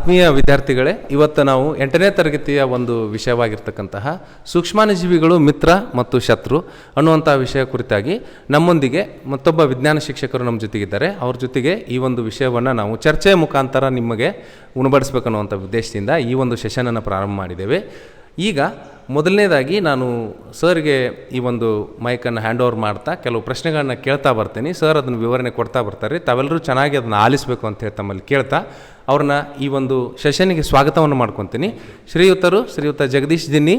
ಆತ್ಮೀಯ ವಿದ್ಯಾರ್ಥಿಗಳೇ, ಇವತ್ತು ನಾವು 8ನೇ ತರಗತಿಯ ಒಂದು ವಿಷಯವಾಗಿರ್ತಕ್ಕಂತಹ ಸೂಕ್ಷ್ಮಾಣುಜೀವಿಗಳು ಮಿತ್ರ ಮತ್ತು ಶತ್ರು ಅನ್ನುವಂಥ ವಿಷಯ ಕುರಿತಾಗಿ ನಮ್ಮೊಂದಿಗೆ ಮತ್ತೊಬ್ಬ ವಿಜ್ಞಾನ ಶಿಕ್ಷಕರು ನಮ್ಮ ಜೊತೆಗಿದ್ದಾರೆ. ಅವ್ರ ಜೊತೆಗೆ ಈ ಒಂದು ವಿಷಯವನ್ನು ನಾವು ಚರ್ಚೆಯ ಮುಖಾಂತರ ನಿಮಗೆ ಉಣಬಡಿಸ್ಬೇಕನ್ನುವಂಥ ಉದ್ದೇಶದಿಂದ ಈ ಒಂದು ಸೆಷನನ್ನು ಪ್ರಾರಂಭ ಮಾಡಿದ್ದೇವೆ. ಈಗ ಮೊದಲನೇದಾಗಿ ನಾನು ಸರ್ಗೆ ಈ ಒಂದು ಮೈಕನ್ನು ಹ್ಯಾಂಡ್ ಓವರ್ ಮಾಡ್ತಾ ಕೆಲವು ಪ್ರಶ್ನೆಗಳನ್ನ ಕೇಳ್ತಾ ಬರ್ತೀನಿ. ಸರ್ ಅದನ್ನು ವಿವರಣೆ ಕೊಡ್ತಾ ಬರ್ತಾರೆ. ತಾವೆಲ್ಲರೂ ಚೆನ್ನಾಗಿ ಅದನ್ನು ಆಲಿಸಬೇಕು ಅಂತ ಹೇಳಿ ತಮ್ಮಲ್ಲಿ ಕೇಳ್ತಾ ಅವ್ರನ್ನ ಈ ಒಂದು ಸೆಷನ್ನಿಗೆ ಸ್ವಾಗತವನ್ನು ಮಾಡ್ಕೊತೀನಿ. ಶ್ರೀಯುತ ಜಗದೀಶ್ ದಿನ್ನಿ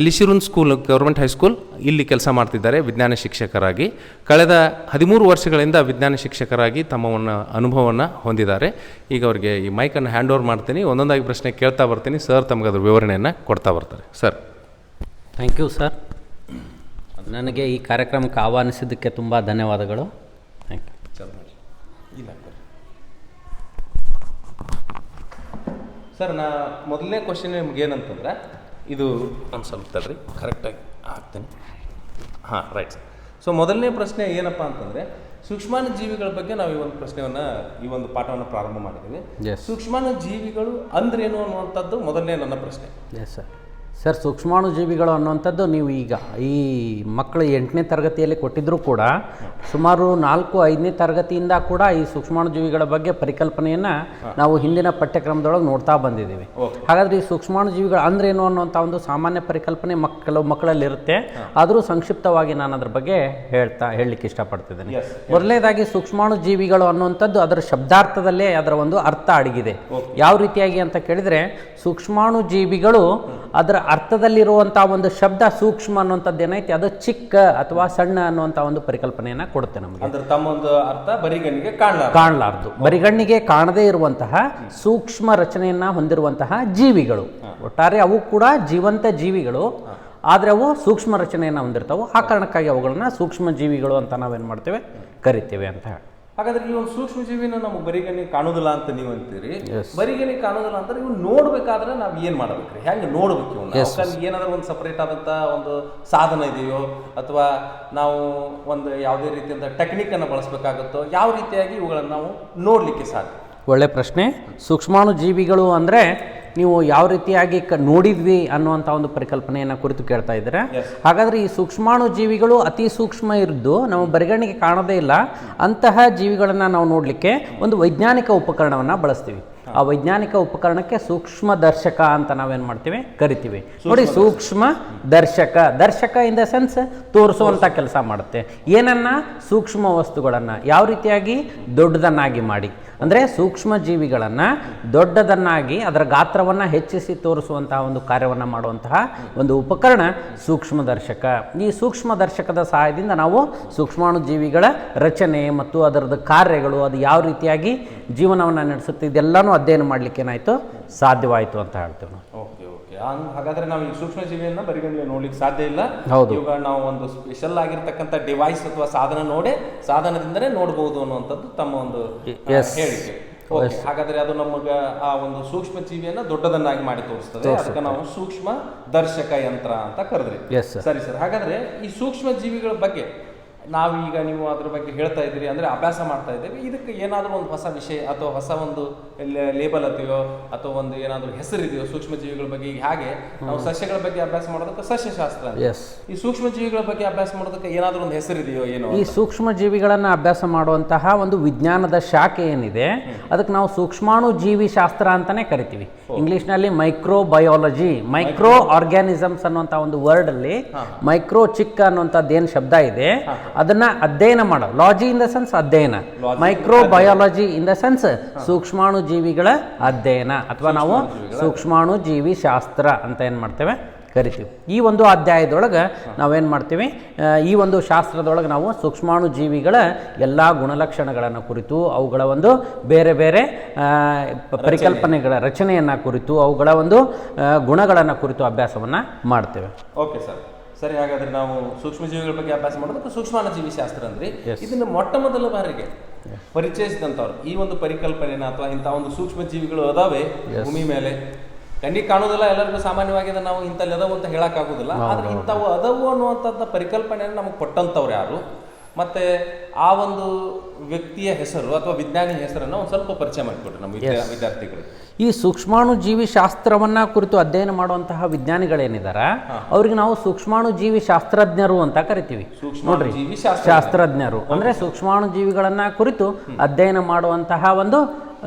ಎಲಿಶಿರುನ್ ಸ್ಕೂಲ್, ಗೌರ್ಮೆಂಟ್ ಹೈಸ್ಕೂಲ್ ಇಲ್ಲಿ ಕೆಲಸ ಮಾಡ್ತಿದ್ದಾರೆ ವಿಜ್ಞಾನ ಶಿಕ್ಷಕರಾಗಿ. ಕಳೆದ 13 ವರ್ಷಗಳಿಂದ ವಿಜ್ಞಾನ ಶಿಕ್ಷಕರಾಗಿ ತಮ್ಮ ಅನುಭವವನ್ನು ಹೊಂದಿದ್ದಾರೆ. ಈಗ ಅವರಿಗೆ ಈ ಮೈಕನ್ನು ಹ್ಯಾಂಡ್ ಓವರ್ ಮಾಡ್ತೀನಿ. ಒಂದೊಂದಾಗಿ ಪ್ರಶ್ನೆ ಕೇಳ್ತಾ ಬರ್ತೀನಿ. ಸರ್ ತಮಗೆ ಅದ್ರ ವಿವರಣೆಯನ್ನು ಕೊಡ್ತಾ ಬರ್ತಾರೆ. ಸರ್. Thank you sir. ನನಗೆ ಈ ಕಾರ್ಯಕ್ರಮಕ್ಕೆ ಆಹ್ವಾನಿಸಿದ್ದಕ್ಕೆ ತುಂಬ ಧನ್ಯವಾದಗಳು. Thank you. ಸರ್, ನಾ ಮೊದಲನೇ ಕ್ವಶನ್ ನಿಮ್ಗೆ ಏನಂತಂದ್ರೆ, ಇದು ಒಂದು ಸ್ವಲ್ಪ ತಡ್ರಿ, ಕರೆಕ್ಟಾಗಿ ಹಾಕ್ತೀನಿ. ಹಾಂ, ರೈಟ್ ಸರ್. ಸೊ ಮೊದಲನೇ ಪ್ರಶ್ನೆ ಏನಪ್ಪ ಅಂತಂದರೆ, ಸೂಕ್ಷ್ಮಾಣುಜೀವಿಗಳ ಬಗ್ಗೆ ನಾವು ಈ ಒಂದು ಪಾಠವನ್ನು ಪ್ರಾರಂಭ ಮಾಡಿದ್ದೀವಿ. ಸೂಕ್ಷ್ಮಾಣುಜೀವಿಗಳು ಅಂದ್ರೇನು ಅನ್ನುವಂಥದ್ದು ಮೊದಲನೇ ನನ್ನ ಪ್ರಶ್ನೆ. ಎಸ್ ಸರ್, ಸೂಕ್ಷ್ಮಾಣುಜೀವಿಗಳು ಅನ್ನುವಂಥದ್ದು ನೀವು ಈಗ ಈ ಮಕ್ಕಳು 8ನೇ ತರಗತಿಯಲ್ಲಿ ಕೊಟ್ಟಿದ್ದರೂ ಕೂಡ ಸುಮಾರು 4-5ನೇ ತರಗತಿಯಿಂದ ಕೂಡ ಈ ಸೂಕ್ಷ್ಮಾಣುಜೀವಿಗಳ ಬಗ್ಗೆ ಪರಿಕಲ್ಪನೆಯನ್ನು ನಾವು ಹಿಂದಿನ ಪಠ್ಯಕ್ರಮದೊಳಗೆ ನೋಡ್ತಾ ಬಂದಿದ್ದೀವಿ. ಹಾಗಾದರೆ ಈ ಸೂಕ್ಷ್ಮಾಣುಜೀವಿಗಳು ಅಂದ್ರೇನು ಅನ್ನುವಂಥ ಒಂದು ಸಾಮಾನ್ಯ ಪರಿಕಲ್ಪನೆ ಕೆಲವು ಮಕ್ಕಳಲ್ಲಿರುತ್ತೆ. ಆದರೂ ಸಂಕ್ಷಿಪ್ತವಾಗಿ ನಾನು ಅದ್ರ ಬಗ್ಗೆ ಹೇಳಲಿಕ್ಕೆ ಇಷ್ಟಪಡ್ತಿದ್ದೇನೆ. ಮೊದಲನೇದಾಗಿ ಸೂಕ್ಷ್ಮಾಣುಜೀವಿಗಳು ಅನ್ನುವಂಥದ್ದು ಅದರ ಶಬ್ದಾರ್ಥದಲ್ಲೇ ಅದರ ಒಂದು ಅರ್ಥ ಅಡಗಿದೆ. ಯಾವ ರೀತಿಯಾಗಿ ಅಂತ ಕೇಳಿದರೆ, ಸೂಕ್ಷ್ಮಾಣುಜೀವಿಗಳು ಅದರ ಅರ್ಥದಲ್ಲಿರುವಂಥ ಒಂದು ಶಬ್ದ ಸೂಕ್ಷ್ಮ ಅನ್ನುವಂಥದ್ದು ಏನೈತಿ, ಅದು ಚಿಕ್ಕ ಅಥವಾ ಸಣ್ಣ ಅನ್ನುವಂಥ ಒಂದು ಪರಿಕಲ್ಪನೆಯನ್ನು ಕೊಡುತ್ತೆ ನಮಗೆ. ತಮ್ಮೊಂದು ಅರ್ಥ ಬರಿಗಣ್ಣಿಗೆ ಕಾಣಲಾರ್ದು, ಬರಿಗಣ್ಣಿಗೆ ಕಾಣದೇ ಇರುವಂತಹ ಸೂಕ್ಷ್ಮ ರಚನೆಯನ್ನು ಹೊಂದಿರುವಂತಹ ಜೀವಿಗಳು. ಒಟ್ಟಾರೆ ಅವು ಕೂಡ ಜೀವಂತ ಜೀವಿಗಳು, ಆದರೆ ಅವು ಸೂಕ್ಷ್ಮ ರಚನೆಯನ್ನು ಹೊಂದಿರ್ತಾವೆ. ಆ ಕಾರಣಕ್ಕಾಗಿ ಅವುಗಳನ್ನ ಸೂಕ್ಷ್ಮ ಜೀವಿಗಳು ಅಂತ ನಾವೇನು ಮಾಡ್ತೇವೆ, ಕರಿತೇವೆ ಅಂತ ಹೇಳಿ. ಹಾಗಾದ್ರೆ ಈ ಒಂದು ಸೂಕ್ಷ್ಮ ಜೀವಿನ ನಮಗೆ ಬರಿಗಣ್ಣಿಗೆ ಕಾಣೋದಿಲ್ಲ ಅಂತ ನೀವು ಅಂತೀರಿ. ಬರಿಗಣ್ಣಿಗೆ ಕಾಣೋದಿಲ್ಲ ಅಂದ್ರೆ ಇವು ನೋಡ್ಬೇಕಾದ್ರೆ ನಾವು ಏನ್ ಮಾಡ್ಬೇಕ್ರಿ? ಹೆಂಗೆ ನೋಡ್ಬೇಕು? ಏನಾದ್ರೂ ಒಂದು ಸಪರೇಟ್ ಆದಂತ ಒಂದು ಸಾಧನ ಇದೆಯೋ, ಅಥವಾ ನಾವು ಒಂದು ಯಾವುದೇ ರೀತಿಯಿಂದ ಟೆಕ್ನಿಕ್ ಅನ್ನು ಬಳಸಬೇಕಾಗುತ್ತೋ? ಯಾವ ರೀತಿಯಾಗಿ ಇವುಗಳನ್ನು ನಾವು ನೋಡ್ಲಿಕ್ಕೆ ಸಾಧ್ಯ? ಒಳ್ಳೆ ಪ್ರಶ್ನೆ. ಸೂಕ್ಷ್ಮಾಣು ಜೀವಿಗಳು ಅಂದರೆ ನೀವು ಯಾವ ರೀತಿಯಾಗಿ ನೋಡಿದ್ವಿ ಅನ್ನುವಂಥ ಒಂದು ಪರಿಕಲ್ಪನೆಯನ್ನು ಕುರಿತು ಕೇಳ್ತಾ ಇದ್ದೀರಾ. ಹಾಗಾದರೆ ಈ ಸೂಕ್ಷ್ಮಾಣು ಜೀವಿಗಳು ಅತಿ ಸೂಕ್ಷ್ಮ ಇದ್ದು ನಾವು ಬರಿಗಣ್ಣಿಗೆ ಕಾಣೋದೇ ಇಲ್ಲ. ಅಂತಹ ಜೀವಿಗಳನ್ನು ನಾವು ನೋಡಲಿಕ್ಕೆ ಒಂದು ವೈಜ್ಞಾನಿಕ ಉಪಕರಣವನ್ನು ಬಳಸ್ತೀವಿ. ಆ ವೈಜ್ಞಾನಿಕ ಉಪಕರಣಕ್ಕೆ ಸೂಕ್ಷ್ಮ ದರ್ಶಕ ಅಂತ ನಾವೇನು ಮಾಡ್ತೀವಿ, ಕರಿತೀವಿ. ನೋಡಿ, ಸೂಕ್ಷ್ಮ ದರ್ಶಕ ಇನ್ ದ ಸೆನ್ಸ್ ತೋರಿಸುವಂಥ ಕೆಲಸ ಮಾಡುತ್ತೆ. ಏನನ್ನ? ಸೂಕ್ಷ್ಮ ವಸ್ತುಗಳನ್ನು ಯಾವ ರೀತಿಯಾಗಿ ದೊಡ್ಡದನ್ನಾಗಿ ಮಾಡಿ, ಅಂದರೆ ಸೂಕ್ಷ್ಮ ಜೀವಿಗಳನ್ನು ದೊಡ್ಡದನ್ನಾಗಿ ಅದರ ಗಾತ್ರವನ್ನು ಹೆಚ್ಚಿಸಿ ತೋರಿಸುವಂತಹ ಒಂದು ಕಾರ್ಯವನ್ನು ಮಾಡುವಂತಹ ಒಂದು ಉಪಕರಣ ಸೂಕ್ಷ್ಮದರ್ಶಕ. ಈ ಸೂಕ್ಷ್ಮದರ್ಶಕದ ಸಹಾಯದಿಂದ ನಾವು ಸೂಕ್ಷ್ಮಾಣು ಜೀವಿಗಳ ರಚನೆ ಮತ್ತು ಅದರದ್ದು ಕಾರ್ಯಗಳು, ಅದು ಯಾವ ರೀತಿಯಾಗಿ ಜೀವನವನ್ನು ನಡೆಸುತ್ತೆ, ಇದೆಲ್ಲನೂ ಅಧ್ಯಯನ ಮಾಡಲಿಕ್ಕೆ ಏನಾಯಿತು, ಸಾಧ್ಯವಾಯಿತು ಅಂತ ಹೇಳ್ತೇವೆ ನಾವು. ಹಾಗಾದ್ರೆ ನಾವು ಈ ಸೂಕ್ಷ್ಮ ಜೀವಿಯನ್ನ ಬರಿಗಣ್ಣಿಗೆ ನೋಡ್ಲಿಕ್ಕೆ ಸಾಧ್ಯ ಇಲ್ಲ. ಇವಾಗ ನಾವು ಒಂದು ಸ್ಪೆಷಲ್ ಆಗಿರ್ತಕ್ಕಂಥ ಡಿವೈಸ್ ಅಥವಾ ಸಾಧನ ಸಾಧನದಿಂದಲೇ ನೋಡಬಹುದು ಅನ್ನುವಂಥದ್ದು ತಮ್ಮ ಒಂದು ಹೇಳಿಕೆ. ಹಾಗಾದ್ರೆ ಅದು ನಮಗೆ ಆ ಒಂದು ಸೂಕ್ಷ್ಮ ಜೀವಿಯನ್ನ ದೊಡ್ಡದನ್ನಾಗಿ ಮಾಡಿ ತೋರಿಸ್ತದೆ. ಅದಕ್ಕೆ ನಾವು ಸೂಕ್ಷ್ಮ ದರ್ಶಕ ಯಂತ್ರ ಅಂತ ಕರೆದ್ರಿ. ಸರಿ ಸರ್. ಹಾಗಾದ್ರೆ ಈ ಸೂಕ್ಷ್ಮ ಜೀವಿಗಳ ಬಗ್ಗೆ ನಾವೀಗ ನೀವು ಅದ್ರ ಬಗ್ಗೆ ಹೇಳ್ತಾ ಇದ್ದೀರಿ, ಅಂದರೆ ಅಭ್ಯಾಸ ಮಾಡ್ತಾ ಇದ್ದೇವೆ. ಇದಕ್ಕೆ ಏನಾದರೂ ಒಂದು ಹೊಸ ವಿಷಯ ಅಥವಾ ಹೊಸ ಒಂದು ಲೇಬಲ್ ಅದೆಯೋ ಅಥವಾ ಒಂದು ಏನಾದರೂ ಹೆಸರಿದೆಯೋ ಸೂಕ್ಷ್ಮ ಜೀವಿಗಳ ಬಗ್ಗೆ? ಈಗ ಹಾಗೆ ನಾವು ಸಸ್ಯಗಳ ಬಗ್ಗೆ ಅಭ್ಯಾಸ ಮಾಡೋದಕ್ಕೆ ಸಸ್ಯಶಾಸ್ತ್ರ, ಈ ಸೂಕ್ಷ್ಮ ಜೀವಿಗಳ ಬಗ್ಗೆ ಅಭ್ಯಾಸ ಮಾಡೋದಕ್ಕೆ ಏನಾದರೂ ಒಂದು ಹೆಸರಿದೆಯೋ ಏನೋ? ಈ ಸೂಕ್ಷ್ಮ ಜೀವಿಗಳನ್ನು ಅಭ್ಯಾಸ ಮಾಡುವಂತಹ ಒಂದು ವಿಜ್ಞಾನದ ಶಾಖೆ ಏನಿದೆ, ಅದಕ್ಕೆ ನಾವು ಸೂಕ್ಷ್ಮಾಣು ಜೀವಿ ಶಾಸ್ತ್ರ ಅಂತಾನೆ ಕರಿತೀವಿ. ಇಂಗ್ಲಿಷ್ನಲ್ಲಿ ಮೈಕ್ರೋಬಯಾಲಜಿ, ಮೈಕ್ರೋ ಆರ್ಗ್ಯಾನಿಸಮ್ಸ್ ಅನ್ನುವಂಥ ಒಂದು ವರ್ಡ್ ಅಲ್ಲಿ ಮೈಕ್ರೋ ಚಿಕ್ಕ ಅನ್ನುವಂಥದ್ದು ಏನು ಶಬ್ದ ಇದೆ, ಅದನ್ನ ಅಧ್ಯಯನ ಮಾಡೋ, ಲಾಜಿ ಇನ್ ದ ಸೆನ್ಸ್ ಅಧ್ಯಯನ, ಮೈಕ್ರೋಬಯಾಲಜಿ ಇನ್ ದ ಸೆನ್ಸ್ ಸೂಕ್ಷ್ಮಾಣು ಜೀವಿಗಳ ಅಧ್ಯಯನ, ಅಥವಾ ನಾವು ಸೂಕ್ಷ್ಮಾಣು ಜೀವಿ ಶಾಸ್ತ್ರ ಅಂತ ಏನು ಮಾಡ್ತೇವೆ, ಕರಿತೀವಿ. ಈ ಒಂದು ಅಧ್ಯಾಯದೊಳಗೆ ನಾವೇನು ಮಾಡ್ತೀವಿ, ಈ ಒಂದು ಶಾಸ್ತ್ರದೊಳಗೆ ನಾವು ಸೂಕ್ಷ್ಮಾಣು ಜೀವಿಗಳ ಎಲ್ಲ ಗುಣಲಕ್ಷಣಗಳನ್ನು ಕುರಿತು, ಅವುಗಳ ಒಂದು ಬೇರೆ ಬೇರೆ ಪರಿಕಲ್ಪನೆಗಳ ರಚನೆಯನ್ನು ಕುರಿತು, ಅವುಗಳ ಒಂದು ಗುಣಗಳನ್ನು ಕುರಿತು ಅಭ್ಯಾಸವನ್ನು ಮಾಡ್ತೇವೆ. ಓಕೆ ಸರ್, ಸರಿ. ಹಾಗಾದ್ರೆ ನಾವು ಸೂಕ್ಷ್ಮ ಜೀವಿಗಳ ಬಗ್ಗೆ ಅಭ್ಯಾಸ ಮಾಡೋದಕ್ಕೆ ಸೂಕ್ಷ್ಮಾಣು ಜೀವಿ ಶಾಸ್ತ್ರ ಅಂದ್ರೆ ಇದನ್ನು ಮೊಟ್ಟ ಮೊದಲ ಬಾರಿಗೆ ಪರಿಚಯಿಸಿದಂಥವ್ರು ಈ ಒಂದು ಪರಿಕಲ್ಪನೆನ ಅಥವಾ ಇಂಥ ಒಂದು ಸೂಕ್ಷ್ಮ ಜೀವಿಗಳು ಅದಾವೆ ಭೂಮಿ ಮೇಲೆ, ಕಣ್ಣಿಗೆ ಕಾಣೋದಿಲ್ಲ, ಎಲ್ಲರಿಗೂ ಸಾಮಾನ್ಯವಾಗಿ ನಾವು ಇಂಥಲ್ಲಿ ಅದಾವು ಅಂತ ಹೇಳಕ್ಕಾಗೋದಿಲ್ಲ. ಆದ್ರೆ ಇಂಥವು ಅದಾವು ಅನ್ನುವಂಥದ್ದು ಪರಿಕಲ್ಪನೆಯನ್ನು ನಮಗೆ ಕೊಟ್ಟಂಥವ್ರು ಯಾರು, ಮತ್ತೆ ಆ ಒಂದು ವ್ಯಕ್ತಿಯ ಹೆಸರು ಅಥವಾ ವಿಜ್ಞಾನಿ ಹೆಸರನ್ನು ಒಂದು ಸ್ವಲ್ಪ ಪರಿಚಯ ಮಾಡಿಕೊಡ್ರಿ ನಮ್ಮ ವಿದ್ಯಾರ್ಥಿಗಳಿಗೆ. ಈ ಸೂಕ್ಷ್ಮಾಣುಜೀವಿ ಶಾಸ್ತ್ರವನ್ನ ಕುರಿತು ಅಧ್ಯಯನ ಮಾಡುವಂತಹ ವಿಜ್ಞಾನಿಗಳೇನಿದಾರ ಅವ್ರಿಗೆ ನಾವು ಸೂಕ್ಷ್ಮಾಣುಜೀವಿ ಶಾಸ್ತ್ರಜ್ಞರು ಅಂತ ಕರಿತೀವಿ. ನೋಡ್ರಿ, ಶಾಸ್ತ್ರಜ್ಞರು ಅಂದ್ರೆ ಸೂಕ್ಷ್ಮಾಣುಜೀವಿಗಳನ್ನ ಕುರಿತು ಅಧ್ಯಯನ ಮಾಡುವಂತಹ ಒಂದು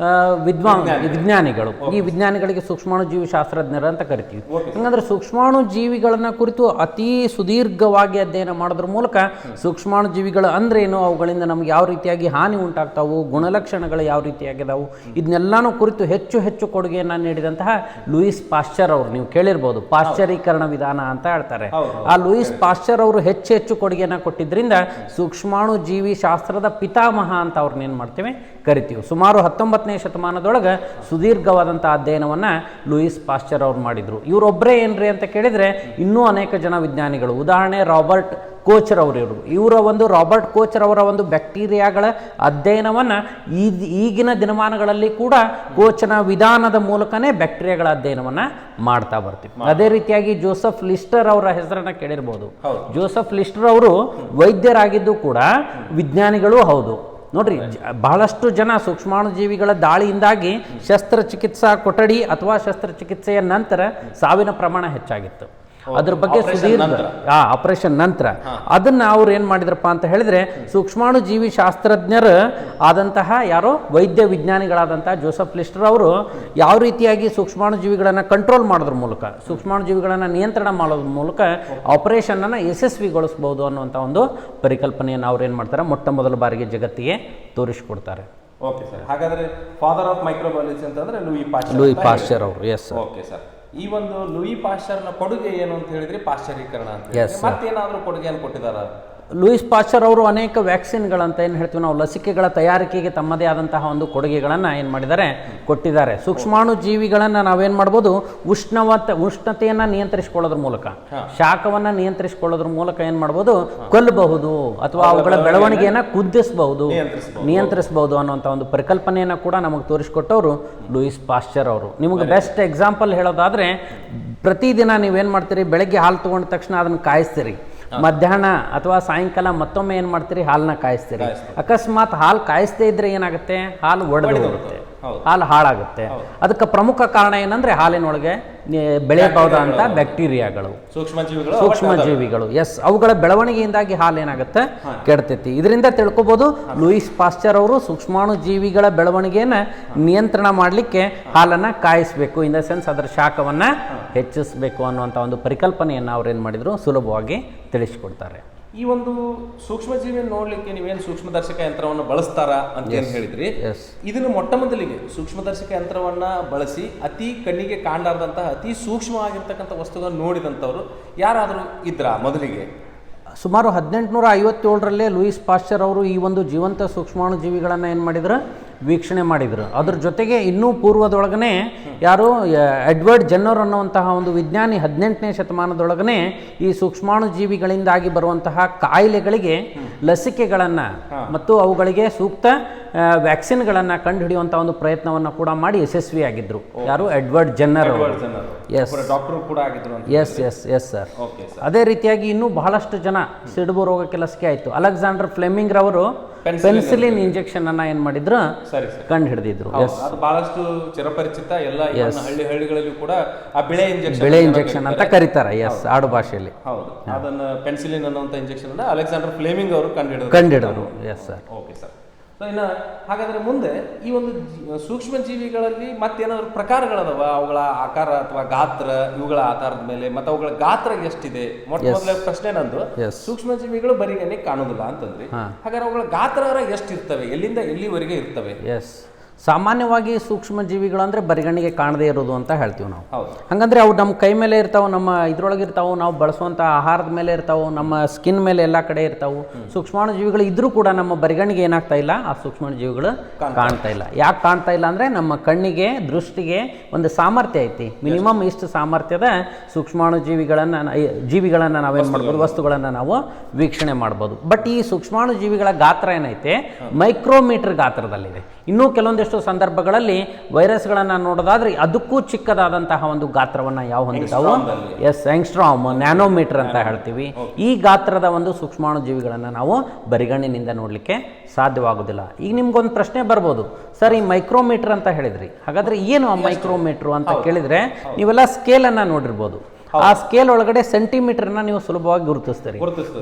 ವಿಜ್ಞಾನಿಗಳು. ಈ ವಿಜ್ಞಾನಿಗಳಿಗೆ ಸೂಕ್ಷ್ಮಾಣುಜೀವಿ ಶಾಸ್ತ್ರಜ್ಞರು ಅಂತ ಕರಿತೀವಿ. ಹಂಗಂದ್ರೆ ಸೂಕ್ಷ್ಮಾಣುಜೀವಿಗಳನ್ನ ಕುರಿತು ಅತಿ ಸುದೀರ್ಘವಾಗಿ ಅಧ್ಯಯನ ಮಾಡೋದ್ರ ಮೂಲಕ ಸೂಕ್ಷ್ಮಾಣುಜೀವಿಗಳು ಅಂದ್ರೇನು, ಅವುಗಳಿಂದ ನಮ್ಗೆ ಯಾವ ರೀತಿಯಾಗಿ ಹಾನಿ ಉಂಟಾಗ್ತಾವು, ಗುಣಲಕ್ಷಣಗಳು ಯಾವ ರೀತಿಯಾಗಿದಾವು, ಇದನ್ನೆಲ್ಲಾನು ಕುರಿತು ಹೆಚ್ಚು ಹೆಚ್ಚು ಕೊಡುಗೆಯನ್ನ ನೀಡಿದಂತಹ ಲೂಯಿಸ್ ಪಾಶ್ಚರ್ ಅವರು, ನೀವು ಕೇಳಿರ್ಬೋದು, ಪಾಶ್ಚರೀಕರಣ ವಿಧಾನ ಅಂತ ಹೇಳ್ತಾರೆ. ಆ ಲೂಯಿಸ್ ಪಾಶ್ಚರ್ ಅವರು ಹೆಚ್ಚು ಹೆಚ್ಚು ಕೊಡುಗೆಯನ್ನ ಕೊಟ್ಟಿದ್ರಿಂದ ಸೂಕ್ಷ್ಮಾಣುಜೀವಿ ಶಾಸ್ತ್ರದ ಪಿತಾಮಹ ಅಂತ ಅವ್ರನ್ನ ಏನ್ ಮಾಡ್ತೇವೆ ಕರಿತೀವಿ. ಸುಮಾರು 19ನೇ ಶತಮಾನದೊಳಗೆ ಸುದೀರ್ಘವಾದಂಥ ಅಧ್ಯಯನವನ್ನು ಲೂಯಿಸ್ ಪಾಶ್ಚರ್ ಅವ್ರು ಮಾಡಿದರು. ಇವರೊಬ್ಬರೇ ಏನ್ರಿ ಅಂತ ಕೇಳಿದರೆ ಇನ್ನೂ ಅನೇಕ ಜನ ವಿಜ್ಞಾನಿಗಳು, ಉದಾಹರಣೆ ರಾಬರ್ಟ್ ಕೋಚರ್ ಅವರು, ರಾಬರ್ಟ್ ಕೋಚರ್ ಅವರ ಒಂದು ಬ್ಯಾಕ್ಟೀರಿಯಾಗಳ ಅಧ್ಯಯನವನ್ನು ಈಗಿನ ದಿನಮಾನಗಳಲ್ಲಿ ಕೂಡ ಕೋಚನ ವಿಧಾನದ ಮೂಲಕನೇ ಬ್ಯಾಕ್ಟೀರಿಯಾಗಳ ಅಧ್ಯಯನವನ್ನು ಮಾಡ್ತಾ ಬರ್ತೀವಿ. ಅದೇ ರೀತಿಯಾಗಿ ಜೋಸೆಫ್ ಲಿಸ್ಟರ್ ಅವರ ಹೆಸರನ್ನ ಕೇಳಿರ್ಬೋದು. ಜೋಸೆಫ್ ಲಿಸ್ಟರ್ ಅವರು ವೈದ್ಯರಾಗಿದ್ದು ಕೂಡ ವಿಜ್ಞಾನಿಗಳೂ ಹೌದು. ನೋಡ್ರಿ, ಬಹಳಷ್ಟು ಜನ ಸೂಕ್ಷ್ಮಾಣುಜೀವಿಗಳ ದಾಳಿಯಿಂದಾಗಿ ಶಸ್ತ್ರಚಿಕಿತ್ಸಾ ಕೊಠಡಿ ಅಥವಾ ಶಸ್ತ್ರಚಿಕಿತ್ಸೆಯ ನಂತರ ಸಾವಿನ ಪ್ರಮಾಣ ಹೆಚ್ಚಾಗಿತ್ತು. ಅದ್ರ ಬಗ್ಗೆ ಆಪರೇಷನ್ ನಂತರ ಅದನ್ನ ಅವ್ರು ಏನ್ ಮಾಡಿದ್ರಪ್ಪ ಅಂತ ಹೇಳಿದ್ರೆ, ಸೂಕ್ಷ್ಮಾಣುಜೀವಿ ಶಾಸ್ತ್ರಜ್ಞರು ಆದಂತಹ ಯಾರೋ ವೈದ್ಯ ವಿಜ್ಞಾನಿಗಳಾದಂತಹ ಜೋಸೆಫ್ ಲಿಸ್ಟರ್ ಅವರು ಯಾವ ರೀತಿಯಾಗಿ ಸೂಕ್ಷ್ಮಾಣುಜೀವಿಗಳನ್ನ ಕಂಟ್ರೋಲ್ ಮಾಡೋದ್ರ ಮೂಲಕ, ಸೂಕ್ಷ್ಮಾಣುಜೀವಿಗಳನ್ನ ನಿಯಂತ್ರಣ ಮಾಡೋದ್ರ ಮೂಲಕ ಆಪರೇಷನ್ ಅನ್ನ ಯಶಸ್ವಿಗೊಳಿಸಬಹುದು ಅನ್ನುವಂಥ ಒಂದು ಪರಿಕಲ್ಪನೆಯನ್ನು ಅವ್ರು ಏನ್ ಮಾಡ್ತಾರೆ, ಮೊಟ್ಟ ಮೊದಲ ಬಾರಿಗೆ ಜಗತ್ತಿಗೆ ತೋರಿಸಿಕೊಡ್ತಾರೆ. Okay sir. ಹಾಗಾದ್ರೆ ಫಾದರ್ ಆಫ್ ಮೈಕ್ರೋಬಯಾಲಜಿ ಅಂತಂದ್ರೆ ಲೂಯಿ ಪಾಶ್ಚರ್ ಅವರು. ಎಸ್. Okay sir. ಈ ಒಂದು ಲೂಯಿ ಪಾಶ್ಚರ್ನ ಕೊಡುಗೆ ಏನು ಅಂತ ಹೇಳಿದ್ರೆ ಪಾಶ್ಚರೀಕರಣ ಅಂತ. ಮತ್ತೇನಾದ್ರೂ ಕೊಡುಗೆಯನ್ನು ಕೊಟ್ಟಿದಾರ? ಲೂಯಿಸ್ ಪಾಶ್ಚರ್ ಅವರು ಅನೇಕ ವ್ಯಾಕ್ಸಿನ್ಗಳಂತ ಏನು ಹೇಳ್ತೀವಿ ನಾವು, ಲಸಿಕೆಗಳ ತಯಾರಿಕೆಗೆ ತಮ್ಮದೇ ಆದಂತಹ ಒಂದು ಕೊಡುಗೆಗಳನ್ನು ಏನು ಮಾಡಿದ್ದಾರೆ, ಕೊಟ್ಟಿದ್ದಾರೆ. ಸೂಕ್ಷ್ಮಾಣುಜೀವಿಗಳನ್ನು ನಾವೇನು ಮಾಡ್ಬೋದು, ಉಷ್ಣತೆಯನ್ನು ನಿಯಂತ್ರಿಸಿಕೊಳ್ಳೋದ್ರ ಮೂಲಕ, ಶಾಖವನ್ನು ನಿಯಂತ್ರಿಸಿಕೊಳ್ಳೋದ್ರ ಮೂಲಕ ಏನು ಮಾಡ್ಬೋದು, ಕೊಲ್ಲಬಹುದು ಅಥವಾ ಅವುಗಳ ಬೆಳವಣಿಗೆಯನ್ನು ಕುದಿಸಬಹುದು, ನಿಯಂತ್ರಿಸಬಹುದು ಅನ್ನುವಂಥ ಒಂದು ಪರಿಕಲ್ಪನೆಯನ್ನು ಕೂಡ ನಮಗೆ ತೋರಿಸಿಕೊಟ್ಟವರು ಲೂಯಿಸ್ ಪಾಶ್ಚರ್ ಅವರು. ನಿಮಗೆ ಬೆಸ್ಟ್ ಎಕ್ಸಾಂಪಲ್ ಹೇಳೋದಾದರೆ, ಪ್ರತಿದಿನ ನೀವೇನು ಮಾಡ್ತೀರಿ, ಬೆಳಗ್ಗೆ ಹಾಲು ತೊಗೊಂಡ ತಕ್ಷಣ ಅದನ್ನು ಕಾಯಿಸ್ತೀರಿ, ಮಧ್ಯಾಹ್ನ ಅಥವಾ ಸಾಯಂಕಾಲ ಮತ್ತೊಮ್ಮೆ ಏನು ಮಾಡ್ತೀರಿ, ಹಾಲನ್ನ ಕಾಯಿಸ್ತೀರಿ. ಅಕಸ್ಮಾತ್ ಹಾಲು ಕಾಯಿಸ್ದೇ ಇದ್ರೆ ಏನಾಗುತ್ತೆ, ಹಾಲು ಒಡೆದು ಹೋಗುತ್ತೆ, ಹಾಲು ಹಾಳಾಗುತ್ತೆ. ಅದಕ್ಕೆ ಪ್ರಮುಖ ಕಾರಣ ಏನಂದ್ರೆ ಹಾಲಿನೊಳಗೆ ಬೆಳೆಯಬಹುದಂತ ಬ್ಯಾಕ್ಟೀರಿಯಾಗಳು, ಸೂಕ್ಷ್ಮಜೀವಿಗಳು. ಎಸ್, ಅವುಗಳ ಬೆಳವಣಿಗೆಯಿಂದಾಗಿ ಹಾಲು ಏನಾಗುತ್ತೆ, ಕೆಡ್ತೈತಿ. ಇದರಿಂದ ತಿಳ್ಕೊಬಹುದು ಲೂಯಿಸ್ ಪಾಶ್ಚರ್ ಅವರು ಸೂಕ್ಷ್ಮಾಣುಜೀವಿಗಳ ಬೆಳವಣಿಗೆಯನ್ನ ನಿಯಂತ್ರಣ ಮಾಡಲಿಕ್ಕೆ ಹಾಲನ್ನ ಕಾಯಿಸಬೇಕು, ಇನ್ ದ ಸೆನ್ಸ್ ಅದರ ಶಾಖವನ್ನ ಹೆಚ್ಚಿಸಬೇಕು ಅನ್ನುವಂಥ ಒಂದು ಪರಿಕಲ್ಪನೆಯನ್ನು ಅವ್ರು ಏನು ಮಾಡಿದ್ರು, ಸುಲಭವಾಗಿ ತಿಳಿಸಿಕೊಡ್ತಾರೆ. ಈ ಒಂದು ಸೂಕ್ಷ್ಮಜೀವಿ ನೋಡ್ಲಿಕ್ಕೆ ನೀವೇನು ಸೂಕ್ಷ್ಮದರ್ಶಕ ಯಂತ್ರವನ್ನು ಬಳಸ್ತಾರ ಅಂತ ಏನು ಹೇಳಿದ್ರಿ, ಇದನ್ನು ಮೊಟ್ಟ ಮೊದಲಿಗೆ ಸೂಕ್ಷ್ಮದರ್ಶಕ ಯಂತ್ರವನ್ನ ಬಳಸಿ ಅತಿ ಕಣ್ಣಿಗೆ ಕಾಣಲಾರದಂತಹ ಅತಿ ಸೂಕ್ಷ್ಮವಾಗಿರ್ತಕ್ಕಂಥ ವಸ್ತುಗಳನ್ನು ನೋಡಿದಂಥವ್ರು ಯಾರಾದರೂ ಇದ್ರಾ ಮೊದಲಿಗೆ? ಸುಮಾರು 1857ರಲ್ಲೇ ಲೂಯಿಸ್ ಪಾಶ್ಚರ್ ಅವರು ಈ ಒಂದು ಜೀವಂತ ಸೂಕ್ಷ್ಮಾಣುಜೀವಿಗಳನ್ನು ಏನು ಮಾಡಿದ್ರು, ವೀಕ್ಷಣೆ ಮಾಡಿದರು. ಅದ್ರ ಜೊತೆಗೆ ಇನ್ನೂ ಪೂರ್ವದೊಳಗನೆ ಯಾರು ಎಡ್ವರ್ಡ್ ಜೆನ್ನರ್ ಅನ್ನುವಂತಹ ಒಂದು ವಿಜ್ಞಾನಿ 18ನೇ ಶತಮಾನದೊಳಗನೆ ಈ ಸೂಕ್ಷ್ಮಾಣುಜೀವಿಗಳಿಂದಾಗಿ ಬರುವಂತಹ ಕಾಯಿಲೆಗಳಿಗೆ ಲಸಿಕೆಗಳನ್ನು ಮತ್ತು ಅವುಗಳಿಗೆ ಸೂಕ್ತ ವ್ಯಾಕ್ಸಿನ್ಗಳನ್ನು ಕಂಡುಹಿಡಿಯುವಂಥ ಒಂದು ಪ್ರಯತ್ನವನ್ನು ಕೂಡ ಮಾಡಿ ಯಶಸ್ವಿಯಾಗಿದ್ದರು. ಯಾರು? ಎಡ್ವರ್ಡ್ ಜೆನ್ನರ್ ಅವರು. Yes, yes yes yes sir. ಅದೇ ರೀತಿಯಾಗಿ ಇನ್ನೂ ಬಹಳಷ್ಟು ಜನ ಸಿಡುಬು ರೋಗಕ್ಕೆ ಲಸಿಕೆ ಆಯಿತು. ಅಲೆಕ್ಸಾಂಡರ್ ಫ್ಲೆಮಿಂಗ್ ರವರು ಪೆನ್ಸಿಲಿನ್ ಇಂಜೆಕ್ಷನ್ ಅನ್ನ ಏನ್ ಮಾಡಿದ್ರು, ಕಂಡು ಹಿಡಿದಿದ್ರು. ಬಹಳಷ್ಟು ಚಿರಪರಿಚಿತ ಎಲ್ಲ ಹಳ್ಳಿಗಳಲ್ಲಿ ಕೂಡ ಆ ಬಿಳೆ ಇಂಜೆಕ್ಷನ್ ಅಂತ ಕರೀತಾರೆ. ಎಸ್, ಆಡು ಭಾಷೆಯಲ್ಲಿ. ಹೌದು, ಅದನ್ನ ಪೆನ್ಸಿಲಿನ್ ಅನ್ನುವಂತ ಇಂಜೆಕ್ಷನ್ ಅನ್ನ ಅಲೆಕ್ಸಾಂಡರ್ ಫ್ಲೆಮಿಂಗ್ ಅವರು ಕಂಡುಹಿಡಿದ್ರು. Yes sir. Okay sir. ಇನ್ನು ಹಾಗಾದ್ರೆ ಮುಂದೆ ಈ ಒಂದು ಸೂಕ್ಷ್ಮ ಜೀವಿಗಳಲ್ಲಿ ಮತ್ತೇನಾದ್ರು ಪ್ರಕಾರಗಳದಾವ, ಅವುಗಳ ಆಕಾರ ಅಥವಾ ಗಾತ್ರ, ಇವುಗಳ ಆಧಾರದ ಮೇಲೆ ಮತ್ತೆ ಅವುಗಳ ಗಾತ್ರ ಎಷ್ಟಿದೆ? ಮೊಟ್ಟ ಮೊದಲ ಪ್ರಶ್ನೆ ನಂದು, ಸೂಕ್ಷ್ಮ ಜೀವಿಗಳು ಬರಿಗಣ್ಣಿಗೆ ಕಾಣೋದಿಲ್ಲ ಅಂತಂದ್ರಿ, ಹಾಗಾದ್ರೆ ಅವುಗಳ ಗಾತ್ರ ಎಷ್ಟಿರ್ತವೆ, ಎಲ್ಲಿಂದ ಎಲ್ಲಿವರೆಗೆ ಇರ್ತವೆ? ಎಸ್, ಸಾಮಾನ್ಯವಾಗಿ ಸೂಕ್ಷ್ಮ ಜೀವಿಗಳು ಅಂದರೆ ಬರಿಗಣ್ಣಿಗೆ ಕಾಣದೇ ಇರೋದು ಅಂತ ಹೇಳ್ತೀವಿ ನಾವು. ಹಾಗಂದ್ರೆ ಅವು ನಮ್ಮ ಕೈ ಮೇಲೆ ಇರ್ತಾವೆ, ನಮ್ಮ ಇದ್ರೊಳಗೆ ಇರ್ತಾವೆ, ನಾವು ಬಳಸುವಂಥ ಆಹಾರದ ಮೇಲೆ ಇರ್ತಾವೆ, ನಮ್ಮ ಸ್ಕಿನ್ ಮೇಲೆ ಎಲ್ಲ ಕಡೆ ಇರ್ತಾವೆ. ಸೂಕ್ಷ್ಮಾಣು ಜೀವಿಗಳು ಇದ್ರೂ ಕೂಡ ನಮ್ಮ ಬರಿಗಣ್ಣಿಗೆ ಏನಾಗ್ತಾ ಇಲ್ಲ, ಆ ಸೂಕ್ಷ್ಮ ಜೀವಿಗಳು ಕಾಣ್ತಾ ಇಲ್ಲ. ಯಾಕೆ ಕಾಣ್ತಾ ಇಲ್ಲ ಅಂದರೆ ನಮ್ಮ ಕಣ್ಣಿಗೆ, ದೃಷ್ಟಿಗೆ ಒಂದು ಸಾಮರ್ಥ್ಯ ಐತಿ, ಮಿನಿಮಮ್ ಇಷ್ಟು ಸಾಮರ್ಥ್ಯದ ಸೂಕ್ಷ್ಮಾಣು ಜೀವಿಗಳನ್ನು ನಾವೇನು ಮಾಡ್ಬೋದು, ವಸ್ತುಗಳನ್ನು ನಾವು ವೀಕ್ಷಣೆ ಮಾಡ್ಬೋದು. ಬಟ್ ಈ ಸೂಕ್ಷ್ಮಾಣು ಜೀವಿಗಳ ಗಾತ್ರ ಏನೈತೆ, ಮೈಕ್ರೋಮೀಟರ್ ಗಾತ್ರದಲ್ಲಿದೆ. ಇನ್ನೂ ಕೆಲವೊಂದಿಷ್ಟು ಸಂದರ್ಭಗಳಲ್ಲಿ ವೈರಸ್ಗಳನ್ನು ನೋಡೋದಾದ್ರೆ ಅದಕ್ಕೂ ಚಿಕ್ಕದಾದಂತಹ ಒಂದು ಗಾತ್ರವನ್ನು ಯಾವ ಹೊಂದಿದ್ದಾವು? ಎಸ್, ಆಂಗ್ಸ್ಟ್ರಾಮ್, ನ್ಯಾನೋಮೀಟರ್ ಅಂತ ಹೇಳ್ತೀವಿ. ಈ ಗಾತ್ರದ ಒಂದು ಸೂಕ್ಷ್ಮಾಣು ಜೀವಿಗಳನ್ನು ನಾವು ಬರಿಗಣ್ಣಿನಿಂದ ನೋಡಲಿಕ್ಕೆ ಸಾಧ್ಯವಾಗುವುದಿಲ್ಲ. ಈಗ ನಿಮ್ಗೊಂದು ಪ್ರಶ್ನೆ ಬರ್ಬೋದು, ಸರ್ ಈ ಮೈಕ್ರೋಮೀಟರ್ ಅಂತ ಹೇಳಿದ್ರಿ, ಹಾಗಾದ್ರೆ ಏನು ಆ ಮೈಕ್ರೋಮೀಟರ್ ಅಂತ ಕೇಳಿದ್ರೆ ನೀವೆಲ್ಲ ಸ್ಕೇಲನ್ನು ನೋಡಿರ್ಬೋದು. ಆ ಸ್ಕೇಲ್ ಒಳಗಡೆ ಸೆಂಟಿಮೀಟರ್ನ ನೀವು ಸುಲಭವಾಗಿ ಗುರುತಿಸ್ತೀರಿ.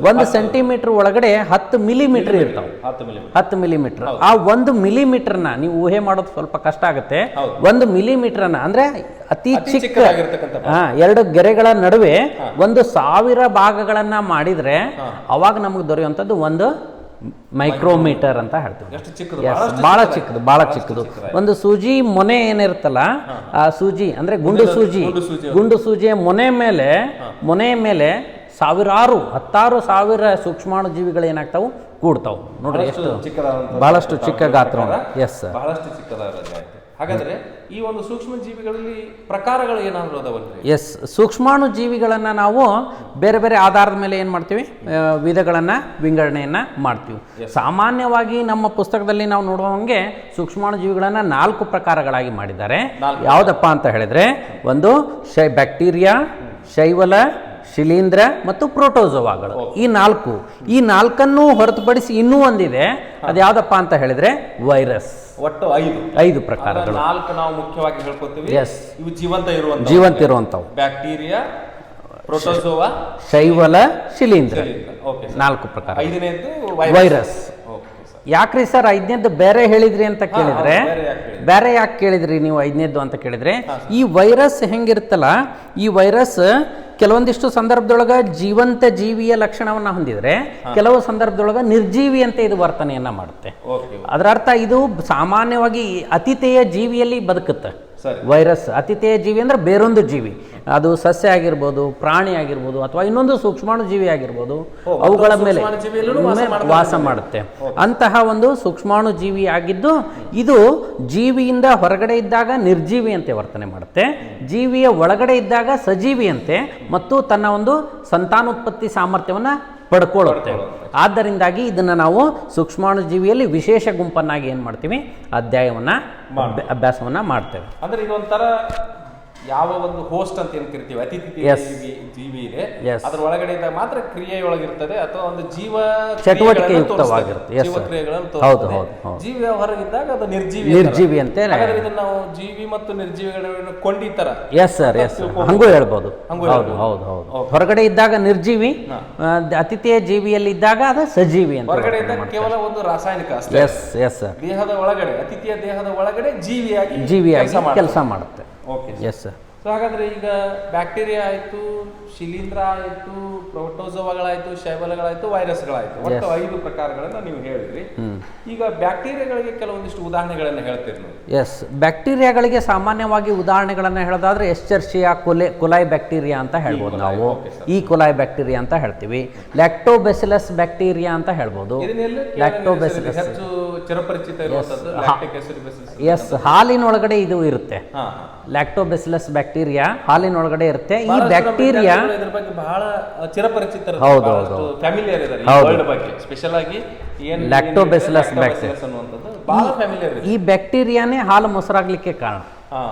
1 ಸೆಂಟಿಮೀಟರ್ ಒಳಗಡೆ 10 ಮಿಲಿಮೀಟರ್ ಇರ್ತಾವೆ. 10 ಮಿಲಿಮೀಟರ್. ಆ 1 ಮಿಲಿಮೀಟರ್ನ ನೀವು ಊಹೆ ಮಾಡೋದು ಸ್ವಲ್ಪ ಕಷ್ಟ ಆಗುತ್ತೆ. 1 ಮಿಲಿಮೀಟರ್ನ ಅಂದ್ರೆ ಅತಿ ಚಿಕ್ಕ 2 ಗೆರೆಗಳ ನಡುವೆ 1,000 ಭಾಗಗಳನ್ನ ಮಾಡಿದ್ರೆ ಅವಾಗ ನಮಗೆ ದೊರೆಯುವಂಥದ್ದು 1 ಮೈಕ್ರೋಮೀಟರ್ ಅಂತ ಹೇಳ್ತೀವಿ. ಬಹಳ ಚಿಕ್ಕದು. ಒಂದು ಸೂಜಿ ಮೊನೆ ಏನಿರುತ್ತಲ್ಲ, ಆ ಸೂಜಿ ಅಂದ್ರೆ ಗುಂಡು ಸೂಜಿಯ ಮೊನೆ ಮೇಲೆ 16,000 ಸೂಕ್ಷ್ಮಾಣು ಜೀವಿಗಳು ಏನಾಗ್ತಾವು, ಕೂಡ್ತಾವು. ನೋಡ್ರಿ ಎಷ್ಟು ಬಹಳಷ್ಟು ಚಿಕ್ಕ ಗಾತ್ರ. ಎಸ್, ಬಹಳಷ್ಟು ಚಿಕ್ಕದಾಗುತ್ತೆ. ಹಾಗಾದ್ರೆ ಈ ಒಂದು ಸೂಕ್ಷ್ಮ ಜೀವಿಗಳಲ್ಲಿ ಪ್ರಕಾರಗಳು ಏನಾದರೂ ಅದಾವಲ್ರಿ? ಎಸ್, ಸೂಕ್ಷ್ಮಾಣು ಜೀವಿಗಳನ್ನು ನಾವು ಬೇರೆ ಬೇರೆ ಆಧಾರದ ಮೇಲೆ ಏನು ಮಾಡ್ತೀವಿ, ವಿಧಗಳನ್ನು ವಿಂಗಡಣೆಯನ್ನು ಮಾಡ್ತೀವಿ. ಸಾಮಾನ್ಯವಾಗಿ ನಮ್ಮ ಪುಸ್ತಕದಲ್ಲಿ ನಾವು ನೋಡುವ ಹಾಗೆ ಸೂಕ್ಷ್ಮಾಣು ಜೀವಿಗಳನ್ನು 4 ಪ್ರಕಾರಗಳಾಗಿ ಮಾಡಿದ್ದಾರೆ. ಯಾವುದಪ್ಪ ಅಂತ ಹೇಳಿದ್ರೆ, ಒಂದು ಬ್ಯಾಕ್ಟೀರಿಯಾ, ಶೈವಲ, ಶಿಲೀಂಧ್ರ ಮತ್ತು ಪ್ರೋಟೋಜೋವಾಗಳು. ಈ 4ನ್ನು ಹೊರತುಪಡಿಸಿ ಇನ್ನೂ ಒಂದಿದೆ, ಅದು ಯಾವುದಪ್ಪ ಅಂತ ಹೇಳಿದ್ರೆ ವೈರಸ್. ಒಟ್ಟು 5 ಪ್ರಕಾರಗಳು. 4 ನಾವು ಮುಖ್ಯವಾಗಿ ಹೇಳ್ಕೊತೀವಿ. ಎಸ್, ಇವು ಜೀವಂತ ಇರುವಂತವು. ಬ್ಯಾಕ್ಟೀರಿಯಾ, ಪ್ರೋಟೋಜೋವಾ, ಶೈವಲ, ಶಿಲೀಂಧ್ರ. 4 ಪ್ರಕಾರ. 5ನೇದು ವೈರಸ್. ಯಾಕ್ರಿ ಸರ್ 5ನೇದ್ದು ಬೇರೆ ಹೇಳಿದ್ರಿ ಅಂತ ಕೇಳಿದ್ರೆ, ಬೇರೆ ಯಾಕೆ ಕೇಳಿದ್ರಿ ನೀವು 5ನೇದ್ದು ಅಂತ ಕೇಳಿದ್ರೆ, ಈ ವೈರಸ್ ಹೆಂಗಿರುತ್ತಲ್ಲ, ಈ ವೈರಸ್ ಕೆಲವೊಂದಿಷ್ಟು ಸಂದರ್ಭದೊಳಗ ಜೀವಂತ ಜೀವಿಯ ಲಕ್ಷಣವನ್ನ ಹೊಂದಿದ್ರೆ, ಕೆಲವು ಸಂದರ್ಭದೊಳಗ ನಿರ್ಜೀವಿ ಅಂತ ಇದು ವರ್ತನೆಯನ್ನ ಮಾಡುತ್ತೆ. ಅದರ ಅರ್ಥ ಇದು ಸಾಮಾನ್ಯವಾಗಿ ಅತಿಥೇಯ ಜೀವಿಯಲ್ಲಿ ಬದುಕುತ್ತೆ. ವೈರಸ್ ಅತಿಥೇಯ ಜೀವಿ ಅಂದ್ರೆ ಬೇರೊಂದು ಜೀವಿ, ಅದು ಸಸ್ಯ ಆಗಿರ್ಬೋದು, ಪ್ರಾಣಿ ಆಗಿರ್ಬೋದು, ಅಥವಾ ಇನ್ನೊಂದು ಸೂಕ್ಷ್ಮಾಣು ಜೀವಿ ಆಗಿರ್ಬೋದು, ಅವುಗಳ ಮೇಲೆ ವಾಸ ಮಾಡುತ್ತೆ. ಅಂತಹ ಒಂದು ಸೂಕ್ಷ್ಮಾಣು ಜೀವಿ ಆಗಿದ್ದು ಇದು ಜೀವಿಯಿಂದ ಹೊರಗಡೆ ಇದ್ದಾಗ ನಿರ್ಜೀವಿ ಅಂತೆ ವರ್ತನೆ ಮಾಡುತ್ತೆ, ಜೀವಿಯ ಒಳಗಡೆ ಇದ್ದಾಗ ಸಜೀವಿಯಂತೆ ಮತ್ತು ತನ್ನ ಒಂದು ಸಂತಾನೋತ್ಪತ್ತಿ ಸಾಮರ್ಥ್ಯವನ್ನು ಪಡ್ಕೊಳ್ಳುತ್ತೆ. ಆದ್ದರಿಂದಾಗಿ ಇದನ್ನು ನಾವು ಸೂಕ್ಷ್ಮಾಣು ಜೀವಿಯಲ್ಲಿ ವಿಶೇಷ ಗುಂಪನ್ನಾಗಿ ಏನು ಮಾಡ್ತೀವಿ, ಅಭ್ಯಾಸವನ್ನ ಮಾಡ್ತೇವೆ. ಅಂದ್ರೆ ಇದೊಂಥರ ಯಾವ ಒಂದು ಹೋಸ್ಟ್ ಅಂತ ಏನು ಕರಿತೀವಿ, ಅತಿಥಿ ಜೀವಿ ಇದೆ, ಅದರ ಒಳಗಡೆ ಇದ್ದಾಗ ಮಾತ್ರ ಕ್ರಿಯೆಯೊಳಗಿರ್ತದೆ ಅಥವಾ ಒಂದು ಜೀವ ಚಟುವಟಿಕೆ ಯುಕ್ತವಾಗಿರುತ್ತೆ. ಜೀವಿ ಹೊರಗಿದ್ದಾಗ ಅದು ನಿರ್ಜೀವಿ ಅಂತ ನಾವು ಜೀವಿ ಮತ್ತು ನಿರ್ಜೀವಿಗಳನ್ನು ಕೊಂಡಿತರ. ಎಸ್ ಸರ್, ಎಸ್, ಹಂಗೂ ಹೇಳ್ಬೋದು. ಹೌದು. ಹೊರಗಡೆ ಇದ್ದಾಗ ನಿರ್ಜೀವಿ, ಅತಿಥಿಯ ಜೀವಿಯಲ್ಲಿ ಇದ್ದಾಗ ಅದು ಸಜೀವಿ ಅಂತ. ಹೊರಗಡೆ ಇದ್ದಾಗ ಕೇವಲ ಒಂದು ರಾಸಾಯನಿಕ ಅಷ್ಟೇ. Yes sir. ದೇಹದ ಒಳಗಡೆ, ಅತಿಥಿಯ ದೇಹದ ಒಳಗಡೆ ಜೀವಿಯಾಗಿ ಕೆಲಸ ಮಾಡುತ್ತೆ. Yes sir. ಸೊ ಹಾಗಾದ್ರೆ ಈಗ ಬ್ಯಾಕ್ಟೀರಿಯಾ ಆಯ್ತು, ಶಿಲೀಂಧ್ರ ಆಯ್ತು, ಪ್ರೋಟೋಜೋವಾಗಳಾಯ್ತು, ಶೈವಲಗಳಾಯ್ತು, ವೈರಸ್ಗಳಾಯ್ತು, ಒಟ್ಟು 5 ಪ್ರಕಾರಗಳನ್ನ ನೀವು ಹೇಳಿದ್ರಿ. ಈಗ ಬ್ಯಾಕ್ಟೀರಿಯಾಗಳಿಗೆ ಕೆಲವೊಂದಿಷ್ಟು ಉದಾಹರಣೆಗಳನ್ನ ಹೇಳ್ತೀರಿ ನೀವು. ಎಸ್, ಬ್ಯಾಕ್ಟೀರಿಯಾಗಳಿಗೆ ಸಾಮಾನ್ಯವಾಗಿ ಉದಾಹರಣೆಗಳನ್ನ ಹೇಳೋದಾದ್ರೆ ಎಸ್ಚರ್ಷಿಯಾ ಕೊಲೈ ಬ್ಯಾಕ್ಟೀರಿಯಾ ಅಂತ ಹೇಳ್ಬೋದು ನಾವು. ಈ ಕೊಲೈ ಬ್ಯಾಕ್ಟೀರಿಯಾ ಅಂತ ಹೇಳ್ತೀವಿ. ಲ್ಯಾಕ್ಟೋಬೆಸಿಲಸ್ ಬ್ಯಾಕ್ಟೀರಿಯಾ ಅಂತ ಹೇಳ್ಬೋದು. ಲ್ಯಾಕ್ಟೋಬೆಸಿಲಸ್ ಹೆಚ್ಚು ಚಿರಪರಿಚಿತ ಇರುವಂತದ್ದು ಲ್ಯಾಕ್ಟಿಕ್ ಆಸಿಡ್ ಬೆಸಿಲಸ್. ಎಸ್, ಹಾಲಿನೊಳಗಡೆ ಇದು ಇರುತ್ತೆ. ಲ್ಯಾಕ್ಟೋಬೆಸಿಲಸ್ ಬ್ಯಾಕ್ಟೀರಿಯಾ ಹಾಲಿನೊಳಗಡೆ ಇರುತ್ತೆ. ಈ ಬ್ಯಾಕ್ಟೀರಿಯಾ ಇದ್ರ ಬಗ್ಗೆ ಬಹಳ ಚಿರಪರಿಚಿತರು, ಫ್ಯಾಮಿಲಿಯರ್ ಇದ್ದಾರೆ ಈ ವರ್ಡ್ ಬಗ್ಗೆ. ಸ್ಪೆಷಲ್ ಆಗಿ ಲ್ಯಾಕ್ಟೋಬೆಸಿಲಸ್ ಬ್ಯಾಕ್ಟೀರಿಯಾ ಅನ್ನುವಂಥದ್ದು ಬಹಳ ಫ್ಯಾಮಿಲಿಯರ್ ಇದೆ. ಈ ಬ್ಯಾಕ್ಟೀರಿಯಾನೇ ಹಾಲು ಮೊಸರಾಗ್ಲಿಕ್ಕೆ ಕಾರಣ.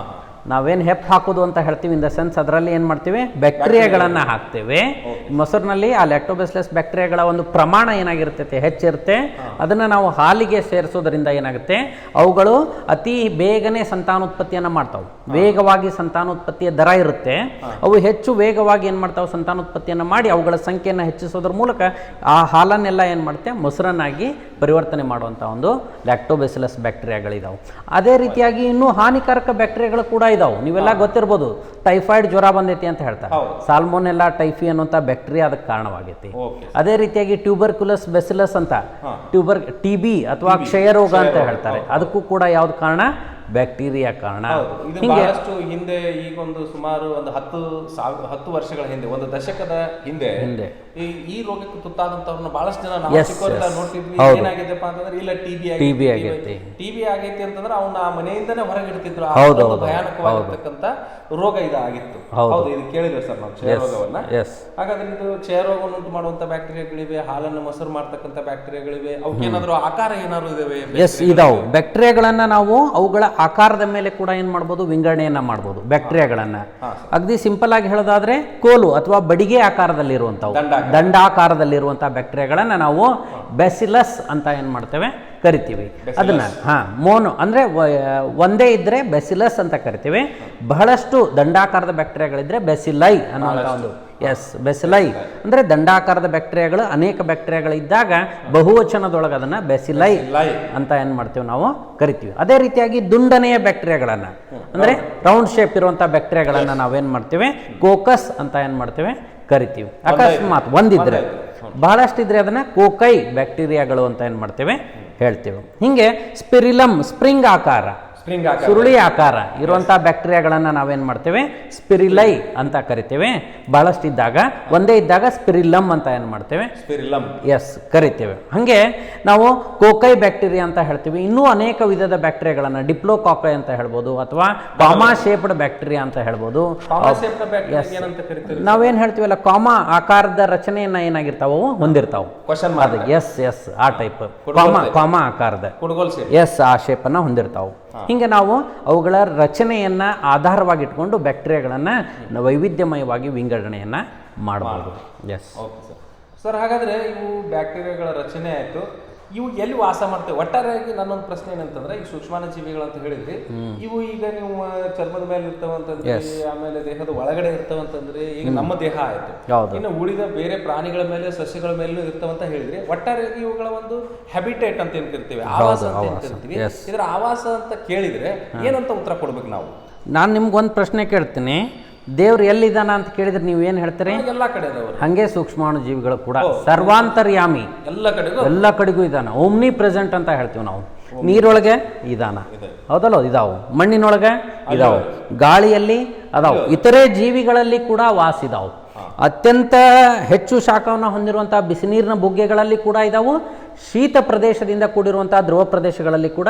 ನಾವೇನು ಹೆಪ್ಪು ಹಾಕೋದು ಅಂತ ಹೇಳ್ತೀವಿ, ಇನ್ ದ ಸೆನ್ಸ್ ಅದರಲ್ಲಿ ಏನು ಮಾಡ್ತೀವಿ, ಬ್ಯಾಕ್ಟೀರಿಯಾಗಳನ್ನು ಹಾಕ್ತೇವೆ. ಮೊಸರಿನಲ್ಲಿ ಆ ಲ್ಯಾಕ್ಟೋಬೆಸಿಲಸ್ ಬ್ಯಾಕ್ಟೀರಿಯಾಗಳ ಒಂದು ಪ್ರಮಾಣ ಏನಾಗಿರ್ತೈತೆ, ಹೆಚ್ಚಿರುತ್ತೆ. ಅದನ್ನು ನಾವು ಹಾಲಿಗೆ ಸೇರಿಸೋದ್ರಿಂದ ಏನಾಗುತ್ತೆ, ಅವುಗಳು ಅತಿ ಬೇಗನೆ ಸಂತಾನೋತ್ಪತ್ತಿಯನ್ನು ಮಾಡ್ತಾವೆ. ವೇಗವಾಗಿ ಸಂತಾನೋತ್ಪತ್ತಿಯ ದರ ಇರುತ್ತೆ. ಅವು ಹೆಚ್ಚು ವೇಗವಾಗಿ ಏನು ಮಾಡ್ತಾವೆ, ಸಂತಾನೋತ್ಪತ್ತಿಯನ್ನು ಮಾಡಿ ಅವುಗಳ ಸಂಖ್ಯೆಯನ್ನು ಹೆಚ್ಚಿಸೋದ್ರ ಮೂಲಕ ಆ ಹಾಲನ್ನೆಲ್ಲ ಏನು ಮಾಡುತ್ತೆ, ಮೊಸರನ್ನಾಗಿ ಪರಿವರ್ತನೆ ಮಾಡುವಂಥ ಒಂದು ಲ್ಯಾಕ್ಟೋಬೆಸಿಲಸ್ ಬ್ಯಾಕ್ಟೀರಿಯಾಗಳಿದಾವೆ. ಅದೇ ರೀತಿಯಾಗಿ ಇನ್ನೂ ಹಾನಿಕಾರಕ ಬ್ಯಾಕ್ಟೀರಿಯಾಗಳು ಕೂಡ ಇದಾವೆ. ನೀವೆಲ್ಲ ಗೊತ್ತಿರ್ಬೋದು, ಟೈಫಾಯ್ಡ್ ಜ್ವರ ಬಂದೈತಿ ಅಂತ ಹೇಳ್ತಾರೆ. ಸಾಲ್ಮೊನೆಲ್ಲಾ ಟೈಫಿ ಅನ್ನುವಂಥ ಬ್ಯಾಕ್ಟೀರಿಯಾ ಅದಕ್ಕೆ ಕಾರಣವಾಗೈತಿ. ಅದೇ ರೀತಿಯಾಗಿ ಟ್ಯೂಬರ್ಕ್ಯುಲಸ್ ಬೆಸಿಲಸ್ ಅಂತ, TB ಅಥವಾ ಕ್ಷಯ ರೋಗ ಅಂತ ಹೇಳ್ತಾರೆ, ಅದಕ್ಕೂ ಕೂಡ ಯಾವ್ದು ಕಾರಣ, ಬ್ಯಾಕ್ಟೀರಿಯಾ ಕಾರಣ. ಇದು ಬಹಳಷ್ಟು ಹಿಂದೆ ಈಗ ಒಂದು ಸುಮಾರು ಒಂದು 10 ವರ್ಷಗಳ ಹಿಂದೆ, ಒಂದು ದಶಕದ ಹಿಂದೆ ಈ ರೋಗಕ್ಕೆ ತುತ್ತಾದಂತವ್ರನ್ನ ಬಹಳಷ್ಟು ಜನ ನಾವು ಚಿಕ್ಕವರೆಲ್ಲ ನೋಡ್ತಿದ್ವಿ. ಏನಾಗಿದೆಪ್ಪ ಅಂತಂದ್ರೆ ಇಲ್ಲ ಟಿಬಿ ಆಗೈತಿ ಅಂತಂದ್ರೆ ಅವ್ನ ಆ ಮನೆಯಿಂದನೇ ಹೊರಗೆ ಇಡ್ತಿದ್ರು. ಭಯಾನಕವಾಗಿರ್ತಕ್ಕಂಥ ರೋಗ ಇದಾಗಿತ್ತು. ಹೌದು, ಇದು ಕೇಳಿದ್ರೆ ಸರ್ ನಾವು ಕ್ಷಯ ರೋಗವನ್ನ. ಹಾಗಾದ್ರೆ ಇದು ಕ್ಷಯ ರೋಗವನ್ನು ಉಂಟು ಮಾಡುವಂತ ಬ್ಯಾಕ್ಟೀರಿಯಾಗಳಿವೆ, ಹಾಲನ್ನು ಮೊಸರು ಮಾಡ್ತಕ್ಕಂಥ ಬ್ಯಾಕ್ಟೀರಿಯಾಗಳಿವೆ. ಅವಕ್ಕೇನಾದ್ರು ಆಕಾರ ಏನಾದ್ರು ಇದಾವೆ? ಇದಾವೆ ಬ್ಯಾಕ್ಟೀರಿಯಾಗಳನ್ನ ನಾವು ಅವುಗಳ ಆಕಾರದ ಮೇಲೆ ಕೂಡ ಏನ್ ಮಾಡ್ಬೋದು, ವಿಂಗಡಣೆಯನ್ನ ಮಾಡ್ಬೋದು. ಬ್ಯಾಕ್ಟೀರಿಯಾಗಳನ್ನ ಅಗದಿ ಸಿಂಪಲ್ ಆಗಿ ಹೇಳೋದಾದ್ರೆ ಕೋಲು ಅಥವಾ ಬಡಿಗೆ ಆಕಾರದಲ್ಲಿರುವಂತವು, ದಂಡಾಕಾರದಲ್ಲಿರುವಂತಹ ಬ್ಯಾಕ್ಟೀರಿಯಾಗಳನ್ನ ನಾವು ಬ್ಯಾಸಿಲಸ್ ಅಂತ ಏನ್ ಮಾಡ್ತೇವೆ, ಕರಿತೀವಿ. ಅದನ್ನ ಮೋನೋ ಅಂದ್ರೆ ಒಂದೇ ಇದ್ರೆ ಬ್ಯಾಸಿಲಸ್ ಅಂತ ಕರಿತೀವಿ. ಬಹಳಷ್ಟು ದಂಡಾಕಾರದ ಬ್ಯಾಕ್ಟೀರಿಯಾಗಳಿದ್ರೆ ಬ್ಯಾಸಿಲೈ ಅನ್ನುವಂಥ ಒಂದು ಬ್ಯಾಸಿಲೈ ಅಂದ್ರೆ ದಂಡಾಕಾರದ ಬ್ಯಾಕ್ಟೀರಿಯಾಗಳು, ಅನೇಕ ಬ್ಯಾಕ್ಟೀರಿಯಾಗಳಿದ್ದಾಗ ಬಹುವಚನದೊಳಗೆ ಅದನ್ನ ಬ್ಯಾಸಿಲೈ ಅಂತ ಏನ್ ಮಾಡ್ತೀವಿ ನಾವು ಕರಿತೀವಿ. ಅದೇ ರೀತಿಯಾಗಿ ದುಂಡನೆಯ ಬ್ಯಾಕ್ಟೀರಿಯಾಗಳನ್ನ ಅಂದ್ರೆ ರೌಂಡ್ ಶೇಪ್ ಇರುವಂತಹ ಬ್ಯಾಕ್ಟೀರಿಯಾಗಳನ್ನ ನಾವೇನ್ ಮಾಡ್ತೀವಿ, ಕೋಕಸ್ ಅಂತ ಏನ್ ಮಾಡ್ತೇವೆ, ಕರಿತೀವಿ. ಅಕಸ್ಮಾತ್ ಒಂದಿದ್ರೆ, ಬಹಳಷ್ಟಿದ್ರೆ ಅದನ್ನ ಕೋಕೈ ಬ್ಯಾಕ್ಟೀರಿಯಾಗಳು ಅಂತ ಏನ್ ಮಾಡ್ತೇವೆ, ಹೇಳ್ತೇವೆ. ಹಿಂಗೆ ಸ್ಪಿರಿಲಮ್ ಸ್ಪ್ರಿಂಗ್ ಆಕಾರ, ಸುರುಳಿ ಆಕಾರ ಇರುವಂತಹ ಬ್ಯಾಕ್ಟೀರಿಯಾಗಳನ್ನ ನಾವೇನ್ ಮಾಡ್ತೇವೆ, ಸ್ಪಿರಿಲೈ ಅಂತ ಕರಿತೇವೆ. ಬಹಳಷ್ಟಿದ್ದಾಗ, ಒಂದೇ ಇದ್ದಾಗ ಸ್ಪಿರಿಲಮ್ ಅಂತ ಏನ್ ಮಾಡ್ತೇವೆ, ಕರಿತೇವೆ. ಹಂಗೆ ನಾವು ಕೋಕೈ ಬ್ಯಾಕ್ಟೀರಿಯಾ ಅಂತ ಹೇಳ್ತೀವಿ. ಇನ್ನೂ ಅನೇಕ ವಿಧದ ಬ್ಯಾಕ್ಟೀರಿಯಾಗಳನ್ನ ಡಿಪ್ಲೋಕಾಕೈ ಅಂತ ಹೇಳ್ಬೋದು, ಅಥವಾ ಕಾಮಾ ಶೇಪ್ಡ್ ಬ್ಯಾಕ್ಟೀರಿಯಾ ಅಂತ ಹೇಳ್ಬೋದು. ನಾವೇನ್ ಹೇಳ್ತೀವಲ್ಲ, ಕಾಮಾ ಆಕಾರದ ರಚನೆಯನ್ನ ಏನಾಗಿರ್ತಾವ, ಹೊಂದಿರ್ತಾವ. ಆ ಟೈಪ್ ಕಾಮಾ ಆಕಾರದ ಆ ಶೇಪ್ ಅನ್ನ ಹೊಂದಿರ್ತಾವ. ಹಿಂಗೆ ನಾವು ಅವುಗಳ ರಚನೆಯನ್ನ ಆಧಾರವಾಗಿಟ್ಕೊಂಡು ಬ್ಯಾಕ್ಟೀರಿಯಾಗಳನ್ನ ವೈವಿಧ್ಯಮಯವಾಗಿ ವಿಂಗಡಣೆಯನ್ನ ಮಾಡಬಹುದು. ಸರ್, ಹಾಗಾದ್ರೆ ಇವು ಬ್ಯಾಕ್ಟೀರಿಯಾಗಳ ರಚನೆ ಆಯ್ತು, ಇವು ಎಲ್ಲಿ ವಾಸ ಮಾಡ್ತೇವೆ? ಒಟ್ಟಾರೆಯಾಗಿ ನನ್ನೊಂದು ಪ್ರಶ್ನೆ ಏನಂತಂದ್ರೆ, ಈ ಸೂಕ್ಷ್ಮಾಣು ಜೀವಿಗಳು ಅಂತ ಹೇಳಿದ್ರಿ, ಇವು ಈಗ ನೀವು ಚರ್ಮದ ಮೇಲೆ ಇರ್ತಾವಂತಂದ್ರಿ, ಆಮೇಲೆ ದೇಹದ ಒಳಗಡೆ ಇರ್ತಾವಂತಂದ್ರಿ, ಈಗ ನಮ್ಮ ದೇಹ ಆಯ್ತು, ಇನ್ನು ಉಳಿದ ಬೇರೆ ಪ್ರಾಣಿಗಳ ಮೇಲೆ, ಸಸ್ಯಗಳ ಮೇಲೂ ಇರ್ತಾವಂತ ಹೇಳಿದ್ರಿ. ಒಟ್ಟಾರೆಯಾಗಿ ಇವುಗಳ ಒಂದು ಹ್ಯಾಬಿಟೇಟ್ ಅಂತ ಏನ್ ಕರಿತೀವಿ, ಆವಾಸ ಅಂತ ಏನ್ ಕರಿತೀವಿ, ಇದರ ಆವಾಸ ಅಂತ ಕೇಳಿದ್ರೆ ಏನಂತ ಉತ್ತರ ಕೊಡ್ಬೇಕು ನಾವು? ನಾನು ನಿಮ್ಗೊಂದು ಪ್ರಶ್ನೆ ಕೇಳ್ತೀನಿ. ದೇವ್ರು ಎಲ್ಲಿದ್ದಾನ ಅಂತ ಕೇಳಿದ್ರೆ ನೀವು ಏನ್ ಹೇಳ್ತೀರಿ? ಎಲ್ಲಾ ಕಡೆ. ಹಂಗೆ ಸೂಕ್ಷ್ಮಾಣು ಜೀವಿಗಳು ಕೂಡ ಸರ್ವಾಂತರ್ಯಾಮಿ, ಎಲ್ಲ ಕಡೆಗೂ ಇದಾನ. ಓಮ್ನಿ ಪ್ರೆಸೆಂಟ್ ಅಂತ ಹೇಳ್ತೀವಿ ನಾವು. ನೀರೊಳಗೆ ಇದಾನ, ಹೌದಲ್ಲ, ಇದಾವು. ಮಣ್ಣಿನೊಳಗೆ ಇದಾವು, ಗಾಳಿಯಲ್ಲಿ ಅದಾವು, ಇತರೆ ಜೀವಿಗಳಲ್ಲಿ ಕೂಡ ವಾಸಿದಾವು. ಅತ್ಯಂತ ಹೆಚ್ಚು ಶಾಖವನ್ನು ಹೊಂದಿರುವಂತಹ ಬಿಸಿನೀರಿನ ಬುಗ್ಗೆಗಳಲ್ಲಿ ಕೂಡ ಇದಾವು. ಶೀತ ಪ್ರದೇಶದಿಂದ ಕೂಡಿರುವಂತಹ ಧ್ರುವ ಪ್ರದೇಶಗಳಲ್ಲಿ ಕೂಡ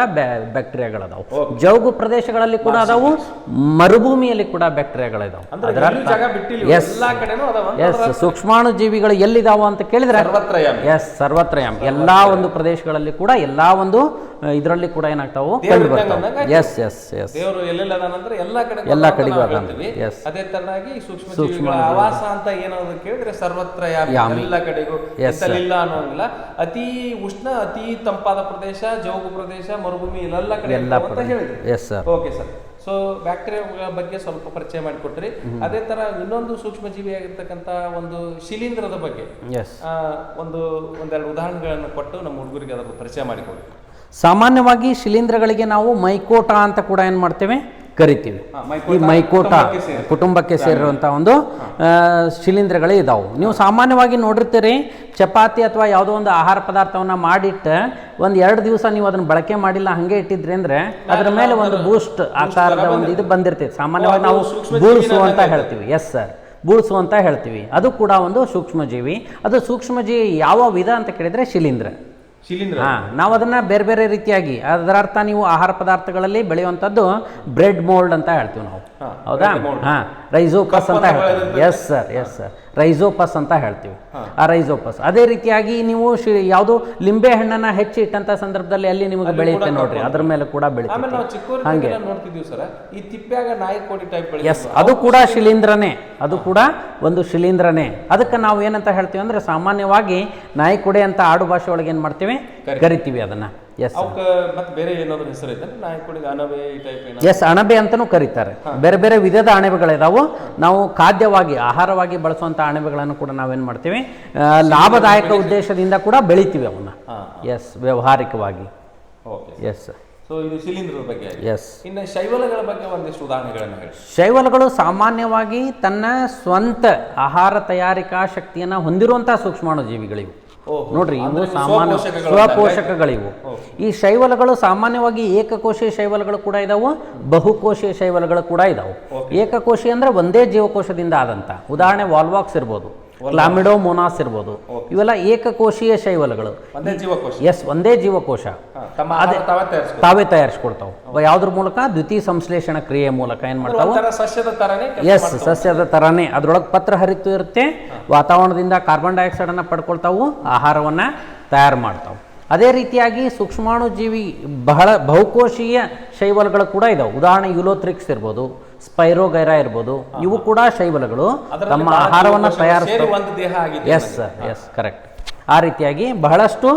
ಬ್ಯಾಕ್ಟೀರಿಯಾಗಳದಾವು. ಜೌಗು ಪ್ರದೇಶಗಳಲ್ಲಿ ಕೂಡ ಅದಾವು, ಮರುಭೂಮಿಯಲ್ಲಿ ಕೂಡ ಬ್ಯಾಕ್ಟೀರಿಯಾಗಳಿದಾವೆ. ಸೂಕ್ಷ್ಮಾಣು ಜೀವಿಗಳು ಎಲ್ಲಿದಾವ ಅಂತ ಕೇಳಿದ್ರೆ ಸರ್ವತ್ರಯಾಮ್, ಎಲ್ಲಾ ಒಂದು ಪ್ರದೇಶಗಳಲ್ಲಿ ಕೂಡ, ಎಲ್ಲಾ ಒಂದು ಇದರಲ್ಲಿ ಕೂಡ ಏನಾಗ್ತಾವು, ಕಂಡು ಬರ್ತಾವೆ. ಎಲ್ಲ ಕಡೆಗೂ ಅದೇ ತರನಾಗಿ ಸೂಕ್ಷ್ಮ ಆವಾಸ ಅಂತ ಏನಾದ್ರು ಕೇಳಿದ್ರೆ ಸರ್ವತ್ರಯಾಮಿ, ಎಲ್ಲ ಕಡೆಗೂ ಇಲ್ಲ ಅನ್ನೋಂಗಿಲ್ಲ. ಅತಿ ಉಷ್ಣ, ಅತಿ ತಂಪಾದ ಪ್ರದೇಶ, ಜೌಗು ಪ್ರದೇಶ, ಮರುಭೂಮಿ, ಎಲ್ಲ ಕಡೆ ಅಂತ ಹೇಳಿದ್ರಿ. Okay sir. ಸೊ ಬ್ಯಾಕ್ಟೀರಿಯಾ ಬಗ್ಗೆ ಸ್ವಲ್ಪ ಪರಿಚಯ ಮಾಡಿಕೊಟ್ರಿ. ಅದೇ ತರ ಇನ್ನೊಂದು ಸೂಕ್ಷ್ಮ ಜೀವಿಯಾಗಿರ್ತಕ್ಕಂಥ ಒಂದು ಶಿಲೀಂಧ್ರದ ಬಗ್ಗೆ ಒಂದೆರಡು ಉದಾಹರಣೆಗಳನ್ನು ಕೊಟ್ಟು ನಮ್ಮ ಹುಡುಗರಿಗೆ ಅದರ ಪರಿಚಯ ಮಾಡಿಕೊಡಿ. ಸಾಮಾನ್ಯವಾಗಿ ಶಿಲೀಂಧ್ರಗಳಿಗೆ ನಾವು ಮೈಕೋಟಾ ಅಂತ ಕೂಡ ಏನ್ ಮಾಡ್ತೇವೆ, ಕರಿತೀವಿ. ಈ ಮೈಕೋಟಾ ಕುಟುಂಬಕ್ಕೆ ಸೇರಿರುವಂತಹ ಒಂದು ಶಿಲೀಂಧ್ರಗಳೇ ಇದಾವು. ನೀವು ಸಾಮಾನ್ಯವಾಗಿ ನೋಡಿರ್ತೀರಿ, ಚಪಾತಿ ಅಥವಾ ಯಾವುದೋ ಒಂದು ಆಹಾರ ಪದಾರ್ಥವನ್ನ ಮಾಡಿಟ್ಟು 1-2 ದಿವಸ ನೀವು ಅದನ್ನ ಬಳಕೆ ಮಾಡಿಲ್ಲ, ಹಂಗೆ ಇಟ್ಟಿದ್ರಿ ಅಂದ್ರೆ ಅದರ ಮೇಲೆ ಒಂದು ಬೂಸ್ಟ್ ಆಕಾರದ ಒಂದು ಇದು ಬಂದಿರ್ತೈತೆ. ಸಾಮಾನ್ಯವಾಗಿ ನಾವು ಬೂಳ್ಸು ಅಂತ ಹೇಳ್ತೀವಿ. ಬೂಳ್ಸು ಅಂತ ಹೇಳ್ತೀವಿ. ಅದು ಕೂಡ ಒಂದು ಸೂಕ್ಷ್ಮಜೀವಿ. ಅದು ಸೂಕ್ಷ್ಮಜೀವಿ ಯಾವ ವಿಧ ಅಂತ ಕೇಳಿದ್ರೆ ಶಿಲೀಂಧ್ರ. ನಾವು ಅದನ್ನ ಬೇರೆ ಬೇರೆ ರೀತಿಯಾಗಿ, ಅದರ ಅರ್ಥ ನೀವು ಆಹಾರ ಪದಾರ್ಥಗಳಲ್ಲಿ ಬೆಳೆಯುವಂಥದ್ದು ಬ್ರೆಡ್ ಮೋಲ್ಡ್ ಅಂತ ಹೇಳ್ತೀವಿ ನಾವು, ಹೌದಾ? ರೈಸೋಪಸ್ ಅಂತ ಹೇಳ್ತೀವಿ. ಎಸ್ ಸರ್, ರೈಸೋಪಸ್ ಅಂತ ಹೇಳ್ತೀವಿ. ಆ ರೈಸೋಪಸ್. ಅದೇ ರೀತಿಯಾಗಿ ನೀವು ಯಾವುದು ಲಿಂಬೆ ಹಣ್ಣನ್ನ ಹೆಚ್ಚಿ ಇಟ್ಟಂತ ಸಂದರ್ಭದಲ್ಲಿ ಅಲ್ಲಿ ನಿಮಗೆ ಬೆಳೆಯುತ್ತೆ ನೋಡ್ರಿ, ಅದ್ರ ಮೇಲೆ ಕೂಡ ಬೆಳೆಯುತ್ತೆ. ಹಂಗೆ ಅದು ಕೂಡ ಶಿಲೀಂಧ್ರನೇ, ಅದು ಕೂಡ ಒಂದು ಶಿಲೀಂಧ್ರನೇ. ಅದಕ್ಕೆ ನಾವು ಏನಂತ ಹೇಳ್ತೀವಿ ಅಂದ್ರೆ, ಸಾಮಾನ್ಯವಾಗಿ ನಾಯಿ ಕೊಡೆ ಅಂತ ಆಡು ಭಾಷೆ ಒಳಗೆ ಏನ್ ಮಾಡ್ತೀವಿ, ಕರಿತೀವಿ ಅದನ್ನ. ಅಣಬೆ ಅಂತಾನೂ ಕರೀತಾರೆ. ಬೇರೆ ಬೇರೆ ವಿಧದ ಅಣಬೆಗಳಿದಾವು. ನಾವು ಖಾದ್ಯವಾಗಿ, ಆಹಾರವಾಗಿ ಬಳಸುವಂತ ಅಣಬೆಗಳನ್ನು ಕೂಡ ನಾವೇನ್ ಮಾಡ್ತೀವಿ, ಲಾಭದಾಯಕ ಉದ್ದೇಶದಿಂದ ಕೂಡ ಬೆಳಿತೀವಿ ಅವನ್ನ. ವ್ಯವಹಾರಿಕವಾಗಿ. ಶೈವಲಗಳು ಸಾಮಾನ್ಯವಾಗಿ ತನ್ನ ಸ್ವಂತ ಆಹಾರ ತಯಾರಿಕಾ ಶಕ್ತಿಯನ್ನ ಹೊಂದಿರುವಂತಹ ಸೂಕ್ಷ್ಮಾಣು ಜೀವಿಗಳಿವು. ನೋಡ್ರಿ ಇವು ಸಾಮಾನ್ಯ ಸ್ವಪೋಷಕಗಳಿವು. ಈ ಶೈವಲಗಳು ಸಾಮಾನ್ಯವಾಗಿ ಏಕಕೋಶೀಯ ಶೈವಲಗಳು ಕೂಡ ಇದಾವು, ಬಹುಕೋಶೀಯ ಶೈವಲಗಳು ಕೂಡ ಇದಾವು. ಏಕಕೋಶಿ ಅಂದ್ರೆ ಒಂದೇ ಜೀವಕೋಶದಿಂದ ಆದಂತ, ಉದಾಹರಣೆ ವಾಲ್ವಾಕ್ಸ್ ಇರ್ಬೋದು, ಕ್ಲಾಮಿಡೋಮೋನಾಸ್ ಇರ್ಬೋದು, ಇವೆಲ್ಲ ಏಕಕೋಶೀಯ ಶೈವಲಗಳು. ಎಸ್, ಒಂದೇ ಜೀವಕೋಶ ತಾವೇ ತಯಾರಿಸ್ಕೊಡ್ತಾವೆ. ಯಾವ್ದ್ರ ಮೂಲಕ? ದ್ವಿತೀಯ ಸಂಶ್ಲೇಷಣ ಕ್ರಿಯೆ ಮೂಲಕ ಏನ್ ಮಾಡ್ತಾವೆ? ಎಸ್, ಸಸ್ಯದ ತರಾನೇ. ಅದ್ರೊಳಗೆ ಪತ್ರ ಹರಿತು ಇರುತ್ತೆ, ವಾತಾವರಣದಿಂದ ಕಾರ್ಬನ್ ಡೈಆಕ್ಸೈಡ್ ಅನ್ನ ಪಡ್ಕೊಳ್ತಾವು, ಆಹಾರವನ್ನ ತಯಾರು ಮಾಡ್ತಾವೆ. ಅದೇ ರೀತಿಯಾಗಿ ಸೂಕ್ಷ್ಮಾಣು ಜೀವಿ ಬಹುಕೋಶೀಯ ಶೈವಲಗಳು ಕೂಡ ಇದಾವೆ. ಉದಾಹರಣೆ ಯುಲೋಥ್ರಿಕ್ಸ್ ಇರ್ಬೋದು, ಸ್ಪೈರೋಗೈರಾ ಇರ್ಬೋದು, ಇವು ಕೂಡ ಶೈವಲಗಳು ತಮ್ಮ ಆಹಾರವನ್ನು ತಯಾರಿಸ್ತಾರೆ. Yes sir, yes, correct. ಆ ರೀತಿಯಾಗಿ ಬಹಳಷ್ಟು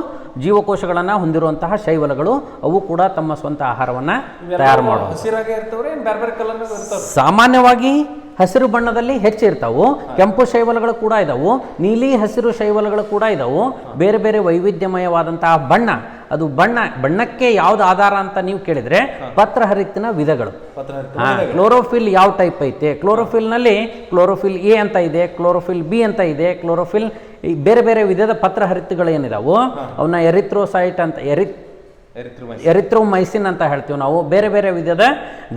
ಜೀವಕೋಶಗಳನ್ನು ಹೊಂದಿರುವಂತಹ ಶೈವಲಗಳು ಅವು ಕೂಡ ತಮ್ಮ ಸ್ವಂತ ಆಹಾರವನ್ನು ತಯಾರು ಮಾಡೋದು. ಸಾಮಾನ್ಯವಾಗಿ ಹಸಿರು ಬಣ್ಣದಲ್ಲಿ ಹೆಚ್ಚಿರ್ತಾವು. ಕೆಂಪು ಶೈವಲಗಳು ಕೂಡ ಇದಾವು, ನೀಲಿ ಹಸಿರು ಶೈವಲಗಳು ಕೂಡ ಇದಾವು. ಬೇರೆ ಬೇರೆ ವೈವಿಧ್ಯಮಯವಾದಂತಹ ಬಣ್ಣ. ಅದು ಬಣ್ಣಕ್ಕೆ ಯಾವ್ದು ಆಧಾರ ಅಂತ ನೀವು ಕೇಳಿದ್ರೆ ಪತ್ರಹರಿತ್ತಿನ ವಿಧಗಳು. ಕ್ಲೋರೋಫಿಲ್ ಯಾವ ಟೈಪ್ ಐತೆ? ಕ್ಲೋರೋಫಿಲ್ನಲ್ಲಿ ಕ್ಲೋರೋಫಿಲ್ ಎ ಅಂತ ಇದೆ, ಕ್ಲೋರೋಫಿಲ್ ಬಿ ಅಂತ ಇದೆ, ಕ್ಲೋರೋಫಿಲ್ ಬೇರೆ ಬೇರೆ ವಿಧದ ಪತ್ರಹರಿತ್ತುಗಳು ಏನಿದಾವು ಅವನ್ನ ಎರಿಥ್ರೋಸೈಟ್ ಅಂತ ಎರಿಥ್ರೋಮೈಸಿನ್ ಅಂತ ಹೇಳ್ತೀವಿ ನಾವು. ಬೇರೆ ಬೇರೆ ವಿಧದ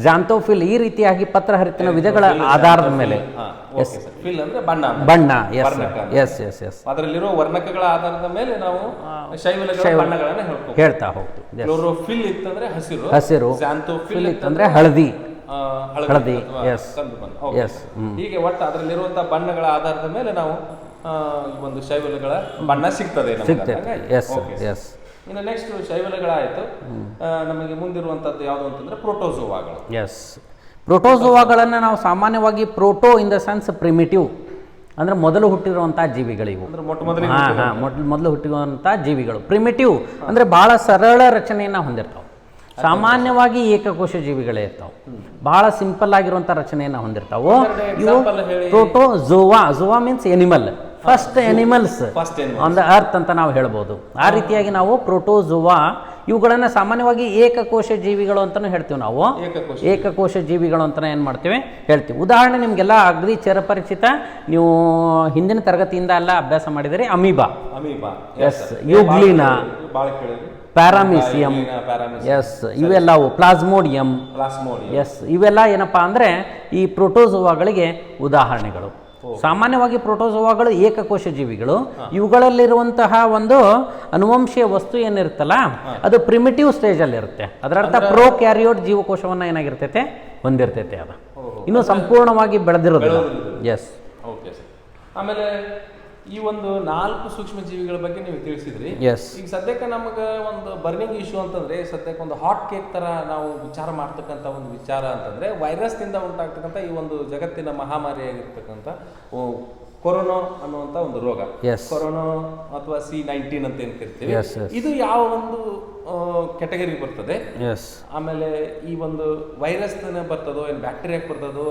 ಜಾಂತೋಫಿಲ್, ಈ ರೀತಿಯಾಗಿ ಪತ್ರಹರಿತ್ತಿನ ವಿಧಗಳ ಆಧಾರದ ಮೇಲೆ ಬಣ್ಣ. ಎಸ್ ಎಸ್ ಎಸ್, ಅದರಲ್ಲಿರುವ ವರ್ಣಕಗಳ ಆಧಾರದ ಮೇಲೆ ನಾವು ಬಣ್ಣಗಳನ್ನು ಹೇಳ್ತಾ ಹೋಗ್ತೀವಿ. ಕ್ಲೋರೋಫಿಲ್ ಇತ್ತಂದ್ರೆ ಹಸಿರು, ಜಾಂತೋಫಿಲ್ ಇತ್ತಂದ್ರೆ ಹಳದಿ. ಎಸ್ ಎಸ್, ಹೀಗೆ ಒಟ್ಟು ಅದರಲ್ಲಿರುವಂತಹ ಬಣ್ಣಗಳ ಆಧಾರದ ಮೇಲೆ ನಾವು ಒಂದು ಶೈವಲಗಳ ಬಣ್ಣ ಸಿಗ್ತದೆ. Yes yes. ಇನ್ನು ನೆಕ್ಸ್ಟ್ ಶೈವಲಗಳಾಯಿತು. ನಮಗೆ ಮುಂದಿರುವಂಥದ್ದು ಯಾವುದು ಅಂತಂದ್ರೆ ಪ್ರೋಟೋಜೋವಾಗಳು. ಎಸ್, ಪ್ರೋಟೋಜೋವಾಗಳನ್ನು ನಾವು ಸಾಮಾನ್ಯವಾಗಿ proto in the sense primitive ಅಂದ್ರೆ ಮೊದಲು ಹುಟ್ಟಿರುವಂತಹ ಜೀವಿಗಳಿವು. ಮೊದಲು ಹುಟ್ಟಿರುವಂತಹ ಜೀವಿಗಳು. ಪ್ರಿಮಿಟಿವ್ ಅಂದ್ರೆ ಬಹಳ ಸರಳ ರಚನೆಯನ್ನ ಹೊಂದಿರ್ತಾವೆ. ಸಾಮಾನ್ಯವಾಗಿ ಏಕಕೋಶ ಜೀವಿಗಳೇ ಇರ್ತಾವೆ, ಬಹಳ ಸಿಂಪಲ್ ಆಗಿರುವಂತಹ ರಚನೆಯನ್ನ ಹೊಂದಿರ್ತಾವೆ. ಇವು protozoa means animal, first animals on the earth ಅಂತ ನಾವು ಹೇಳ್ಬೋದು. ಆ ರೀತಿಯಾಗಿ ನಾವು ಪ್ರೋಟೋಜೋವಾ ಇವುಗಳನ್ನ ಸಾಮಾನ್ಯವಾಗಿ ಏಕಕೋಶ ಜೀವಿಗಳು ಅಂತಾನು ಹೇಳ್ತೀವಿ ನಾವು. ಏಕಕೋಶ ಜೀವಿಗಳು ಅಂತಾನೆ ಏನ್ ಮಾಡ್ತೀವಿ ಹೇಳ್ತೀವಿ. ಉದಾಹರಣೆ ನಿಮ್ಗೆಲ್ಲ ಅಗದಿ ಚಿರಪರಿಚಿತ, ನೀವು ಹಿಂದಿನ ತರಗತಿಯಿಂದ ಎಲ್ಲ ಅಭ್ಯಾಸ ಮಾಡಿದರೆ ಅಮೀಬಾ, ಎಸ್, ಯುಗ್ಲಿನಾ, ಪ್ಯಾರಾಮಿಸಿಯಂ, ಎಸ್, ಇವೆಲ್ಲವು ಪ್ಲಾಸ್ಮೋಡಿಯಂ, ಎಸ್, ಇವೆಲ್ಲ ಏನಪ್ಪಾ ಅಂದ್ರೆ ಈ ಪ್ರೋಟೋಜೋವಾಗಳಿಗೆ ಉದಾಹರಣೆಗಳು. ಸಾಮಾನ್ಯವಾಗಿ ಪ್ರೋಟೋಜೋವಾಗಳು ಏಕಕೋಶ ಜೀವಿಗಳು. ಇವುಗಳಲ್ಲಿರುವಂತಹ ಒಂದು ಅನುವಂಶೀಯ ವಸ್ತು ಏನಿರುತ್ತಲ್ಲ ಅದು ಪ್ರಿಮಿಟಿವ್ ಸ್ಟೇಜ್ ಅಲ್ಲಿ ಇರುತ್ತೆ. ಅದರರ್ಥ ಪ್ರೋ ಕ್ಯಾರಿಯೋಟ್ ಜೀವಕೋಶವನ್ನ ಏನಾಗಿರ್ತೈತೆ ಹೊಂದಿರ್ತೈತೆ. ಅದು ಇನ್ನು ಸಂಪೂರ್ಣವಾಗಿ ಬೆಳೆದಿರೋದಿಲ್ಲ. S, okay sir. ಆಮೇಲೆ ಈ ಒಂದು 4 ಸೂಕ್ಷ್ಮ ಜೀವಿಗಳ ಬಗ್ಗೆ ನೀವು ತಿಳಿಸಿದ್ರಿ. ಈಗ ಸದ್ಯಕ್ಕೆ ನಮಗೆ ಒಂದು ಬರ್ನಿಂಗ್ ಇಶ್ಯೂ ಅಂತಂದ್ರೆ ಸದ್ಯಕ್ಕೆ ಒಂದು ಹಾಟ್ ಕೇಕ್ ತರ ನಾವು ವಿಚಾರ ಮಾಡ್ತಕ್ಕಂಥ ಒಂದು ವಿಚಾರ ಅಂತಂದ್ರೆ ವೈರಸ್ ನಿಂದ ಉಂಟಾಗ್ತಕ್ಕಂಥ ಈ ಒಂದು ಜಗತ್ತಿನ ಮಹಾಮಾರಿಯಾಗಿರ್ತಕ್ಕಂಥ ಕೊರೋನಾ ಅನ್ನುವಂಥ ಒಂದು ರೋಗ. ಕೊರೋನಾ ಅಥವಾ C-19 ಅಂತ ಏನ್ ಕರಿತೀವಿ, ಇದು ಯಾವ ಒಂದು ಕ್ಯಾಟಗರಿ ಬರ್ತದೆ? ಆಮೇಲೆ ಈ ಒಂದು ವೈರಸ್ ಬರ್ತದೋ ಏನ್ ಬ್ಯಾಕ್ಟೀರಿಯಾಕ್ ಬರ್ತದೋ,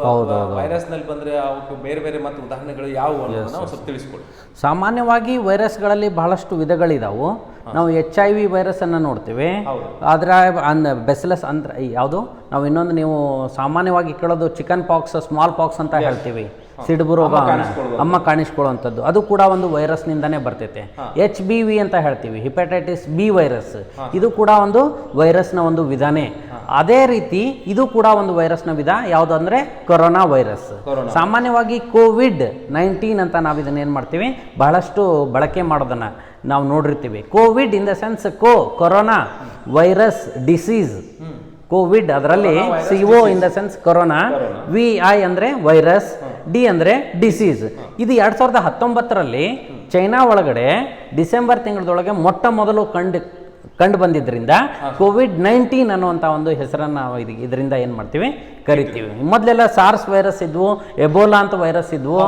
ವೈರಸ್ ನಲ್ಲಿ ಬಂದ್ರೆ ಅವಕ್ಕೆ ಬೇರೆ ಬೇರೆ ಮತ್ತು ಉದಾಹರಣೆಗಳು ಯಾವುವು ಅನ್ನೋದನ್ನ ನಾವು ಸ್ವಲ್ಪ ತಿಳಿಸ್ಕೊಡಿ. ಸಾಮಾನ್ಯವಾಗಿ ವೈರಸ್ಗಳಲ್ಲಿ ಬಹಳಷ್ಟು ವಿಧಗಳಿದಾವು. ನಾವು HIV ವೈರಸ್ ಅನ್ನ ನೋಡ್ತೀವಿ. ಆದ್ರೆ ಬೆಸಿಲಸ್ ಅಂದ್ರೆ ಯಾವುದು ನಾವು ಇನ್ನೊಂದು ನೀವು ಸಾಮಾನ್ಯವಾಗಿ ಕೇಳೋದು ಚಿಕನ್ ಪಾಕ್ಸ್, ಸ್ಮಾಲ್ ಪಾಕ್ಸ್ ಅಂತ ಹೇಳ್ತೀವಿ. ಸಿಡುಬು ರೋಗ, ಅಮ್ಮ ಕಾಣಿಸ್ಕೊಳ್ಳುವಂಥದ್ದು, ಅದು ಕೂಡ ಒಂದು ವೈರಸ್ ನಿಂದಾನೇ ಬರ್ತೈತೆ. HBV ಅಂತ ಹೇಳ್ತೀವಿ, ಹಿಪಟೈಟಿಸ್ ಬಿ ವೈರಸ್, ಇದು ಕೂಡ ಒಂದು ವೈರಸ್ನ ಒಂದು ವಿಧಾನೇ. ಅದೇ ರೀತಿ ಇದು ಕೂಡ ಒಂದು ವೈರಸ್ನ ವಿಧ. ಯಾವುದು ಅಂದ್ರೆ ಕೊರೋನಾ ವೈರಸ್. ಸಾಮಾನ್ಯವಾಗಿ COVID-19 ಅಂತ ನಾವು ಇದನ್ನ ಏನ್ ಮಾಡ್ತೀವಿ ಬಹಳಷ್ಟು ಬಳಕೆ ಮಾಡೋದನ್ನ ನಾವು ನೋಡಿರ್ತೀವಿ. Covid in the sense corona virus disease. Covid ಅದರಲ್ಲಿ CO in the sense corona, VI ಅಂದ್ರೆ ವೈರಸ್, D ಅಂದ್ರೆ ಡಿಸೀಸ್. ಇದು 2019ರಲ್ಲಿ ಚೈನಾ ಒಳಗಡೆ ಡಿಸೆಂಬರ್ ತಿಂಗಳದೊಳಗೆ ಮೊಟ್ಟ ಮೊದಲು ಕಂಡು ಬಂದಿದ್ದರಿಂದ COVID-19 ಅನ್ನುವಂಥ ಒಂದು ಹೆಸರನ್ನು ಇದರಿಂದ ಏನು ಮಾಡ್ತೀವಿ ಕರಿತೀವಿ. ಮೊದಲೆಲ್ಲ ಸಾರ್ಸ್ ವೈರಸ್ ಇದ್ವು, ಎಬೋಲಾ ಅಂತ ವೈರಸ್ ಇದ್ವು.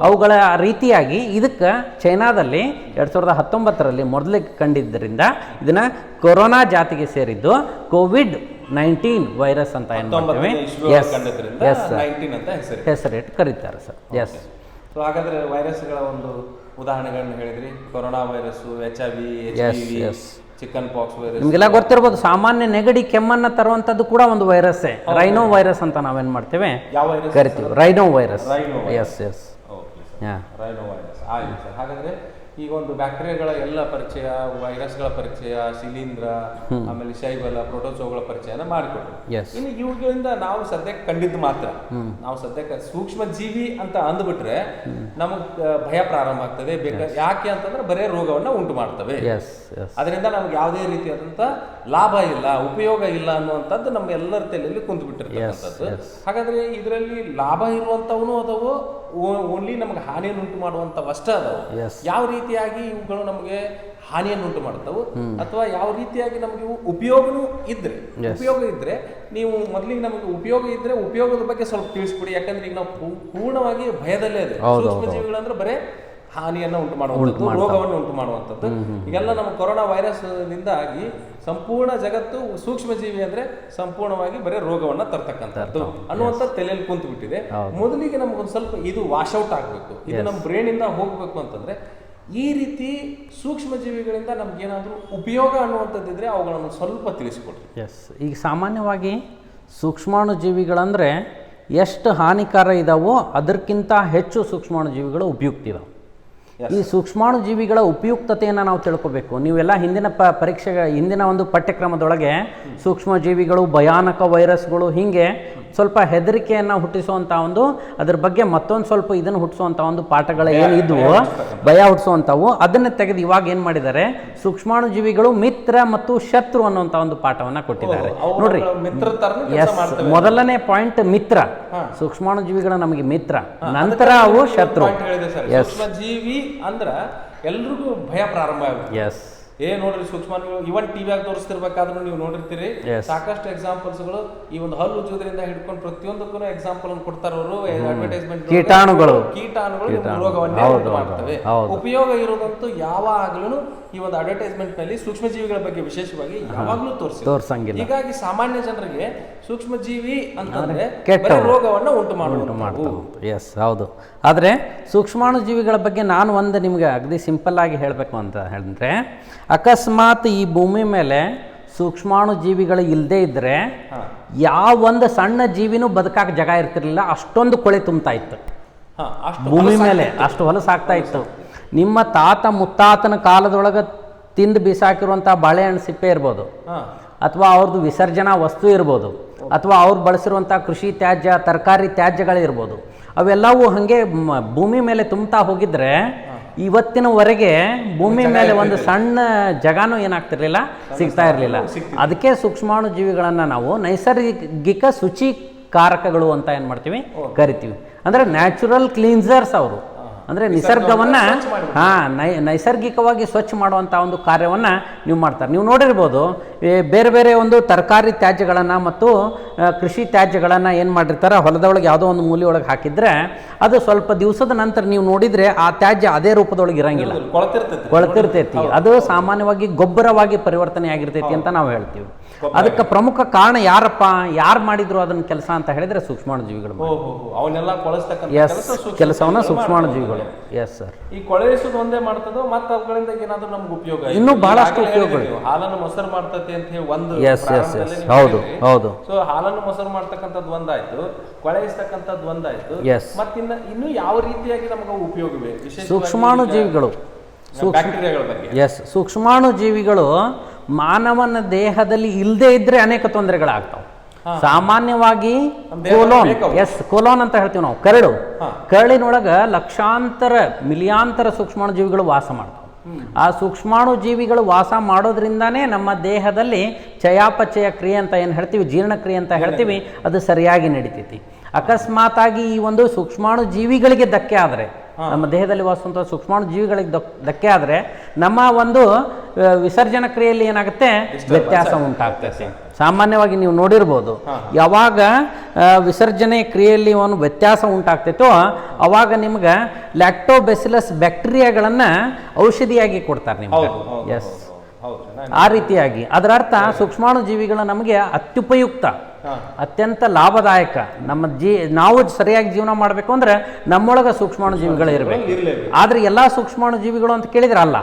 ಅವುಗಳ ರೀತಿಯಾಗಿ ಇದಕ್ಕೆ ಚೈನಾದಲ್ಲಿ 2019ರಲ್ಲಿ ಮೊದಲಿಗೆ ಕಂಡಿದ್ದರಿಂದ ಇದನ್ನ ಕೊರೋನಾ ಜಾತಿಗೆ ಸೇರಿದ್ದು COVID-19 ವೈರಸ್ ಅಂತ ಏನು ಮಾಡ್ತೀವಿ ಹೆಸರಿಟ್ಟು ಕರೀತಾರೆ ಸರ್. ಎಸ್. ಸೊ ಹಾಗಾದ್ರೆ ವೈರಸ್ಗಳ ಒಂದು ಉದಾಹರಣೆಗಳನ್ನು ಹೇಳಿದ್ರಿ. Corona virus, HIV, chicken pox virus, ನಿಮಗೆಲ್ಲ ಗೊತ್ತಿರ್ಬೋದು. ಸಾಮಾನ್ಯ ನೆಗಡಿ ಕೆಮ್ಮನ್ನ ತರುವಂತದ್ದು ಕೂಡ ಒಂದು ವೈರಸ್ಸೇ. ರೈನೋ ವೈರಸ್ ಅಂತ ನಾವೇನ್ ಮಾಡ್ತೇವೆ ಕರಿತೀವಿ, rhino virus. Yes yes, rhino virus. ಆಯ್ತು ಸರ್. ಹಾಗಾದ್ರೆ ಈಗ ಒಂದು ಬ್ಯಾಕ್ಟೀರಿಯಾಗಳ ಎಲ್ಲ ಪರಿಚಯ, ವೈರಸ್ಗಳ ಪರಿಚಯ, ಶಿಲೀಂಧ್ರ, ಆಮೇಲೆ ಶೈಬಲ, ಪ್ರೋಟೋಜೋಗಳ ಪರಿಚಯನ ಮಾಡಿಕೊಟ್ರು. ಇನ್ನು ಇವುಗಳಿಂದ ನಾವು ಸದ್ಯಕ್ಕೆ ಕಂಡಿದ್ದು ಮಾತ್ರ. ನಾವು ಸದ್ಯಕ್ಕೆ ಸೂಕ್ಷ್ಮ ಜೀವಿ ಅಂತ ಅಂದ್ಬಿಟ್ರೆ ನಮಗ್ ಭಯ ಪ್ರಾರಂಭ ಆಗ್ತದೆ. ಯಾಕೆ ಅಂತಂದ್ರೆ ಬರೇ ರೋಗವನ್ನ ಉಂಟು ಮಾಡ್ತವೆ, ಅದರಿಂದ ನಮ್ಗೆ ಯಾವುದೇ ರೀತಿಯಾದಂತ ಲಾಭ ಇಲ್ಲ, ಉಪಯೋಗ ಇಲ್ಲ ಅನ್ನುವಂಥದ್ದು ನಮ್ಮ ಎಲ್ಲರ ತಲೆಯಲ್ಲಿ ಕುಂತು ಬಿಟ್ಟಿರ್ತಕ್ಕಂಥದ್ದು. ಹಾಗಾದ್ರೆ ಇದರಲ್ಲಿ ಲಾಭ ಇರುವಂತವನು ಅದಾವು, ಓನ್ಲಿ ನಮ್ಗೆ ಹಾನಿಯನ್ನು ಉಂಟು ಮಾಡುವಂತವಷ್ಟೇ ಅದಾವು. ಯಾವ ರೀತಿಯಾಗಿ ಇವುಗಳು ನಮಗೆ ಹಾನಿಯನ್ನು ಉಂಟು ಮಾಡ್ತಾವು ಅಥವಾ ಯಾವ ರೀತಿಯಾಗಿ ನಮಗೆ ಉಪಯೋಗನೂ ಇದ್ರೆ, ಉಪಯೋಗ ಇದ್ರೆ ನೀವು ಮೊದಲಿಗೆ ನಮಗೆ ಉಪಯೋಗ ಇದ್ರೆ ಉಪಯೋಗದ ಬಗ್ಗೆ ಸ್ವಲ್ಪ ತಿಳಿಸ್ಬಿಡಿ. ಯಾಕಂದ್ರೆ ಈಗ ನಾವು ಪೂರ್ಣವಾಗಿ ಭಯದಲ್ಲೇ ಇದೆ. ಸೂಕ್ಷ್ಮ ಜೀವಿಗಳಂದ್ರೆ ಬರೇ ಹಾನಿಯನ್ನ ಉಂಟು ಮಾಡುವಂಥದ್ದು, ರೋಗವನ್ನು ಉಂಟು ಮಾಡುವಂಥದ್ದು. ಈಗೆಲ್ಲ ನಮ್ಮ ಕೊರೋನಾ ವೈರಸ್ ನಿಂದಾಗಿ ಸಂಪೂರ್ಣ ಜಗತ್ತು ಸೂಕ್ಷ್ಮ ಜೀವಿ ಅಂದ್ರೆ ಸಂಪೂರ್ಣವಾಗಿ ಬರೀ ರೋಗವನ್ನ ತರ್ತಕ್ಕಂಥದ್ದು ಅನ್ನುವಂಥದ್ದು ತಲೆಯಲ್ಲಿ ಕುಂತು ಬಿಟ್ಟಿದೆ. ಮೊದಲಿಗೆ ನಮ್ಗೊಂದು ಸ್ವಲ್ಪ ಇದು ವಾಶ್ಔಟ್ ಆಗ್ಬೇಕು, ಇದು ನಮ್ಮ ಬ್ರೈನ್ ಇಂದ ಹೋಗ್ಬೇಕು ಅಂತಂದ್ರೆ ಈ ರೀತಿ ಸೂಕ್ಷ್ಮ ಜೀವಿಗಳಿಂದ ನಮ್ಗೇನಾದ್ರೂ ಉಪಯೋಗ ಅನ್ನುವಂಥದ್ದಿದ್ರೆ ಅವುಗಳನ್ನು ಸ್ವಲ್ಪ ತಿಳಿಸ್ಕೊಡ್ರಿ. ಈಗ ಸಾಮಾನ್ಯವಾಗಿ ಸೂಕ್ಷ್ಮಾಣು ಜೀವಿಗಳಂದ್ರೆ ಎಷ್ಟು ಹಾನಿಕಾರ ಇದಾವೋ ಅದಕ್ಕಿಂತ ಹೆಚ್ಚು ಸೂಕ್ಷ್ಮಾಣು ಜೀವಿಗಳು ಉಪಯುಕ್ತ ಇದಾವೆ. ಈ ಸೂಕ್ಷ್ಮಾಣು ಜೀವಿಗಳ ಉಪಯುಕ್ತತೆಯನ್ನು ನಾವು ತಿಳ್ಕೊಬೇಕು. ನೀವೆಲ್ಲ ಹಿಂದಿನ ಹಿಂದಿನ ಒಂದು ಪಠ್ಯಕ್ರಮದೊಳಗೆ ಸೂಕ್ಷ್ಮ ಜೀವಿಗಳು, ಭಯಾನಕ ವೈರಸ್ಗಳು, ಹೀಗೆ ಸ್ವಲ್ಪ ಹೆದರಿಕೆಯನ್ನು ಹುಟ್ಟಿಸುವಂಥ ಒಂದು, ಅದ್ರ ಬಗ್ಗೆ ಮತ್ತೊಂದು ಸ್ವಲ್ಪ ಇದನ್ನು ಹುಟ್ಟಿಸುವಂಥ ಒಂದು ಪಾಠಗಳು ಏನಿದ್ವು, ಭಯ ಹುಟ್ಟಿಸುವಂಥವು, ಅದನ್ನೇ ತೆಗೆದು ಇವಾಗ ಏನು ಮಾಡಿದ್ದಾರೆ, ಸೂಕ್ಷ್ಮಾಣು ಜೀವಿಗಳು ಮಿತ್ರ ಮತ್ತು ಶತ್ರು ಅನ್ನುವಂಥ ಒಂದು ಪಾಠವನ್ನು ಕೊಟ್ಟಿದ್ದಾರೆ. ನೋಡ್ರಿ, ಮೊದಲನೇ ಪಾಯಿಂಟ್ ಮಿತ್ರ, ಸೂಕ್ಷ್ಮಾಣು ಜೀವಿಗಳು ನಮಗೆ ಮಿತ್ರ, ನಂತರ ಅವು ಶತ್ರು. ಜೀವಿ ಅಂದ್ರ ಎಲ್ರಿಗೂ ಭಯ ಪ್ರಾರಂಭ ಆಗುತ್ತೆ. ನೋಡ್ರಿ, ಸೂಕ್ಷ್ಮಾಣುಗಳು ಇವನ್ ಟಿವಿಯಾಗ ತೋರಿಸ್ತಿರ್ಬೇಕಾದ್ರೂ ನೀವು ನೋಡಿರ್ತೀರಿ, ಸಾಕಷ್ಟು ಎಕ್ಸಾಂಪಲ್ಸ್ಗಳು. ಈ ಒಂದು ಹಲ್ಲು ಉಜ್ಜೋದ್ರಿಂದ ಹಿಡ್ಕೊಂಡು ಪ್ರತಿಯೊಂದಕ್ಕೂ ಎಕ್ಸಾಂಪಲ್ ಅನ್ನು ಕೊಡ್ತಾರ ಅವರು. ಅಡ್ವರ್ಟೈಸ್ಮೆಂಟ್ ಕೀಟಾಣುಗಳು ರೋಗವನ್ನೇ ಉಂಟು ಮಾಡ್ತವೆ. ಉಪಯೋಗ ಇರೋದಂತೂ ಯಾವಾಗ್ಲೂ ಈ ಒಂದು ಅಡ್ವರ್ಟೈಸ್ಮೆಂಟ್ ನಲ್ಲಿ ಸೂಕ್ಷ್ಮ ಜೀವಿಗಳ ಬಗ್ಗೆ ವಿಶೇಷವಾಗಿ ಯಾವಾಗ್ಲೂ ತೋರಿಸಂಗಿಲ್ಲ. ಹೀಗಾಗಿ ಸಾಮಾನ್ಯ ಜನರಿಗೆ ಸೂಕ್ಷ್ಮ ಜೀವಿ ಅಂತಂದ್ರೆ ರೋಗವನ್ನ ಉಂಟು ಮಾಡುತ್ತೆ. ಹೌದು. ಆದ್ರೆ ಸೂಕ್ಷ್ಮಾಣು ಜೀವಿಗಳ ಬಗ್ಗೆ ನಾನು ಒಂದು ನಿಮ್ಗೆ ಅಗದಿ ಸಿಂಪಲ್ ಆಗಿ ಹೇಳಬೇಕು ಅಂತ ಹೇಳಿದ್ರೆ, ಅಕಸ್ಮಾತ್ ಈ ಭೂಮಿ ಮೇಲೆ ಸೂಕ್ಷ್ಮಾಣು ಜೀವಿಗಳು ಇಲ್ಲದೆ ಇದ್ರೆ ಯಾವೊಂದು ಸಣ್ಣ ಜೀವಿನೂ ಬದುಕಾಕ ಜಾಗ ಇರ್ತಿರ್ಲಿಲ್ಲ. ಅಷ್ಟೊಂದು ಕೊಳೆ ತುಂಬ್ತಾ ಇತ್ತು ಭೂಮಿ ಮೇಲೆ, ಅಷ್ಟು ಹೊಲಸಾಗ್ತಾ ಇತ್ತು. ನಿಮ್ಮ ತಾತ ಮುತ್ತಾತನ ಕಾಲದೊಳಗೆ ತಿಂದು ಬಿಸಾಕಿರುವಂಥ ಬಾಳೆಹಣ್ಣು ಸಿಪ್ಪೆ ಇರ್ಬೋದು, ಅಥವಾ ಅವ್ರದ್ದು ವಿಸರ್ಜನಾ ವಸ್ತು ಇರ್ಬೋದು, ಅಥವಾ ಅವ್ರು ಬಳಸಿರುವಂಥ ಕೃಷಿ ತ್ಯಾಜ್ಯ, ತರಕಾರಿ ತ್ಯಾಜ್ಯಗಳಿರ್ಬೋದು, ಅವೆಲ್ಲವೂ ಹಾಗೆ ಭೂಮಿ ಮೇಲೆ ತುಂಬ್ತಾ ಹೋಗಿದ್ರೆ ಇವತ್ತಿನವರೆಗೆ ಭೂಮಿ ಮೇಲೆ ಒಂದು ಸಣ್ಣ ಜಗಾನು ಏನಾಗ್ತಿರ್ಲಿಲ್ಲ, ಸಿಗ್ತಾ ಇರಲಿಲ್ಲ. ಅದಕ್ಕೆ ಸೂಕ್ಷ್ಮಾಣು ಜೀವಿಗಳನ್ನು ನಾವು ನೈಸರ್ಗಿಕ ಶುಚಿಕಾರಕಗಳು ಅಂತ ಏನು ಮಾಡ್ತೀವಿ, ಕರಿತೀವಿ. ಅಂದರೆ ನ್ಯಾಚುರಲ್ ಕ್ಲೀನ್ಸರ್ಸ್ ಅವರು. ಅಂದರೆ ನಿಸರ್ಗವನ್ನು ನೈಸರ್ಗಿಕವಾಗಿ ಸ್ವಚ್ಛ ಮಾಡುವಂಥ ಒಂದು ಕಾರ್ಯವನ್ನು ನೀವು ಮಾಡ್ತಾರೆ. ನೀವು ನೋಡಿರ್ಬೋದು, ಬೇರೆ ಬೇರೆ ಒಂದು ತರಕಾರಿ ತ್ಯಾಜ್ಯಗಳನ್ನು ಮತ್ತು ಕೃಷಿ ತ್ಯಾಜ್ಯಗಳನ್ನು ಏನು ಮಾಡಿರ್ತಾರೆ, ಹೊಲದೊಳಗೆ ಯಾವುದೋ ಒಂದು ಮೂಲೆಯೊಳಗೆ ಹಾಕಿದರೆ ಅದು ಸ್ವಲ್ಪ ದಿವಸದ ನಂತರ ನೀವು ನೋಡಿದರೆ ಆ ತ್ಯಾಜ್ಯ ಅದೇ ರೂಪದೊಳಗೆ ಇರಂಗಿಲ್ಲ, ಕೊಳ್ತಿರ್ತೈತಿ. ಅದು ಸಾಮಾನ್ಯವಾಗಿ ಗೊಬ್ಬರವಾಗಿ ಪರಿವರ್ತನೆ ಆಗಿರ್ತೈತಿ ಅಂತ ನಾವು ಹೇಳ್ತೀವಿ. ಅದಕ್ಕೆ ಪ್ರಮುಖ ಕಾರಣ ಯಾರು ಮಾಡಿದ್ರು ಅದನ್ನ ಕೆಲಸ ಅಂತ ಹೇಳಿದ್ರೆ ಸೂಕ್ಷ್ಮಾಣು ಜೀವಿಗಳು. ಕೆಲಸವನ್ನ ಸೂಕ್ಷ್ಮಾಣು ಜೀವಿಗಳು. Yes sir. ಈ ಕೊಳೆಯಿಸೋದು ಒಂದೇ ಮಾಡ್ತದೋ ಮತ್ತೆ ಅವುಗಳಿಂದ ಏನಾದ್ರೂ ನಮ್ಗೆ ಉಪಯೋಗ, ಇನ್ನೂ ಬಹಳಷ್ಟು ಉಪಯೋಗಗಳು. ಹಾಲನ್ನು ಮೊಸರು ಮಾಡ್ತೈತಿ ಅಂತ ಹೇಳಿ ಒಂದು. ಹೌದು ಹೌದು. ಸೊ ಹಾಲನ್ನು ಮೊಸರು ಮಾಡ್ತಕ್ಕಂಥದ್ದು ಒಂದಾಯ್ತು, ಕೊಳೆಯಿಸ್ತಕ್ಕಂಥದ್ದು ಒಂದಾಯ್ತು. ಮತ್ತಿನ್ನ ಇನ್ನು ಯಾವ ರೀತಿಯಾಗಿ ನಮಗೆ ಉಪಯೋಗವೇ ಸೂಕ್ಷ್ಮಾಣು ಜೀವಿಗಳು, ಸೂಕ್ಷ್ಮಾಣು ಜೀವಿಗಳು ಮಾನವನ ದೇಹದಲ್ಲಿ ಇಲ್ಲದೆ ಇದ್ರೆ ಅನೇಕ ತೊಂದರೆಗಳಾಗ್ತಾವೆ. ಸಾಮಾನ್ಯವಾಗಿ ಕೋಲೋನ್ ಅಂತ ಹೇಳ್ತೀವಿ ನಾವು, ಕರಳಿನೊಳಗ ಲಕ್ಷಾಂತರ ಮಿಲಿಯಾಂತರ ಸೂಕ್ಷ್ಮಾಣು ಜೀವಿಗಳು ವಾಸ ಮಾಡ್ತಾವೆ. ಆ ಸೂಕ್ಷ್ಮಾಣು ಜೀವಿಗಳು ವಾಸ ಮಾಡೋದ್ರಿಂದಾನೇ ನಮ್ಮ ದೇಹದಲ್ಲಿ ಚಯಾಪಚಯ ಕ್ರಿಯೆ ಅಂತ ಏನು ಹೇಳ್ತೀವಿ, ಜೀರ್ಣಕ್ರಿಯೆ ಅಂತ ಹೇಳ್ತೀವಿ, ಅದು ಸರಿಯಾಗಿ ನಡೀತೈತಿ. ಅಕಸ್ಮಾತ್ ಆಗಿ ಈ ಒಂದು ಸೂಕ್ಷ್ಮಾಣು ಜೀವಿಗಳಿಗೆ ಧಕ್ಕೆ ಆದರೆ, ನಮ್ಮ ದೇಹದಲ್ಲಿ ವಾಸುವಂಥ ಸೂಕ್ಷ್ಮಾಣು ಜೀವಿಗಳಿಗೆ ಧಕ್ಕೆ ಆದರೆ ನಮ್ಮ ಒಂದು ವಿಸರ್ಜನಾ ಕ್ರಿಯೆಯಲ್ಲಿ ಏನಾಗುತ್ತೆ, ವ್ಯತ್ಯಾಸ ಉಂಟಾಗ್ತೈತೆ. ಸಾಮಾನ್ಯವಾಗಿ ನೀವು ನೋಡಿರ್ಬೋದು, ಯಾವಾಗ ವಿಸರ್ಜನೆ ಕ್ರಿಯೆಯಲ್ಲಿ ಒಂದು ವ್ಯತ್ಯಾಸ ಉಂಟಾಗ್ತೈತೋ ಅವಾಗ ನಿಮ್ಗೆ ಲ್ಯಾಕ್ಟೋಬೆಸಿಲಸ್ ಬ್ಯಾಕ್ಟೀರಿಯಾಗಳನ್ನು ಔಷಧಿಯಾಗಿ ಕೊಡ್ತಾರೆ ನಿಮ್ಗೆ. ಎಸ್, ಆ ರೀತಿಯಾಗಿ ಅದರ ಅರ್ಥ ಸೂಕ್ಷ್ಮಾಣು ಜೀವಿಗಳು ನಮಗೆ ಅತ್ಯುಪಯುಕ್ತ. ಅತ್ಯಂತ ಲಾಭದಾಯಕ. ನಾವು ಸರಿಯಾಗಿ ಜೀವನ ಮಾಡಬೇಕು ಅಂದ್ರೆ ನಮ್ಮೊಳಗೆ ಸೂಕ್ಷ್ಮಾಣುಜೀವಿಗಳು ಇರಬೇಕು. ಆದ್ರೆ ಎಲ್ಲಾ ಸೂಕ್ಷ್ಮಾಣುಜೀವಿಗಳು ಅಂತ ಕೇಳಿದ್ರೆ ಅಲ್ಲ,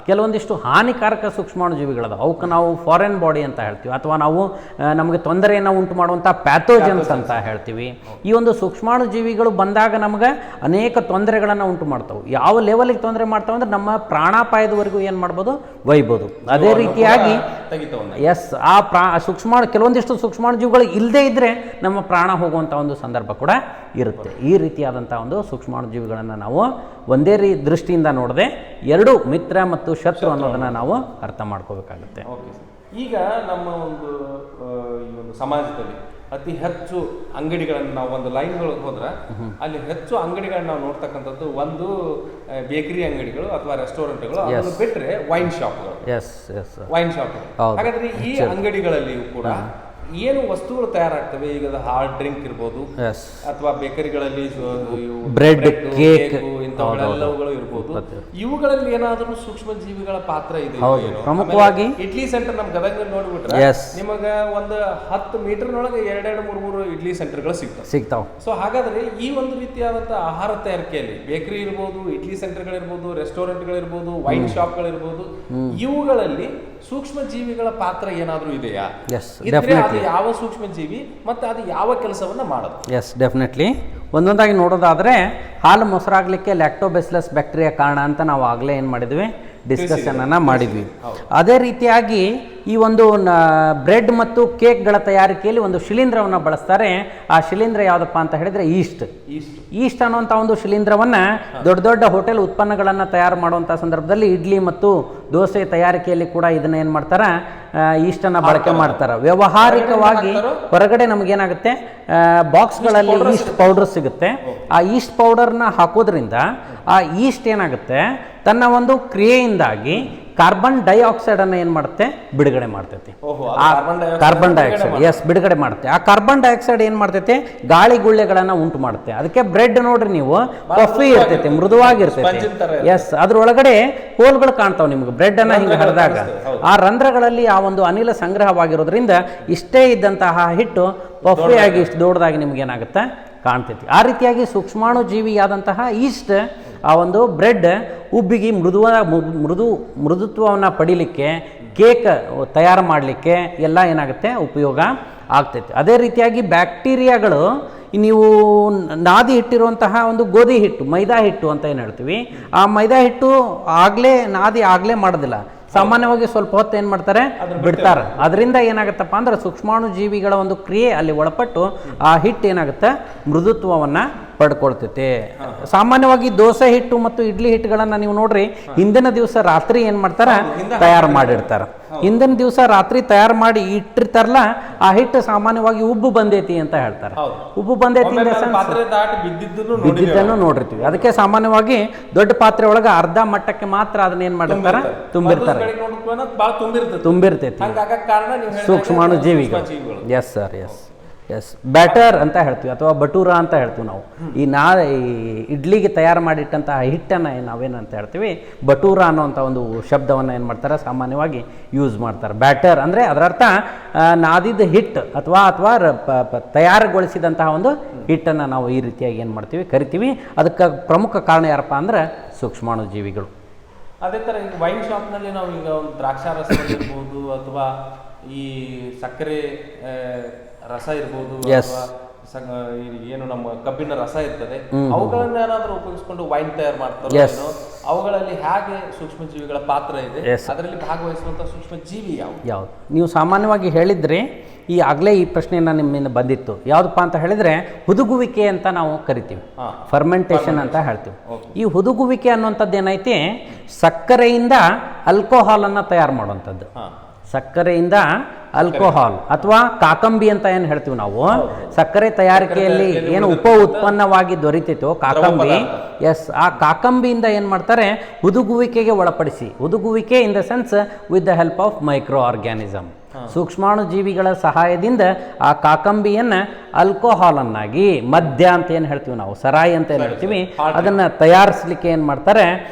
ಕೆಲವೊಂದಿಷ್ಟು ಹಾನಿಕಾರಕ ಸೂಕ್ಷ್ಮಾಣುಜೀವಿಗಳದ, ಅವಕ್ಕೆ ನಾವು ಫಾರಿನ್ ಬಾಡಿ ಅಂತ ಹೇಳ್ತೀವಿ, ಅಥವಾ ನಾವು ನಮಗೆ ತೊಂದರೆಯನ್ನು ಉಂಟು ಮಾಡುವಂಥ ಪ್ಯಾಥೋಜನ್ಸ್ ಅಂತ ಹೇಳ್ತೀವಿ. ಈ ಒಂದು ಸೂಕ್ಷ್ಮಾಣುಜೀವಿಗಳು ಬಂದಾಗ ನಮ್ಗೆ ಅನೇಕ ತೊಂದರೆಗಳನ್ನು ಉಂಟು ಮಾಡ್ತಾವೆ. ಯಾವ ಲೆವೆಲ್ಗೆ ತೊಂದರೆ ಮಾಡ್ತಾವೆ ಅಂದ್ರೆ ನಮ್ಮ ಪ್ರಾಣಾಪಾಯದವರೆಗೂ ಏನು ಮಾಡ್ಬೋದು, ಒಯ್ಬೋದು. ಅದೇ ರೀತಿಯಾಗಿ ಕೆಲವೊಂದಿಷ್ಟು ಸೂಕ್ಷ್ಮಾಣುಜೀವಿಗಳು ಇಲ್ಲದೇ ಇದ್ರೆ ನಮ್ಮ ಪ್ರಾಣ ಹೋಗುವಂಥ ಒಂದು ಸಂದರ್ಭ ಕೂಡ ಇರುತ್ತೆ. ಈ ರೀತಿಯಾದಂಥ ಒಂದು ಸೂಕ್ಷ್ಮಾಣುಜೀವಿಗಳನ್ನು ನಾವು ಒಂದೇ ದೃಷ್ಟಿಯಿಂದ ನೋಡದೆ ಎರಡು ಮಿತ್ರ ಮತ್ತು ಶತ್ರು ಅನ್ನೋದನ್ನು ನಾವು ಅರ್ಥ ಮಾಡ್ಕೋಬೇಕಾಗುತ್ತೆ. ಈಗ ನಮ್ಮ ಈ ಒಂದು ಸಮಾಜದಲ್ಲಿ ಅತಿ ಹೆಚ್ಚು ಅಂಗಡಿಗಳನ್ನು ನಾವು ಒಂದು ಲೈನ್ಗಳಿಗೆ ಹೋದ್ರೆ ಅಲ್ಲಿ ಹೆಚ್ಚು ಅಂಗಡಿಗಳನ್ನ ನಾವು ನೋಡ್ತಕ್ಕಂಥದ್ದು ಒಂದು ಬೇಕರಿ ಅಂಗಡಿಗಳು ಅಥವಾ ರೆಸ್ಟೋರೆಂಟ್ಗಳು, ಅದನ್ನು ಬಿಟ್ಟರೆ ವೈನ್ ಶಾಪ್ಗಳು. Wine shop. ಹಾಗಾದ್ರೆ ಈ ಅಂಗಡಿಗಳಲ್ಲಿಯೂ ಕೂಡ ಏನು ವಸ್ತುಗಳು ತಯಾರಾಗ್ತವೆ? ಈಗ ಹಾರ್ಡ್ ಡ್ರಿಂಕ್ ಇರ್ಬೋದು, ಅಥವಾ ಬೇಕರಿಗಳಲ್ಲಿ ಬ್ರೆಡ್, ಕೇಕ್ ಇಂಥವೆಲ್ಲವುಗಳು ಇರ್ಬೋದು. ಇವುಗಳಲ್ಲಿ ಏನಾದರೂ ಸೂಕ್ಷ್ಮ ಜೀವಿಗಳ ಪಾತ್ರ ಇದೆ? ಪ್ರಮುಖವಾಗಿ ಇಡ್ಲಿ ಸೆಂಟರ್ ನಮ್ ಗದಗ ನೋಡ್ಬಿಟ್ರೆ ನಿಮಗ ಒಂದು 10 ಮೀಟರ್ನೊಳಗೆ 2-3 ಇಡ್ಲಿ ಸೆಂಟರ್ಗಳು ಸಿಗ್ತಾವ. ಸೊ ಹಾಗಾದ್ರೆ ಈ ಒಂದು ರೀತಿಯಾದಂತಹ ಆಹಾರ ತಯಾರಿಕೆಯಲ್ಲಿ ಬೇಕರಿ ಇರ್ಬೋದು, ಇಡ್ಲಿ ಸೆಂಟರ್ಗಳಿರ್ಬೋದು, ರೆಸ್ಟೋರೆಂಟ್ಗಳಿರ್ಬೋದು, ವೈನ್ ಶಾಪ್ಗಳಿರ್ಬೋದು, ಇವುಗಳಲ್ಲಿ ಸೂಕ್ಷ್ಮ ಜೀವಿಗಳ ಪಾತ್ರ ಏನಾದರೂ ಇದೆಯಾ? ಯಾವ ಸೂಕ್ಷ್ಮ ಜೀವಿ ಮತ್ತೆ ಅದು ಯಾವ ಕೆಲಸವನ್ನ ಮಾಡೋದು? Yes, definitely. ಒಂದೊಂದಾಗಿ ನೋಡೋದಾದ್ರೆ ಹಾಲು ಮೊಸರಾಗ್ಲಿಕ್ಕೆ ಲ್ಯಾಕ್ಟೋಬೆಸಿಲಸ್ ಬ್ಯಾಕ್ಟೀರಿಯಾ ಕಾರಣ ಅಂತ ನಾವು ಆಗಲೇ ಏನು ಮಾಡಿದ್ವಿ, ಡಿಸ್ಕಷನ್ ಅನ್ನ ಮಾಡಿದ್ವಿ. ಅದೇ ರೀತಿಯಾಗಿ ಈ ಒಂದು ಬ್ರೆಡ್ ಮತ್ತು ಕೇಕ್ಗಳ ತಯಾರಿಕೆಯಲ್ಲಿ ಒಂದು ಶಿಲೀಂಧ್ರವನ್ನು ಬಳಸ್ತಾರೆ. ಆ ಶಿಲೀಂಧ್ರ ಯಾವುದಪ್ಪ ಅಂತ ಹೇಳಿದ್ರೆ ಈಸ್ಟ್ ಅನ್ನುವಂಥ ಒಂದು ಶಿಲೀಂಧ್ರವನ್ನು ದೊಡ್ಡ ದೊಡ್ಡ ಹೋಟೆಲ್ ಉತ್ಪನ್ನಗಳನ್ನು ತಯಾರು ಮಾಡುವಂಥ ಸಂದರ್ಭದಲ್ಲಿ ಇಡ್ಲಿ ಮತ್ತು ದೋಸೆ ತಯಾರಿಕೆಯಲ್ಲಿ ಕೂಡ ಇದನ್ನ ಏನು ಮಾಡ್ತಾರೆ, ಈಸ್ಟನ್ನು ಬಳಕೆ ಮಾಡ್ತಾರೆ. ವ್ಯಾವಹಾರಿಕವಾಗಿ ಹೊರಗಡೆ ನಮಗೇನಾಗುತ್ತೆ, ಬಾಕ್ಸ್ಗಳಲ್ಲಿ ಈಸ್ಟ್ ಪೌಡರ್ ಸಿಗುತ್ತೆ. ಆ ಈಸ್ಟ್ ಪೌಡರ್ನ ಹಾಕೋದ್ರಿಂದ ಆ ಈಸ್ಟ್ ಏನಾಗುತ್ತೆ, ತನ್ನ ಒಂದು ಕ್ರಿಯೆಯಿಂದಾಗಿ ಕಾರ್ಬನ್ ಡೈಆಕ್ಸೈಡ್ ಅನ್ನು ಏನು ಮಾಡುತ್ತೆ, ಬಿಡುಗಡೆ ಮಾಡ್ತೈತಿ. ಕಾರ್ಬನ್ ಡೈಆಕ್ಸೈಡ್ ಬಿಡುಗಡೆ ಮಾಡುತ್ತೆ. ಆ ಕಾರ್ಬನ್ ಡೈಆಕ್ಸೈಡ್ ಏನು ಮಾಡ್ತೈತೆ, ಗಾಳಿ ಗುಳ್ಳೆಗಳನ್ನು ಉಂಟು ಮಾಡುತ್ತೆ. ಅದಕ್ಕೆ ಬ್ರೆಡ್ ನೋಡ್ರಿ ನೀವು, ಪಫಿ ಇರ್ತೈತೆ, ಮೃದುವಾಗಿರ್ತೈತೆ. ಅದ್ರೊಳಗಡೆ ಹೋಲ್ಗಳು ಕಾಣ್ತಾವೆ ನಿಮ್ಗೆ. ಬ್ರೆಡ್ ಅನ್ನ ಹಿಂಗೆ ಹರಿದಾಗ ಆ ರಂಧ್ರಗಳಲ್ಲಿ ಆ ಒಂದು ಅನಿಲ ಸಂಗ್ರಹವಾಗಿರೋದ್ರಿಂದ ಇಷ್ಟೇ ಇದ್ದಂತಹ ಹಿಟ್ಟು ಪಫಿ ಆಗಿ ಇಷ್ಟು ದೊಡ್ಡದಾಗಿ ನಿಮ್ಗೆ ಏನಾಗುತ್ತೆ, ಕಾಣ್ತೈತಿ. ಆ ರೀತಿಯಾಗಿ ಸೂಕ್ಷ್ಮಾಣು ಜೀವಿಯಾದಂತಹ ಈಸ್ಟ್ ಆ ಒಂದು ಬ್ರೆಡ್ ಉಬ್ಬಿಗೆ ಮೃದುತ್ವವನ್ನು ಪಡಿಲಿಕ್ಕೆ, ಕೇಕ್ ತಯಾರು ಮಾಡಲಿಕ್ಕೆ ಎಲ್ಲ ಏನಾಗುತ್ತೆ, ಉಪಯೋಗ ಆಗ್ತೈತಿ. ಅದೇ ರೀತಿಯಾಗಿ ಬ್ಯಾಕ್ಟೀರಿಯಾಗಳು, ನೀವು ನಾದಿ ಇಟ್ಟಿರುವಂತಹ ಒಂದು ಗೋಧಿ ಹಿಟ್ಟು, ಮೈದಾ ಹಿಟ್ಟು ಅಂತ ಏನು ಹೇಳ್ತೀವಿ, ಆ ಮೈದಾ ಹಿಟ್ಟು ನಾದಿ ಆಗಲೇ ಮಾಡೋದಿಲ್ಲ, ಸಾಮಾನ್ಯವಾಗಿ ಸ್ವಲ್ಪ ಹೊತ್ತು ಏನು ಮಾಡ್ತಾರೆ, ಬಿಡ್ತಾರೆ. ಅದರಿಂದ ಏನಾಗುತ್ತಪ್ಪ ಅಂದ್ರೆ ಸೂಕ್ಷ್ಮಾಣು ಜೀವಿಗಳ ಒಂದು ಕ್ರಿಯೆ ಅಲ್ಲಿ ಒಳಪಟ್ಟು ಆ ಹಿಟ್ಟು ಏನಾಗುತ್ತೆ, ಮೃದುತ್ವವನ್ನು ಪಡ್ಕೊಳ್ತೈತೆ. ಸಾಮಾನ್ಯವಾಗಿ ದೋಸೆ ಹಿಟ್ಟು ಮತ್ತು ಇಡ್ಲಿ ಹಿಟ್ಟುಗಳನ್ನು ನೀವು ನೋಡ್ರಿ, ಹಿಂದಿನ ದಿವಸ ರಾತ್ರಿ ಏನು ಮಾಡ್ತಾರೆ, ತಯಾರು ಮಾಡಿರ್ತಾರೆ. ಹಿಂದಿನ ದಿವಸ ರಾತ್ರಿ ತಯಾರು ಮಾಡಿ ಇಟ್ಟಿರ್ತಾರಲ್ಲ, ಆ ಹಿಟ್ಟು ಸಾಮಾನ್ಯವಾಗಿ ಉಬ್ಬು ಬಂದೈತಿ ಅಂತ ಹೇಳ್ತಾರೆ. ಉಬ್ಬು ಬಂದೈತಿ ಬಿದ್ದಿದ್ದನ್ನು ನೋಡಿರ್ತೀವಿ. ಅದಕ್ಕೆ ಸಾಮಾನ್ಯವಾಗಿ ದೊಡ್ಡ ಪಾತ್ರೆ ಒಳಗೆ ಅರ್ಧ ಮಟ್ಟಕ್ಕೆ ಮಾತ್ರ ಅದನ್ನ ಏನ್ ಮಾಡಿರ್ತಾರೆ, ತುಂಬಿರ್ತೈತಿ. ಸೂಕ್ಷ್ಮಾಣು ಜೀವಿಗಳು. S sir, S. ಬ್ಯಾಟರ್ ಅಂತ ಹೇಳ್ತೀವಿ ಅಥವಾ ಬಟೂರ ಅಂತ ಹೇಳ್ತೀವಿ ನಾವು. ಈ ಇಡ್ಲಿಗೆ ತಯಾರು ಮಾಡಿಟ್ಟಂತಹ ಹಿಟ್ಟನ್ನು ನಾವೇನಂತ ಹೇಳ್ತೀವಿ, ಬಟೂರ ಅನ್ನೋಂಥ ಒಂದು ಶಬ್ದವನ್ನು ಏನು ಮಾಡ್ತಾರೆ, ಸಾಮಾನ್ಯವಾಗಿ ಯೂಸ್ ಮಾಡ್ತಾರೆ. ಬ್ಯಾಟರ್ ಅಂದರೆ ಅದರ ಅರ್ಥ ನಾದಿದ ಹಿಟ್ಟು ಅಥವಾ ತಯಾರುಗೊಳಿಸಿದಂತಹ ಒಂದು ಹಿಟ್ಟನ್ನು ನಾವು ಈ ರೀತಿಯಾಗಿ ಏನು ಮಾಡ್ತೀವಿ, ಕರಿತೀವಿ. ಅದಕ್ಕೆ ಪ್ರಮುಖ ಕಾರಣ ಯಾರಪ್ಪ ಅಂದ್ರೆ ಸೂಕ್ಷ್ಮಾಣು ಜೀವಿಗಳು. ಅದೇ ಥರ ಈಗ ವೈನ್ ಶಾಪ್ನಲ್ಲಿ ನಾವು ಈಗ ಒಂದು ದ್ರಾಕ್ಷಾರಸ ಇರ್ಬೋದು, ಅಥವಾ ಈ ಸಕ್ಕರೆ ರಸ ಇರ್ಬೋದು, ಏನು ನಮ್ಮ ಕಬ್ಬಿನ ರಸ ಇರ್ತದೆ, ಅವುಗಳನ್ನ ಏನಾದ್ರೂ ಉಪಯೋಗಿಸ್ಕೊಂಡು ವೈನ್ ತಯಾರು ಮಾಡ್ತಾರೆ. ಅವುಗಳಲ್ಲಿ ಹೇಗೆ ಸೂಕ್ಷ್ಮ ಜೀವಿಗಳ ಪಾತ್ರ ಇದೆ, ಅದರಲ್ಲಿ ಭಾಗವಹಿಸುವಂತ ಸೂಕ್ಷ್ಮ ಜೀವಿ ಯಾವ್ದು? ನೀವು ಸಾಮಾನ್ಯವಾಗಿ ಹೇಳಿದ್ರೆ ಆಗಲೇ ಈ ಪ್ರಶ್ನೆಯನ್ನ ನಿಮ್ಮಿಂದ ಬಂದಿತ್ತು. ಯಾವುದಪ್ಪ ಅಂತ ಹೇಳಿದ್ರೆ ಹುದುಗುವಿಕೆ ಅಂತ ನಾವು ಕರಿತೀವಿ, ಫರ್ಮೆಂಟೇಷನ್ ಅಂತ ಹೇಳ್ತೀವಿ. ಈ ಹುದುಗುವಿಕೆ ಅನ್ನುವಂಥದ್ದು ಏನೈತಿ, ಸಕ್ಕರೆಯಿಂದ ಆಲ್ಕೋಹಾಲ್ ಅನ್ನ ತಯಾರು ಮಾಡುವಂಥದ್ದು. ಸಕ್ಕರೆಯಿಂದ ಆಲ್ಕೋಹಾಲ್ ಅಥವಾ ಕಾಕಂಬಿ ಅಂತ ಏನು ಹೇಳ್ತೀವಿ ನಾವು, ಸಕ್ಕರೆ ತಯಾರಿಕೆಯಲ್ಲಿ ಏನು ಉಪ ಉತ್ಪನ್ನವಾಗಿ ದೊರೀತೈತೋ ಕಾಕಂಬಿ, ಆ ಕಾಕಂಬಿಯಿಂದ ಏನು ಮಾಡ್ತಾರೆ, ಹುದುಗುವಿಕೆಗೆ ಒಳಪಡಿಸಿ, ಹುದುಗುವಿಕೆ in the sense with the help of micro organism. ಸೂಕ್ಷ್ಮಾಣು ಜೀವಿಗಳ ಸಹಾಯದಿಂದ ಆ ಕಾಕಂಬಿಯನ್ನು ಆಲ್ಕೋಹಾಲನ್ನಾಗಿ ಮದ್ಯ ಅಂತ ಏನು ಹೇಳ್ತೀವಿ ನಾವು, ಸರಾಯಿ ಅಂತ ಏನು ಹೇಳ್ತೀವಿ, ಅದನ್ನು ತಯಾರಿಸಲಿಕ್ಕೆ ಏನು ಮಾಡ್ತಾರೆ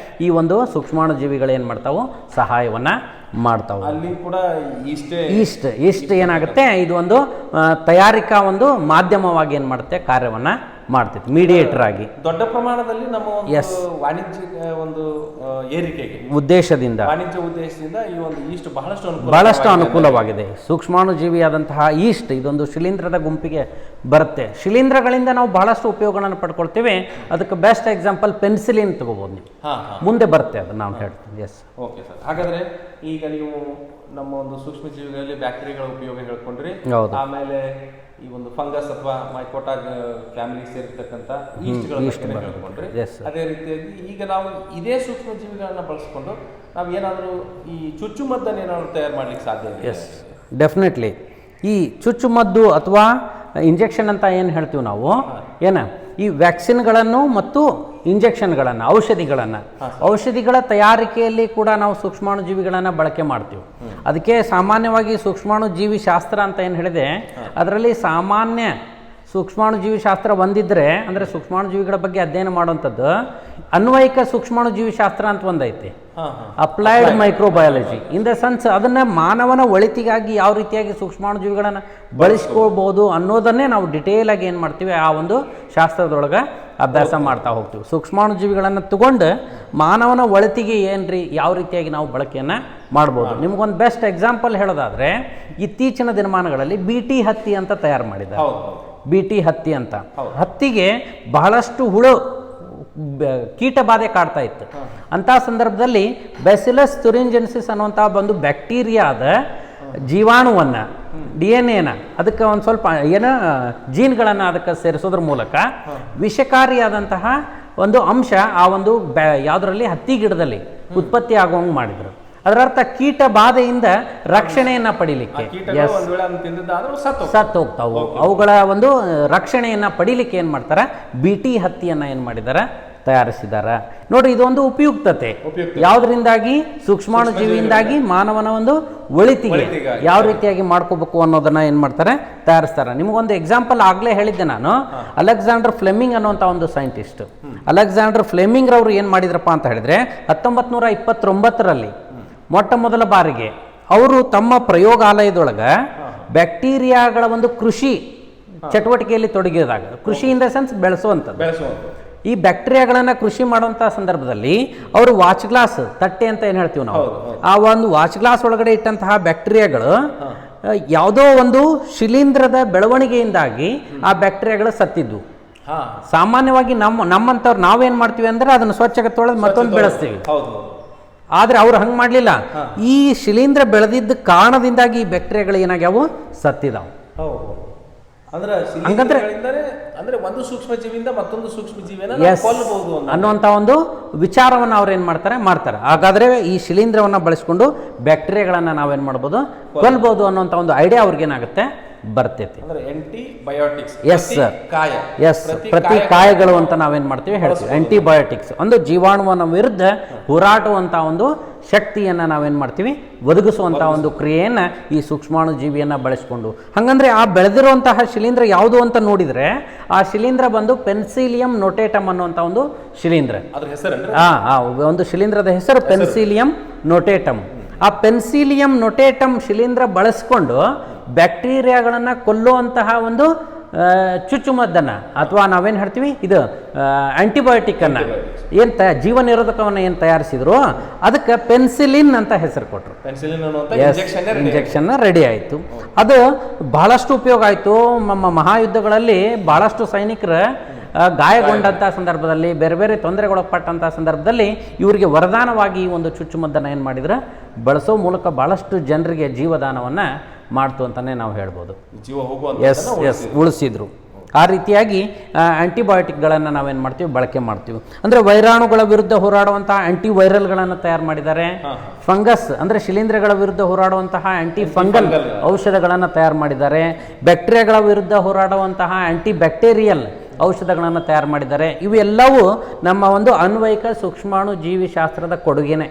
ಈ ಒಂದು ಸೂಕ್ಷ್ಮಾಣು ಜೀವಿಗಳು ಏನು ಮಾಡ್ತಾವೆ, ಸಹಾಯವನ್ನು ಮಾಡ್ತಾವೆ. ಅಲ್ಲಿ ಕೂಡ ಈಸ್ಟ್ ಏನಾಗುತ್ತೆ, ಇದು ಒಂದು ತಯಾರಿಕಾ ಒಂದು ಮಾಧ್ಯಮವಾಗಿ ಏನು ಮಾಡುತ್ತೆ, ಕಾರ್ಯವನ್ನು ಮಾಡ್ತೈತಿ, ಮೀಡಿಯೇಟರ್ ಆಗಿ ದೊಡ್ಡ ಪ್ರಮಾಣದಲ್ಲಿ ನಮ್ಮ ವಾಣಿಜ್ಯ ಒಂದು ಏರಿಕೆಗೆ ವಾಣಿಜ್ಯ ಉದ್ದೇಶದಿಂದ ಈ ಒಂದು ಈಸ್ಟ್ ಬಹಳಷ್ಟು ಅನುಕೂಲವಾಗಿದೆ. ಸೂಕ್ಷ್ಮಾಣು ಜೀವಿಯಾದಂತಹ ಈಸ್ಟ್ ಇದೊಂದು ಶಿಲೀಂಧ್ರದ ಗುಂಪಿಗೆ ಬರುತ್ತೆ. ಶಿಲೀಂಧ್ರಗಳಿಂದ ನಾವು ಬಹಳಷ್ಟು ಉಪಯೋಗಗಳನ್ನು ಪಡ್ಕೊಳ್ತೇವೆ. ಅದಕ್ಕೆ ಬೆಸ್ಟ್ ಎಕ್ಸಾಂಪಲ್ ಪೆನ್ಸಿಲಿನ್ ತಗೋಬಹುದು ನೀವು, ಮುಂದೆ ಬರುತ್ತೆ ಅದು ನಾವು ಹೇಳ್ತೀವಿ. Yes, okay sir. ಹಾಗಾದ್ರೆ ಈಗ ನೀವು ನಮ್ಮ ಒಂದು ಸೂಕ್ಷ್ಮ ಜೀವಿಗಳಲ್ಲಿ ಬ್ಯಾಕ್ಟೀರಿಯಾಗಳ ಉಪಯೋಗ ಹೇಳ್ಕೊಂಡ್ರಿ, ಆಮೇಲೆ ಈ ಒಂದು ಫಂಗಸ್ ಅಥವಾ ಮೈಕೋಟಾ ಫ್ಯಾಮಿಲಿ ಸೇರಿರ್ತಕ್ಕಂಥ ಈಸ್ಟ್ಗಳ ಹೇಳ್ಕೊಂಡ್ರಿ. ಅದೇ ರೀತಿಯಾಗಿ ಈಗ ನಾವು ಇದೇ ಸೂಕ್ಷ್ಮ ಜೀವಿಗಳನ್ನ ಬಳಸ್ಕೊಂಡು ನಾವು ಏನಾದರೂ ಈ ಚುಚ್ಚುಮದ್ದನ್ನು ಏನಾದರೂ ತಯಾರು ಮಾಡ್ಲಿಕ್ಕೆ ಸಾಧ್ಯ ಇದೆ? Yes, definitely. ಈ ಚುಚ್ಚುಮದ್ದು ಅಥವಾ ಇಂಜೆಕ್ಷನ್ ಅಂತ ಏನು ಹೇಳ್ತೀವಿ ನಾವು, ಈ ವ್ಯಾಕ್ಸಿನ್ಗಳನ್ನು ಮತ್ತು ಇಂಜೆಕ್ಷನ್ಗಳನ್ನು, ಔಷಧಿಗಳ ತಯಾರಿಕೆಯಲ್ಲಿ ಕೂಡ ನಾವು ಸೂಕ್ಷ್ಮಾಣು ಜೀವಿಗಳನ್ನು ಬಳಕೆ ಮಾಡ್ತೀವಿ. ಅದಕ್ಕೆ ಸಾಮಾನ್ಯವಾಗಿ ಸೂಕ್ಷ್ಮಾಣು ಜೀವಿ ಶಾಸ್ತ್ರ ಅಂತ ಏನು ಹೇಳಿದೆ, ಅದರಲ್ಲಿ ಸಾಮಾನ್ಯ ಸೂಕ್ಷ್ಮಾಣು ಜೀವಿ ಶಾಸ್ತ್ರ ಒಂದಿದ್ರೆ, ಅಂದರೆ ಸೂಕ್ಷ್ಮಾಣು ಜೀವಿಗಳ ಬಗ್ಗೆ ಅಧ್ಯಯನ ಮಾಡುವಂಥದ್ದು ಅನ್ವಯಿಕ ಸೂಕ್ಷ್ಮಾಣು ಜೀವಿ ಶಾಸ್ತ್ರ ಅಂತ ಒಂದೈತಿ, applied microbiology. In the sense ಅದನ್ನು ಮಾನವನ ಒಳಿತಿಗಾಗಿ ಯಾವ ರೀತಿಯಾಗಿ ಸೂಕ್ಷ್ಮಾಣು ಜೀವಿಗಳನ್ನು ಬಳಸ್ಕೊಳ್ಬೋದು ಅನ್ನೋದನ್ನೇ ನಾವು ಡಿಟೇಲ್ ಆಗಿ ಏನು ಮಾಡ್ತೀವಿ, ಆ ಒಂದು ಶಾಸ್ತ್ರದೊಳಗೆ ಅಭ್ಯಾಸ ಮಾಡ್ತಾ ಹೋಗ್ತೀವಿ. ಸೂಕ್ಷ್ಮಾಣು ಜೀವಿಗಳನ್ನು ತಗೊಂಡು ಮಾನವನ ಒಳಿತಿಗೆ ಏನ್ರಿ ಯಾವ ರೀತಿಯಾಗಿ ನಾವು ಬಳಕೆಯನ್ನು ಮಾಡ್ಬೋದು. ನಿಮಗೊಂದು ಬೆಸ್ಟ್ ಎಕ್ಸಾಂಪಲ್ ಹೇಳೋದಾದರೆ, ಇತ್ತೀಚಿನ ದಿನಮಾನಗಳಲ್ಲಿ BT ಹತ್ತಿ ಅಂತ ತಯಾರು ಮಾಡಿದ್ದಾರೆ. BT ಹತ್ತಿ ಅಂತ, ಹತ್ತಿಗೆ ಬಹಳಷ್ಟು ಕೀಟ ಬಾಧೆ ಕಾಡ್ತಾ ಇತ್ತು. ಅಂಥ ಸಂದರ್ಭದಲ್ಲಿ ಬ್ಯಾಸಿಲಸ್ ತುರಿಂಜೆನ್ಸಿಸ್ ಅನ್ನುವಂಥ ಒಂದು ಬ್ಯಾಕ್ಟೀರಿಯಾದ ಜೀವಾಣುವನ್ನು, DNA ಅದಕ್ಕೆ ಒಂದು ಸ್ವಲ್ಪ ಜೀನ್ಗಳನ್ನು ಅದಕ್ಕೆ ಸೇರಿಸೋದ್ರ ಮೂಲಕ ವಿಷಕಾರಿಯಾದಂತಹ ಒಂದು ಅಂಶ ಆ ಒಂದು ಯಾವುದರಲ್ಲಿ, ಹತ್ತಿ ಗಿಡದಲ್ಲಿ ಉತ್ಪತ್ತಿ ಆಗುವಂಗೆ ಮಾಡಿದರು. ಅದರರ್ಥ ಕೀಟ ಬಾಧೆಯಿಂದ ರಕ್ಷಣೆಯನ್ನು ಪಡೀಲಿಕ್ಕೆ, ಸತ್ತು ಹೋಗ್ತಾವು, ಅವುಗಳ ಒಂದು ರಕ್ಷಣೆಯನ್ನು ಪಡೀಲಿಕ್ಕೆ ಏನು ಮಾಡ್ತಾರೆ, BT ಹತ್ತಿಯನ್ನು ಏನು ಮಾಡಿದ್ದಾರೆ, ತಯಾರಿಸಿದ್ದಾರೆ. ನೋಡಿ, ಇದೊಂದು ಉಪಯುಕ್ತತೆ. ಯಾವುದರಿಂದಾಗಿ, ಸೂಕ್ಷ್ಮಾಣು ಜೀವಿಯಿಂದಾಗಿ ಮಾನವನ ಒಂದು ಒಳಿತಿಗೆ ಯಾವ ರೀತಿಯಾಗಿ ಮಾಡ್ಕೋಬೇಕು ಅನ್ನೋದನ್ನ ಏನು ಮಾಡ್ತಾರೆ, ತಯಾರಿಸ್ತಾರೆ. ನಿಮಗೊಂದು ಎಕ್ಸಾಂಪಲ್ ಆಗಲೇ ಹೇಳಿದ್ದೆ ನಾನು, ಅಲೆಕ್ಸಾಂಡರ್ ಫ್ಲೆಮಿಂಗ್ ಅನ್ನುವಂಥ ಒಂದು ಸೈಂಟಿಸ್ಟ್. ಅಲೆಕ್ಸಾಂಡರ್ ಫ್ಲೆಮಿಂಗ್ ರವರು ಏನು ಮಾಡಿದ್ರಪ್ಪ ಅಂತ ಹೇಳಿದ್ರೆ, 1929ರಲ್ಲಿ ಮೊಟ್ಟ ಮೊದಲ ಬಾರಿಗೆ ಅವರು ತಮ್ಮ ಪ್ರಯೋಗಾಲಯದೊಳಗೆ ಬ್ಯಾಕ್ಟೀರಿಯಾಗಳ ಒಂದು ಕೃಷಿ ಚಟುವಟಿಕೆಯಲ್ಲಿ ತೊಡಗಿದಾಗ, ಕೃಷಿ ಇನ್ ದ ಸೆನ್ಸ್ ಬೆಳೆಸುವಂಥದ್ದು, ಈ ಬ್ಯಾಕ್ಟೀರಿಯಾಗಳನ್ನು ಕೃಷಿ ಮಾಡುವಂಥ ಸಂದರ್ಭದಲ್ಲಿ ಅವರು ವಾಚ್ ಗ್ಲಾಸ್, ತಟ್ಟೆ ಅಂತ ಏನು ಹೇಳ್ತೀವಿ ನಾವು, ಆ ಒಂದು ವಾಚ್ ಗ್ಲಾಸ್ ಒಳಗಡೆ ಇಟ್ಟಂತಹ ಬ್ಯಾಕ್ಟೀರಿಯಾಗಳು ಯಾವುದೋ ಒಂದು ಶಿಲೀಂಧ್ರದ ಬೆಳವಣಿಗೆಯಿಂದಾಗಿ ಆ ಬ್ಯಾಕ್ಟೀರಿಯಾಗಳು ಸತ್ತಿದ್ದು. ಸಾಮಾನ್ಯವಾಗಿ ನಮ್ಮಂಥವ್ರು ನಾವೇನು ಮಾಡ್ತೀವಿ ಅಂದರೆ ಅದನ್ನು ಸ್ವಚ್ಛಗೆ ತೊಳೆದು ಮತ್ತೊಂದು ಬೆಳೆಸ್ತೀವಿ. ಆದರೆ ಅವ್ರು ಹಂಗೆ ಮಾಡಲಿಲ್ಲ. ಈ ಶಿಲೀಂಧ್ರ ಬೆಳೆದಿದ್ದ ಕಾರಣದಿಂದಾಗಿ ಈ ಬ್ಯಾಕ್ಟೀರಿಯಾಗಳು ಏನಾಗ್ಯಾವು, ಸತ್ತಿದಾವು. ಅಂದ್ರೆ ಒಂದು ಸೂಕ್ಷ್ಮ ಜೀವಿಯಿಂದ ಮತ್ತೊಂದು ಸೂಕ್ಷ್ಮ ಜೀವಿಯನ್ನು ಅನ್ನುವಂಥ ಒಂದು ವಿಚಾರವನ್ನು ಅವ್ರು ಏನು ಮಾಡ್ತಾರೆ. ಹಾಗಾದ್ರೆ ಈ ಶಿಲೀಂಧ್ರವನ್ನು ಬಳಸಿಕೊಂಡು ಬ್ಯಾಕ್ಟೀರಿಯಾಗಳನ್ನು ನಾವೇನು ಮಾಡ್ಬೋದು, ಕೊಲ್ಬೋದು ಅನ್ನುವಂಥ ಒಂದು ಐಡಿಯಾ ಅವ್ರಿಗೇನಾಗುತ್ತೆ, ಬರ್ತೈತಿ. ಎಸ್ ಸರ್, ಎಸ್, ಪ್ರತಿ ಕಾಯಗಳು ಅಂತ ನಾವೇನು ಮಾಡ್ತೀವಿ ಹೇಳ್ತೀವಿ. ಆಂಟಿಬಯೋಟಿಕ್ಸ್ ಒಂದು ಜೀವಾಣುವಿನ ವಿರುದ್ಧ ಹೋರಾಡುವಂಥ ಒಂದು ಶಕ್ತಿಯನ್ನು ನಾವೇನು ಮಾಡ್ತೀವಿ, ಒದಗಿಸುವಂಥ ಒಂದು ಕ್ರಿಯೆಯನ್ನು ಈ ಸೂಕ್ಷ್ಮಾಣು ಜೀವಿಯನ್ನು ಬಳಸಿಕೊಂಡು. ಹಾಗಂದ್ರೆ ಆ ಬೆಳೆದಿರುವಂತಹ ಶಿಲೀಂಧ್ರ ಯಾವುದು ಅಂತ ನೋಡಿದರೆ, ಆ ಶಿಲೀಂಧ್ರ ಬಂದು ಪೆನ್ಸಿಲಿಯಂ ನೊಟೇಟಮ್ ಅನ್ನುವಂಥ ಒಂದು ಶಿಲೀಂಧ್ರ. ಒಂದು ಶಿಲೀಂಧ್ರದ ಹೆಸರು ಪೆನ್ಸಿಲಿಯಂ ನೊಟೇಟಮ್. ಆ ಪೆನ್ಸಿಲಿಯಂ ನೊಟೇಟಮ್ ಶಿಲೀಂಧ್ರ ಬಳಸ್ಕೊಂಡು ಬ್ಯಾಕ್ಟೀರಿಯಾಗಳನ್ನು ಕೊಲ್ಲುವಂತಹ ಒಂದು ಚುಚ್ಚುಮದ್ದನ್ನು ಅಥವಾ ನಾವೇನು ಹೇಳ್ತೀವಿ, ಇದು ಆಂಟಿಬಯೋಟಿಕ್ಕನ್ನು ಏನು ಜೀವ ನಿರೋಧಕವನ್ನು ಏನು ತಯಾರಿಸಿದ್ರು, ಅದಕ್ಕೆ ಪೆನ್ಸಿಲಿನ್ ಅಂತ ಹೆಸರು ಕೊಟ್ಟರು. ಇಂಜೆಕ್ಷನ್ ರೆಡಿ ಆಯಿತು. ಅದು ಬಹಳಷ್ಟು ಉಪಯೋಗ ಆಯಿತು. ನಮ್ಮ ಮಹಾಯುದ್ಧಗಳಲ್ಲಿ ಬಹಳಷ್ಟು ಸೈನಿಕರ ಗಾಯಗೊಂಡಂಥ ಸಂದರ್ಭದಲ್ಲಿ, ಬೇರೆ ಬೇರೆ ತೊಂದರೆಗೊಳಪಟ್ಟಂಥ ಸಂದರ್ಭದಲ್ಲಿ ಇವರಿಗೆ ವರದಾನವಾಗಿ ಈ ಒಂದು ಚುಚ್ಚುಮದ್ದನ್ನು ಏನು ಮಾಡಿದ್ರೆ, ಬಳಸೋ ಮೂಲಕ ಬಹಳಷ್ಟು ಜನರಿಗೆ ಜೀವದಾನವನ್ನು ಮಾಡ್ತು ಅಂತಲೇ ನಾವು ಹೇಳ್ಬೋದು. ಎಸ್, ಉಳಿಸಿದ್ರು. ಆ ರೀತಿಯಾಗಿ ಆಂಟಿಬಯೋಟಿಕ್ಗಳನ್ನು ನಾವೇನು ಮಾಡ್ತೀವಿ, ಬಳಕೆ ಮಾಡ್ತೀವಿ. ಅಂದರೆ ವೈರಾಣುಗಳ ವಿರುದ್ಧ ಹೋರಾಡುವಂತಹ ಆಂಟಿವೈರಲ್ಗಳನ್ನು ತಯಾರು ಮಾಡಿದ್ದಾರೆ. ಫಂಗಸ್ ಅಂದರೆ ಶಿಲೀಂಧ್ರಗಳ ವಿರುದ್ಧ ಹೋರಾಡುವಂತಹ ಆಂಟಿ ಫಂಗಲ್ ಔಷಧಗಳನ್ನು ತಯಾರು ಮಾಡಿದ್ದಾರೆ. ಬ್ಯಾಕ್ಟೀರಿಯಾಗಳ ವಿರುದ್ಧ ಹೋರಾಡುವಂತಹ ಆಂಟಿ ಬ್ಯಾಕ್ಟೀರಿಯಲ್ ಔಷಧಗಳನ್ನು ತಯಾರು ಮಾಡಿದ್ದಾರೆ. ಇವೆಲ್ಲವೂ ನಮ್ಮ ಒಂದು ಅನ್ವಯಿಕ ಸೂಕ್ಷ್ಮಾಣು ಜೀವಿ ಶಾಸ್ತ್ರದ ಕೊಡುಗೆನೆ.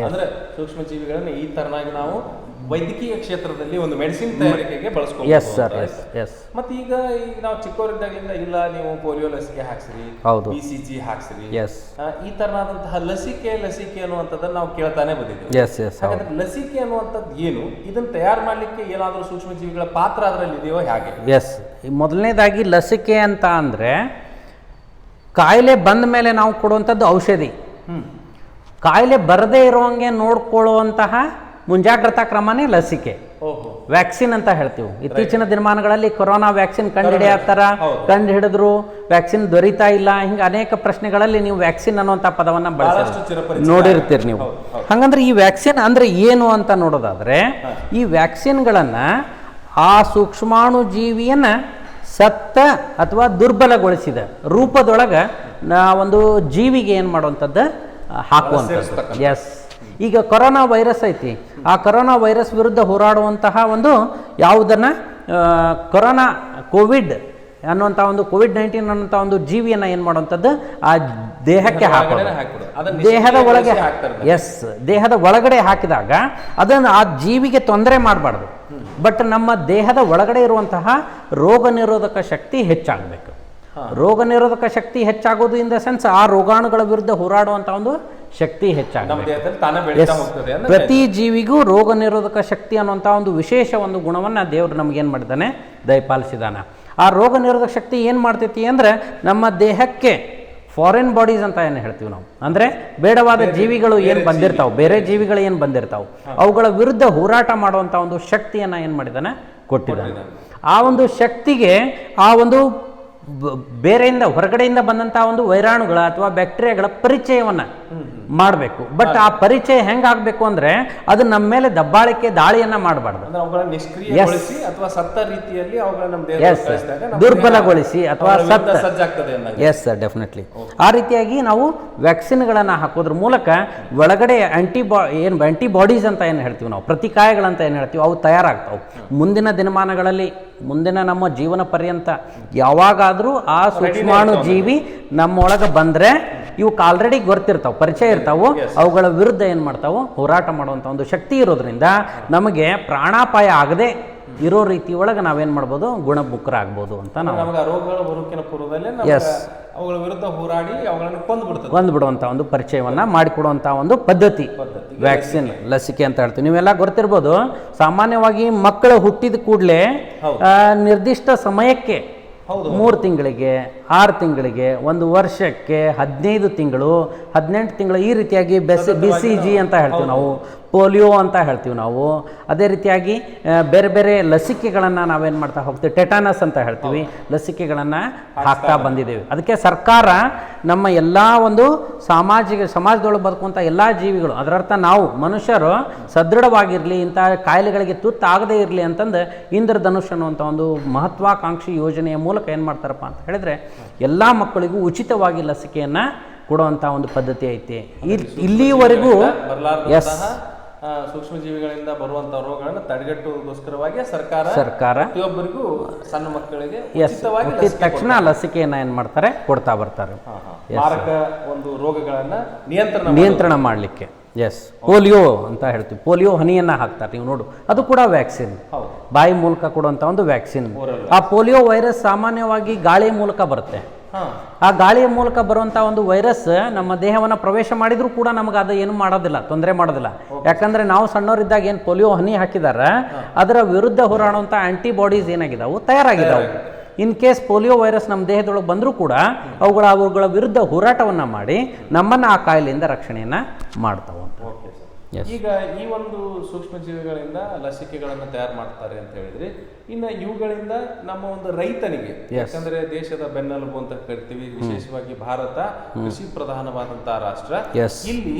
ಅಂದ್ರೆ ಸೂಕ್ಷ್ಮ ಜೀವಿಗಳನ್ನು ಈ ತರನಾಗಿ ನಾವು ವೈದ್ಯಕೀಯ ಕ್ಷೇತ್ರದಲ್ಲಿ ಒಂದು ಮೆಡಿಸಿನ್ ತಯಾರಿಕೆಗೆ ಎಸ್ ಬಳಸ್ಕೊಂಡು ಸರ್ ಎಸ್ ಎಸ್ ಮತ್ತೆ ಈಗ ನಾವು ಚಿಕ್ಕವರಿದ್ದಾಗಲಿಂದ ಇಲ್ಲ ನೀವು ಪೋಲಿಯೋ ಲಸಿಕೆ ಹಾಕ್ಸಿರಿ, ಹೌದು. BCG ಹಾಕ್ಸಿರಿ, ಎಸ್ ಈ ತರನಾದಂತಹ ಲಸಿಕೆ ಅನ್ನುವಂಥದ್ದನ್ನು ನಾವು ಕೇಳ್ತಾನೆ ಬಂದಿದ್ದೇವೆ. ಎಸ್ ಎಸ್ ಹೌದು. ಹಾಗಾದ್ರೆ ಲಸಿಕೆ ಅನ್ನುವಂಥದ್ದು ಏನು, ಇದನ್ನ ತಯಾರು ಮಾಡ್ಲಿಕ್ಕೆ ಏನಾದರೂ ಸೂಕ್ಷ್ಮ ಜೀವಿಗಳ ಪಾತ್ರ ಅದರಲ್ಲಿ ಇದೆಯೋ ಹೇಗೆ? ಎಸ್ ಮೊದಲನೇದಾಗಿ ಲಸಿಕೆ ಅಂತ ಅಂದರೆ ಕಾಯಿಲೆ ಬಂದ ಮೇಲೆ ನಾವು ಕೊಡುವಂಥದ್ದು ಔಷಧಿ. ಕಾಯಿಲೆ ಬರದೇ ಇರೋಂಗೆ ನೋಡ್ಕೊಳ್ಳುವಂತಹ ಮುಂಜಾಗ್ರತಾ ಕ್ರಮನೇ ಲಸಿಕೆ, ವ್ಯಾಕ್ಸಿನ್ ಅಂತ ಹೇಳ್ತೀವಿ. ಇತ್ತೀಚಿನ ದಿನಮಾನಗಳಲ್ಲಿ ಕೊರೋನಾ ವ್ಯಾಕ್ಸಿನ್ ಕಂಡು ಹಿಡಿದ್ರು, ವ್ಯಾಕ್ಸಿನ್ ದೊರೀತಾ ಇಲ್ಲ, ಹಿಂಗೆ ಅನೇಕ ಪ್ರಶ್ನೆಗಳಲ್ಲಿ ನೀವು ವ್ಯಾಕ್ಸಿನ್ ಅನ್ನುವಂಥ ಪದವನ್ನು ಬಳಸಿ ನೋಡಿರ್ತೀರಿ ನೀವು. ಹಾಗಂದ್ರೆ ಈ ವ್ಯಾಕ್ಸಿನ್ ಅಂದ್ರೆ ಏನು ಅಂತ ನೋಡೋದಾದ್ರೆ, ಈ ವ್ಯಾಕ್ಸಿನ್ಗಳನ್ನು ಆ ಸೂಕ್ಷ್ಮಾಣು ಜೀವಿಯನ್ನ ಸತ್ತ ಅಥವಾ ದುರ್ಬಲಗೊಳಿಸಿದ ರೂಪದೊಳಗೆ ಒಂದು ಜೀವಿಗೆ ಏನು ಮಾಡುವಂಥದ್ದು ಹಾಕುವಂಥದ್ದು. ಎಸ್, ಈಗ ಕೊರೋನಾ ವೈರಸ್ ಐತಿ, ಆ ಕೊರೋನಾ ವೈರಸ್ ವಿರುದ್ಧ ಹೋರಾಡುವಂತಹ ಒಂದು ಯಾವುದನ್ನು ಕೊರೋನಾ ಕೋವಿಡ್ ಅನ್ನುವಂಥ ಒಂದು COVID-19 ಅನ್ನುವಂಥ ಒಂದು ಜೀವಿಯನ್ನು ಏನು ಮಾಡುವಂಥದ್ದು ಆ ದೇಹಕ್ಕೆ ಹಾಕೋದು, ದೇಹದ ಒಳಗೆ. ಎಸ್, ದೇಹದ ಒಳಗಡೆ ಹಾಕಿದಾಗ ಅದನ್ನು ಆ ಜೀವಿಗೆ ತೊಂದರೆ ಮಾಡಬಾರ್ದು, ಬಟ್ ನಮ್ಮ ದೇಹದ ಒಳಗಡೆ ಇರುವಂತಹ ರೋಗ ನಿರೋಧಕ ಶಕ್ತಿ ಹೆಚ್ಚಾಗಬೇಕು. ರೋಗ ನಿರೋಧಕ ಶಕ್ತಿ ಹೆಚ್ಚಾಗೋದು ಇನ್ ದ ಸೆನ್ಸ್ ಆ ರೋಗಾಣುಗಳ ವಿರುದ್ಧ ಹೋರಾಡುವಂಥ ಒಂದು ಶಕ್ತಿ ಹೆಚ್ಚಾಗಬೇಕು. ಪ್ರತಿ ಜೀವಿಗೂ ರೋಗ ನಿರೋಧಕ ಶಕ್ತಿ ಅನ್ನುವಂಥ ಒಂದು ವಿಶೇಷ ಒಂದು ಗುಣವನ್ನು ದೇವರು ನಮಗೇನು ಮಾಡಿದ್ದಾನೆ, ದಯಪಾಲಿಸಿದಾನೆ. ಆ ರೋಗ ನಿರೋಧಕ ಶಕ್ತಿ ಏನು ಮಾಡ್ತೈತಿ ಅಂದರೆ ನಮ್ಮ ದೇಹಕ್ಕೆ ಫಾರಿನ್ ಬಾಡೀಸ್ ಅಂತ ಏನು ಹೇಳ್ತೀವಿ ನಾವು, ಅಂದರೆ ಬೇಡವಾದ ಜೀವಿಗಳು ಏನು ಬಂದಿರ್ತಾವೆ, ಬೇರೆ ಜೀವಿಗಳು ಏನು ಬಂದಿರ್ತಾವೆ, ಅವುಗಳ ವಿರುದ್ಧ ಹೋರಾಟ ಮಾಡುವಂಥ ಒಂದು ಶಕ್ತಿಯನ್ನು ಏನು ಮಾಡಿದ್ದಾನೆ, ಕೊಟ್ಟಿದ್ದಾನೆ. ಆ ಒಂದು ಶಕ್ತಿಗೆ ಆ ಒಂದು ಬೇರೆಯಿಂದ ಹೊರಗಡೆಯಿಂದ ಬಂದಂಥ ಒಂದು ವೈರಾಣುಗಳ ಅಥವಾ ಬ್ಯಾಕ್ಟೀರಿಯಾಗಳ ಪರಿಚಯವನ್ನು ಮಾಡಬೇಕು. ಬಟ್ ಆ ಪರಿಚಯ ಹೆಂಗಾಗಬೇಕು ಅಂದರೆ ಅದು ನಮ್ಮ ಮೇಲೆ ದಬ್ಬಾಳಿಕೆ ದಾಳಿಯನ್ನು ಮಾಡಬಾರ್ದು, ದುರ್ಬಲಗೊಳಿಸಿ ಅಥವಾ ಎಸ್ ಸರ್ ಡೆಫಿನೆಟ್ಲಿ. ಆ ರೀತಿಯಾಗಿ ನಾವು ವ್ಯಾಕ್ಸಿನ್ಗಳನ್ನು ಹಾಕೋದ್ರ ಮೂಲಕ ಒಳಗಡೆ ಆಂಟಿಬಾಡೀಸ್ ಅಂತ ಏನು ಹೇಳ್ತೀವಿ ನಾವು, ಪ್ರತಿಕಾಯಗಳಂತ ಏನು ಹೇಳ್ತೀವಿ, ಅವು ತಯಾರಾಗ್ತಾವೆ. ಮುಂದಿನ ದಿನಮಾನಗಳಲ್ಲಿ, ಮುಂದಿನ ನಮ್ಮ ಜೀವನ ಪರ್ಯಂತ ಯಾವಾಗಾದರೂ ಆ ಸೂಕ್ಷ್ಮಾಣು ಜೀವಿ ನಮ್ಮೊಳಗೆ ಬಂದರೆ ಇವಕ್ಕೆ ಆಲ್ರೆಡಿ ಗೊತ್ತಿರ್ತಾವೆ, ಪರಿಚಯ ಇರ್ತಾವೆ, ಅವುಗಳ ವಿರುದ್ಧ ಏನು ಮಾಡ್ತಾವೆ, ಹೋರಾಟ ಮಾಡುವಂಥ ಒಂದು ಶಕ್ತಿ ಇರೋದ್ರಿಂದ ನಮಗೆ ಪ್ರಾಣಾಪಾಯ ಆಗದೆ ಇರೋ ರೀತಿ ಒಳಗೆ ನಾವೇನು ಮಾಡ್ಬೋದು, ಗುಣಮುಖರಾಗ್ಬೋದು ಅಂತ ನಾವು ಅವುಗಳ ವಿರುದ್ಧ ಹೋರಾಡಿ ಅವುಗಳನ್ನು ಕೊಂದ್ಬಿಡುವಂಥ ಒಂದು ಪರಿಚಯವನ್ನು ಮಾಡಿಕೊಡುವಂಥ ಒಂದು ಪದ್ಧತಿ ವ್ಯಾಕ್ಸಿನ್, ಲಸಿಕೆ ಅಂತ ಹೇಳ್ತೀವಿ. ನೀವೆಲ್ಲ ಗೊತ್ತಿರ್ಬೋದು, ಸಾಮಾನ್ಯವಾಗಿ ಮಕ್ಕಳು ಹುಟ್ಟಿದ ಕೂಡಲೇ ನಿರ್ದಿಷ್ಟ ಸಮಯಕ್ಕೆ 3 ತಿಂಗಳಿಗೆ, 6 ತಿಂಗಳಿಗೆ, 1 ವರ್ಷಕ್ಕೆ, 15 ತಿಂಗಳು, 18 ತಿಂಗಳು, ಈ ರೀತಿಯಾಗಿ BCG ಅಂತ ಹೇಳ್ತೀವಿ ನಾವು, ಪೋಲಿಯೋ ಅಂತ ಹೇಳ್ತೀವಿ ನಾವು. ಅದೇ ರೀತಿಯಾಗಿ ಬೇರೆ ಬೇರೆ ಲಸಿಕೆಗಳನ್ನು ನಾವೇನು ಮಾಡ್ತಾ ಹೋಗ್ತೀವಿ, ಟೆಟಾನಸ್ ಅಂತ ಹೇಳ್ತೀವಿ, ಲಸಿಕೆಗಳನ್ನು ಹಾಕ್ತಾ ಬಂದಿದ್ದೇವೆ. ಅದಕ್ಕೆ ಸರ್ಕಾರ ನಮ್ಮ ಎಲ್ಲ ಒಂದು ಸಮಾಜದೊಳಗೆ ಬದುಕುವಂಥ ಎಲ್ಲ ಜೀವಿಗಳು, ಅದರರ್ಥ ನಾವು ಮನುಷ್ಯರು ಸದೃಢವಾಗಿರಲಿ, ಇಂಥ ಕಾಯಿಲೆಗಳಿಗೆ ತುತ್ತಾಗದೇ ಇರಲಿ ಅಂತಂದು ಇಂದ್ರಧನುಷ್ ಅನ್ನುವಂಥ ಒಂದು ಮಹತ್ವಾಕಾಂಕ್ಷಿ ಯೋಜನೆಯ ಮೂಲಕ ಏನು ಮಾಡ್ತಾರಪ್ಪ ಅಂತ ಹೇಳಿದ್ರೆ ಎಲ್ಲ ಮಕ್ಕಳಿಗೂ ಉಚಿತವಾಗಿ ಲಸಿಕೆಯನ್ನು ಕೊಡುವಂಥ ಒಂದು ಪದ್ಧತಿ ಐತಿ. ಇಲ್ಲಿವರೆಗೂ ಎಸ್ ಸೂಕ್ಷ್ಮ ಜೀವಿಗಳಿಂದ ಬರುವಂತಹ ರೋಗಗಳನ್ನು ತಡೆಗಟ್ಟುವುದಕ್ಕೋಸ್ಕರವಾಗಿ ಸರ್ಕಾರ ಪ್ರತಿಯೊಬ್ಬರಿಗೂ ಸಣ್ಣ ಮಕ್ಕಳಿಗೆ ಹುಟ್ಟಿದ ತಕ್ಷಣ ಲಸಿಕೆಯನ್ನು ಏನು ಮಾಡ್ತಾರೆ, ಕೊಡ್ತಾ ಬರ್ತಾರೆ. ಮಾರಕ ಒಂದು ರೋಗಗಳನ್ನ ನಿಯಂತ್ರಣ ಮಾಡಲಿಕ್ಕೆ. ಎಸ್, ಪೋಲಿಯೋ ಅಂತ ಹೇಳ್ತೀವಿ, ಪೋಲಿಯೋ ಹನಿಯನ್ನು ಹಾಕ್ತಾರೆ ನೀವು ನೋಡು, ಅದು ಕೂಡ ವ್ಯಾಕ್ಸಿನ್, ಬಾಯಿ ಮೂಲಕ ಕೊಡುವಂಥ ಒಂದು ವ್ಯಾಕ್ಸಿನ್. ಆ ಪೋಲಿಯೋ ವೈರಸ್ ಸಾಮಾನ್ಯವಾಗಿ ಗಾಳಿಯ ಮೂಲಕ ಬರುತ್ತೆ. ಆ ಗಾಳಿಯ ಮೂಲಕ ಬರುವಂಥ ಒಂದು ವೈರಸ್ ನಮ್ಮ ದೇಹವನ್ನು ಪ್ರವೇಶ ಮಾಡಿದರೂ ಕೂಡ ನಮಗೆ ಅದು ಏನು ಮಾಡೋದಿಲ್ಲ, ತೊಂದರೆ ಮಾಡೋದಿಲ್ಲ. ಯಾಕಂದರೆ ನಾವು ಸಣ್ಣವರಿದ್ದಾಗ ಏನು ಪೋಲಿಯೋ ಹನಿ ಹಾಕಿದಾರ ಅದರ ವಿರುದ್ಧ ಹೋರಾಡುವಂಥ ಆಂಟಿಬಾಡೀಸ್ ಏನಾಗಿದ್ದಾವೆ, ತಯಾರಾಗಿದ್ದಾವೆ. ಇನ್ ಕೇಸ್ ಪೋಲಿಯೋ ವೈರಸ್ ನಮ್ಮ ದೇಹದೊಳಗೆ ಬಂದರೂ ಕೂಡ ಅವುಗಳ ವಿರುದ್ಧ ಹೋರಾಟವನ್ನು ಮಾಡಿ ನಮ್ಮನ್ನು ಆ ಕಾಯಿಲೆಯಿಂದ ರಕ್ಷಣೆಯನ್ನು ಮಾಡ್ತಾವೆ ಅಂತ. ಈಗ ಈ ಒಂದು ಸೂಕ್ಷ್ಮ ಜೀವಿಗಳಿಂದ ಲಸಿಕೆಗಳನ್ನು ತಯಾರು ಮಾಡ್ತಾರೆ ಅಂತ ಹೇಳಿದ್ರಿ. ಇನ್ನು ಇವುಗಳಿಂದ ನಮ್ಮ ಒಂದು ರೈತನಿಗೆ, ಯಾಕಂದ್ರೆ ದೇಶದ ಬೆನ್ನೆಲುಬು ಅಂತ ಕರಿತೀವಿ, ವಿಶೇಷವಾಗಿ ಭಾರತ ಕೃಷಿ ಪ್ರಧಾನವಾದಂತಹ ರಾಷ್ಟ್ರ, ಇಲ್ಲಿ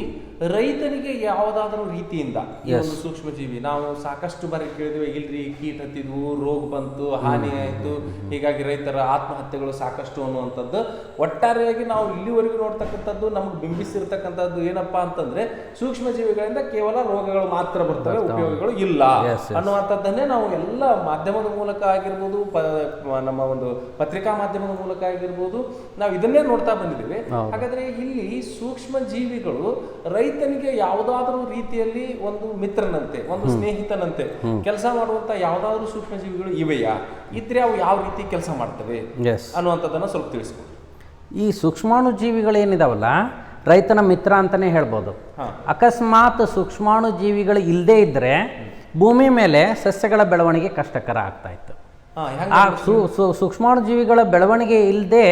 ರೈತನಿಗೆ ಯಾವುದಾದ್ರೂ ರೀತಿಯಿಂದ ಈ ಒಂದು ಸೂಕ್ಷ್ಮ ಜೀವಿ, ನಾವು ಸಾಕಷ್ಟು ಬಾರಿ ಕೇಳಿದ್ವಿ, ಇಲ್ರಿ ಕೀಟ ಹತ್ತಿದ್ವು, ರೋಗ ಬಂತು, ಹಾನಿ ಆಯಿತು, ಹೀಗಾಗಿ ರೈತರ ಆತ್ಮಹತ್ಯೆಗಳು ಸಾಕಷ್ಟು ಅನ್ನುವಂಥದ್ದು ಒಟ್ಟಾರೆಯಾಗಿ ನಾವು ಇಲ್ಲಿವರೆಗೂ ನೋಡ್ತಕ್ಕಂಥದ್ದು ನಮ್ಗೆ ಬಿಂಬಿಸಿರ್ತಕ್ಕಂಥದ್ದು ಏನಪ್ಪಾ ಅಂತಂದ್ರೆ ಸೂಕ್ಷ್ಮ ಜೀವಿಗಳಿಂದ ಕೇವಲ ರೋಗಗಳು ಮಾತ್ರ ಬರ್ತವೆ, ಉಪಯೋಗಗಳು ಇಲ್ಲ ಅನ್ನುವಂಥದ್ದನ್ನೇ ನಾವು ಎಲ್ಲ ಮಾಧ್ಯಮದ ಮೂಲಕ ಆಗಿರ್ಬೋದು, ನಮ್ಮ ಒಂದು ಪತ್ರಿಕಾ ಮಾಧ್ಯಮದ ಮೂಲಕ ಆಗಿರ್ಬೋದು, ನಾವು ಇದನ್ನೇ ನೋಡ್ತಾ ಬಂದಿದ್ದೀವಿ. ಹಾಗಾದ್ರೆ ಇಲ್ಲಿ ಸೂಕ್ಷ್ಮ ಜೀವಿಗಳು ರೈತ ರೈತನಿಗೆ ಯಾವುದಾದ್ರೂ ರೀತಿಯಲ್ಲಿ ಒಂದು ಮಿತ್ರನಂತೆ, ಒಂದು ಸ್ನೇಹಿತನಂತೆ ಕೆಲಸ ಮಾಡುವಂತ ಯಾವುದಾದ್ರೂ ಸೂಕ್ಷ್ಮಜೀವಿಗಳು ಇವೆಯಾ? ಇದ್ರೆ ಅವು ಯಾವ ರೀತಿ ಕೆಲಸ ಮಾಡ್ತವೆ ಅನ್ನುವಂಥದ್ದನ್ನ ಸ್ವಲ್ಪ ತಿಳಿಸ್ಕೊಡಿ. ಈ ಸೂಕ್ಷ್ಮಾಣು ಜೀವಿಗಳೇನಿದಾವಲ್ಲ ರೈತನ ಮಿತ್ರ ಅಂತಲೇ ಹೇಳ್ಬೋದು. ಅಕಸ್ಮಾತ್ ಸೂಕ್ಷ್ಮಾಣು ಜೀವಿಗಳು ಇಲ್ಲದೇ ಇದ್ದರೆ ಭೂಮಿ ಮೇಲೆ ಸಸ್ಯಗಳ ಬೆಳವಣಿಗೆ ಕಷ್ಟಕರ ಆಗ್ತಾ ಇತ್ತು. ಆ ಸೂಕ್ಷ್ಮಾಣು ಜೀವಿಗಳ ಬೆಳವಣಿಗೆ ಇಲ್ಲದೆ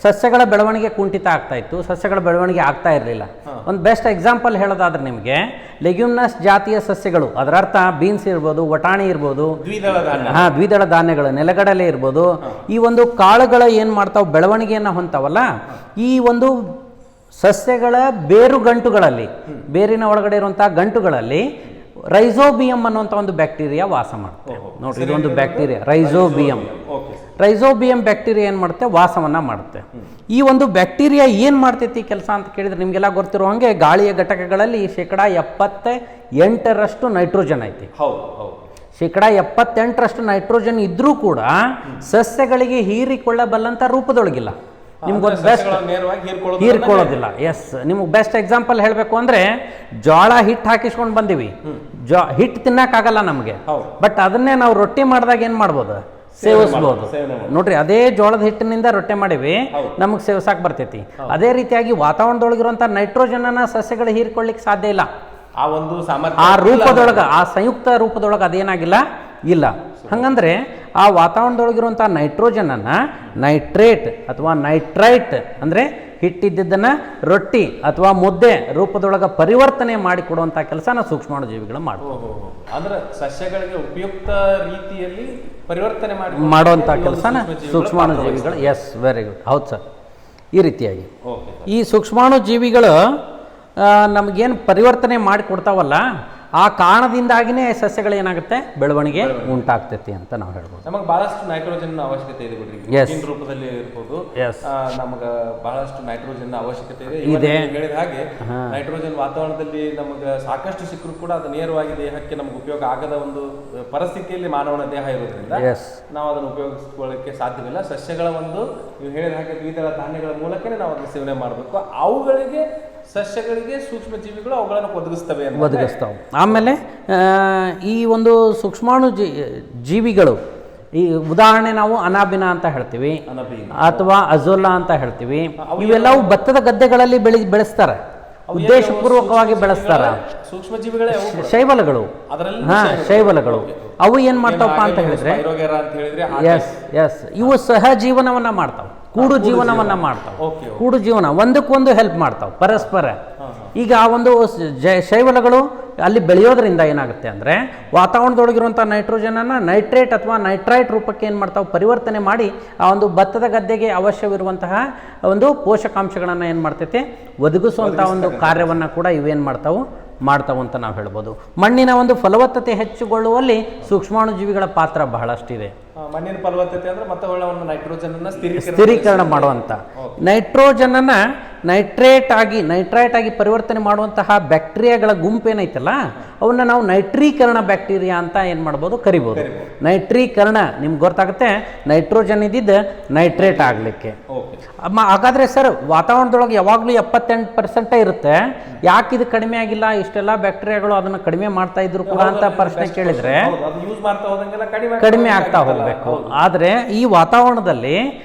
ಸಸ್ಯಗಳ ಬೆಳವಣಿಗೆ ಕುಂಠಿತ ಆಗ್ತಾ ಇತ್ತು, ಸಸ್ಯಗಳ ಬೆಳವಣಿಗೆ ಆಗ್ತಾ ಇರಲಿಲ್ಲ. ಒಂದು ಬೆಸ್ಟ್ ಎಕ್ಸಾಂಪಲ್ ಹೇಳೋದಾದ್ರೆ ನಿಮಗೆ ಲೆಗ್ಯೂಮ್ನಸ್ ಜಾತಿಯ ಸಸ್ಯಗಳು, ಅದರ ಅರ್ಥ ಬೀನ್ಸ್ ಇರ್ಬೋದು, ವಟಾಣಿ ಇರ್ಬೋದು, ದ್ವಿದಳ ಧಾನ್ಯಗಳು, ನೆಲಗಡಲೆ ಇರ್ಬೋದು, ಈ ಒಂದು ಕಾಳುಗಳ ಏನು ಮಾಡ್ತಾವೆ ಬೆಳವಣಿಗೆಯನ್ನು ಹೊಂತಾವಲ್ಲ, ಈ ಒಂದು ಸಸ್ಯಗಳ ಬೇರು ಗಂಟುಗಳಲ್ಲಿ, ಬೇರಿನ ಒಳಗಡೆ ಇರುವಂತಹ ಗಂಟುಗಳಲ್ಲಿ ರೈಸೋಬಿಯಂ ಅನ್ನುವಂಥ ಒಂದು ಬ್ಯಾಕ್ಟೀರಿಯಾ ವಾಸ ಮಾಡುತ್ತೆ. ನೋಡ್ರಿ, ಇದೊಂದು ಬ್ಯಾಕ್ಟೀರಿಯಾ ರೈಸೋಬಿಯಂ ಬ್ಯಾಕ್ಟೀರಿಯಾ ಏನು ಮಾಡುತ್ತೆ, ವಾಸವನ್ನ ಮಾಡುತ್ತೆ. ಈ ಒಂದು ಬ್ಯಾಕ್ಟೀರಿಯಾ ಏನು ಮಾಡ್ತೈತಿ ಕೆಲಸ ಅಂತ ಕೇಳಿದ್ರೆ ನಿಮಗೆಲ್ಲ ಗೊತ್ತಿರೋ ಹಾಗೆ ಗಾಳಿಯ ಘಟಕಗಳಲ್ಲಿ 78% ನೈಟ್ರೋಜನ್ ಐತಿ. ಶೇಕಡ 78% ನೈಟ್ರೋಜನ್ ಇದ್ರೂ ಕೂಡ ಸಸ್ಯಗಳಿಗೆ ಹೀರಿಕೊಳ್ಳಬಲ್ಲಂತ ರೂಪದೊಳಗಿಲ್ಲ. ನಿಮ್ಗೆ ಬೆಸ್ಟ್ ಹೀರ್ಕೊಳ್ಳೋದಿಲ್ಲ. ಎಸ್, ನಿಮ್ಗೆ ಬೆಸ್ಟ್ ಎಕ್ಸಾಂಪಲ್ ಹೇಳಬೇಕು ಅಂದ್ರೆ ಜೋಳ ಹಿಟ್ಟು ಹಾಕಿಸ್ಕೊಂಡು ಬಂದಿವಿ, ಹಿಟ್ಟು ತಿನ್ನಕ್ಕಾಗಲ್ಲ ನಮಗೆ, ಬಟ್ ಅದನ್ನೇ ನಾವು ರೊಟ್ಟಿ ಮಾಡಿದಾಗ ಏನ್ ಮಾಡ್ಬೋದು, ಸೇವಿಸ್ಬೋದು. ನೋಡ್ರಿ, ಅದೇ ಜೋಳದ ಹಿಟ್ಟಿನಿಂದ ರೊಟ್ಟಿ ಮಾಡಿವಿ, ನಮಗೆ ಸೇವಿಸಕ್ ಬರ್ತೈತಿ. ಅದೇ ರೀತಿಯಾಗಿ ವಾತಾವರಣದೊಳಗಿರುವಂತ ನೈಟ್ರೋಜನ್ ಅನ್ನ ಸಸ್ಯಗಳು ಹೀರ್ಕೊಳ್ಳಿಕ್ಕೆ ಸಾಧ್ಯ ಇಲ್ಲ. ಆ ರೂಪದೊಳಗ, ಆ ಸಂಯುಕ್ತ ರೂಪದೊಳಗ ಅದೇನಾಗಿಲ್ಲ ಇಲ್ಲ. ಹಂಗಂದ್ರೆ ಆ ವಾತಾವರಣದೊಳಗಿರುವಂಥ ನೈಟ್ರೋಜನ್ ಅನ್ನ ನೈಟ್ರೇಟ್ ಅಥವಾ ನೈಟ್ರೈಟ್ ಅಂದ್ರೆ ಹಿಟ್ಟಿದ್ದನ್ನ ರೊಟ್ಟಿ ಅಥವಾ ಮುದ್ದೆ ರೂಪದೊಳಗ ಪರಿವರ್ತನೆ ಮಾಡಿಕೊಡುವಂಥ ಕೆಲಸನ ಸೂಕ್ಷ್ಮಾಣು ಜೀವಿಗಳು ಮಾಡ್ಬೋದು. ಅಂದ್ರೆ ಸಸ್ಯಗಳಿಗೆ ಉಪಯುಕ್ತ ರೀತಿಯಲ್ಲಿ ಪರಿವರ್ತನೆ ಮಾಡುವಂಥ ಕೆಲಸನ ಸೂಕ್ಷ್ಮಾಣು ಜೀವಿಗಳು. ಎಸ್, ವೆರಿ ಗುಡ್, ಹೌದು ಸರ್. ಈ ರೀತಿಯಾಗಿ ಈ ಸೂಕ್ಷ್ಮಾಣು ಜೀವಿಗಳು ನಮಗೇನು ಪರಿವರ್ತನೆ ಮಾಡಿ ಕೊಡ್ತಾವಲ್ಲ, ಆ ಕಾರಣದಿಂದಾಗಿನೇ ಸಸ್ಯಗಳು ಏನಾಗುತ್ತೆ, ಬೆಳವಣಿಗೆ ಉಂಟಾಗ್ತೈತಿ ಅಂತ ನಾವು ಹೇಳ್ಬೋದು. ನಮಗೆ ಬಹಳಷ್ಟು ನೈಟ್ರೋಜನ್ ಅವಶ್ಯಕತೆ ಇದೆ ಬಿಡ್ರಿ, ರೂಪದಲ್ಲಿ ಇರ್ಬೋದು, ನಮಗೆ ಬಹಳಷ್ಟು ನೈಟ್ರೋಜನ್ ಅವಶ್ಯಕತೆ ಇದೆ. ಹೇಳಿದ ಹಾಗೆ ನೈಟ್ರೋಜನ್ ವಾತಾವರಣದಲ್ಲಿ ನಮಗೆ ಸಾಕಷ್ಟು ಸಿಕ್ಕರೂ ಕೂಡ ಅದು ನೇರವಾಗಿ ದೇಹಕ್ಕೆ ನಮ್ಗೆ ಉಪಯೋಗ ಆಗದ ಒಂದು ಪರಿಸ್ಥಿತಿಯಲ್ಲಿ ಮಾನವನ ದೇಹ ಇರೋದ್ರಿಂದ ನಾವು ಅದನ್ನು ಉಪಯೋಗಿಸ್ಕೊಳ್ಳಕ್ಕೆ ಸಾಧ್ಯವಿಲ್ಲ. ಸಸ್ಯಗಳ ಒಂದು ನೀವು ಹೇಳಿದ ಹಾಗೆ ದ್ವಿದಳ ಧಾನ್ಯಗಳ ಮೂಲಕನೇ ನಾವು ಅದನ್ನು ಸೇವನೆ ಮಾಡಬೇಕು. ಅವುಗಳಿಗೆ ಸಸ್ಯಗಳಿಗೆ ಸೂಕ್ಷ್ಮ ಜೀವಿಗಳು ಅವುಗಳನ್ನು ಒದಗಿಸ್ತವೆ. ಆಮೇಲೆ ಈ ಒಂದು ಸೂಕ್ಷ್ಮಾಣು ಜೀವಿಗಳು, ಈ ಉದಾಹರಣೆ ನಾವು ಅನಾಬಿನಾ ಅಂತ ಹೇಳ್ತೀವಿ ಅಥವಾ ಅಜೋಲಾ ಅಂತ ಹೇಳ್ತೀವಿ. ಇವೆಲ್ಲವೂ ಭತ್ತದ ಗದ್ದೆಗಳಲ್ಲಿ ಬೆಳೆಸ್ತಾರೆ, ಉದ್ದೇಶಪೂರ್ವಕವಾಗಿ ಬೆಳೆಸ್ತಾರ. ಸೂಕ್ಷ್ಮ ಜೀವಿಗಳೇ ಶೈವಲಗಳು. ಶೈವಲಗಳು ಅವು ಏನ್ ಮಾಡ್ತಾವಪ್ಪ ಅಂತ ಹೇಳಿದ್ರೆ, ಇವು ಸಹ ಜೀವನವನ್ನ ಮಾಡ್ತಾವ, ಕೂಡು ಜೀವನವನ್ನ ಮಾಡ್ತಾವ. ಕೂಡು ಜೀವನ ಒಂದಕ್ಕೊಂದು ಹೆಲ್ಪ್ ಮಾಡ್ತಾವ ಪರಸ್ಪರ. ಈಗ ಆ ಒಂದು ಶೈವಲಗಳು ಅಲ್ಲಿ ಬೆಳೆಯೋದ್ರಿಂದ ಏನಾಗುತ್ತೆ ಅಂದರೆ ವಾತಾವರಣದೊಳಗಿರುವಂಥ ನೈಟ್ರೋಜನನ್ನು ನೈಟ್ರೇಟ್ ಅಥವಾ ನೈಟ್ರೈಟ್ ರೂಪಕ್ಕೆ ಏನು ಮಾಡ್ತಾವೆ, ಪರಿವರ್ತನೆ ಮಾಡಿ ಆ ಒಂದು ಭತ್ತದ ಗದ್ದೆಗೆ ಅವಶ್ಯವಿರುವಂತಹ ಒಂದು ಪೋಷಕಾಂಶಗಳನ್ನು ಏನು ಮಾಡ್ತೈತೆ, ಒದಗಿಸುವಂಥ ಒಂದು ಕಾರ್ಯವನ್ನು ಕೂಡ ಇವೇನು ಮಾಡ್ತಾವು ಅಂತ ನಾವು ಹೇಳ್ಬೋದು. ಮಣ್ಣಿನ ಒಂದು ಫಲವತ್ತತೆ ಹೆಚ್ಚುಗೊಳ್ಳುವಲ್ಲಿ ಸೂಕ್ಷ್ಮಾಣುಜೀವಿಗಳ ಪಾತ್ರ ಬಹಳಷ್ಟಿದೆ. ಮಣ್ಣಿನ ಫಲವತ್ತತೆ ಅಂದ್ರೆ ಮತ್ತೆ ನೈಟ್ರೋಜನ್ ಸ್ಥಿರೀಕರಣ ಮಾಡುವಂಥ, ನೈಟ್ರೋಜನ್ ಅನ್ನ ನೈಟ್ರೈಟ್ ಆಗಿ ಪರಿವರ್ತನೆ ಮಾಡುವಂತಹ ಬ್ಯಾಕ್ಟೀರಿಯಾಗಳ ಗುಂಪೇನೈತಲ್ಲ, ಅವನ್ನ ನಾವು ನೈಟ್ರೀಕರಣ ಬ್ಯಾಕ್ಟೀರಿಯಾ ಅಂತ ಏನು ಮಾಡ್ಬೋದು, ಕರಿಬೋದು. ನೈಟ್ರೀಕರಣ ನಿಮ್ಗೆ ಗೊತ್ತಾಗುತ್ತೆ, ನೈಟ್ರೋಜನ್ ಇದ್ದಿದ್ದು ನೈಟ್ರೇಟ್ ಆಗಲಿಕ್ಕೆ. ಹಾಗಾದ್ರೆ ಸರ್ ವಾತಾವರಣದೊಳಗೆ ಯಾವಾಗಲೂ 78% ಇರುತ್ತೆ, ಯಾಕೆ ಇದು ಕಡಿಮೆ ಆಗಿಲ್ಲ, ಇಷ್ಟೆಲ್ಲ ಬ್ಯಾಕ್ಟೀರಿಯಾಗಳು ಅದನ್ನು ಕಡಿಮೆ ಮಾಡ್ತಾ ಇದ್ರು ಕೂಡ ಅಂತ ಪ್ರಶ್ನೆ ಕೇಳಿದ್ರೆ ಕಡಿಮೆ ಆಗ್ತಾ ಹೋಗಬೇಕು. ಆದರೆ ಈ ವಾತಾವರಣದಲ್ಲಿ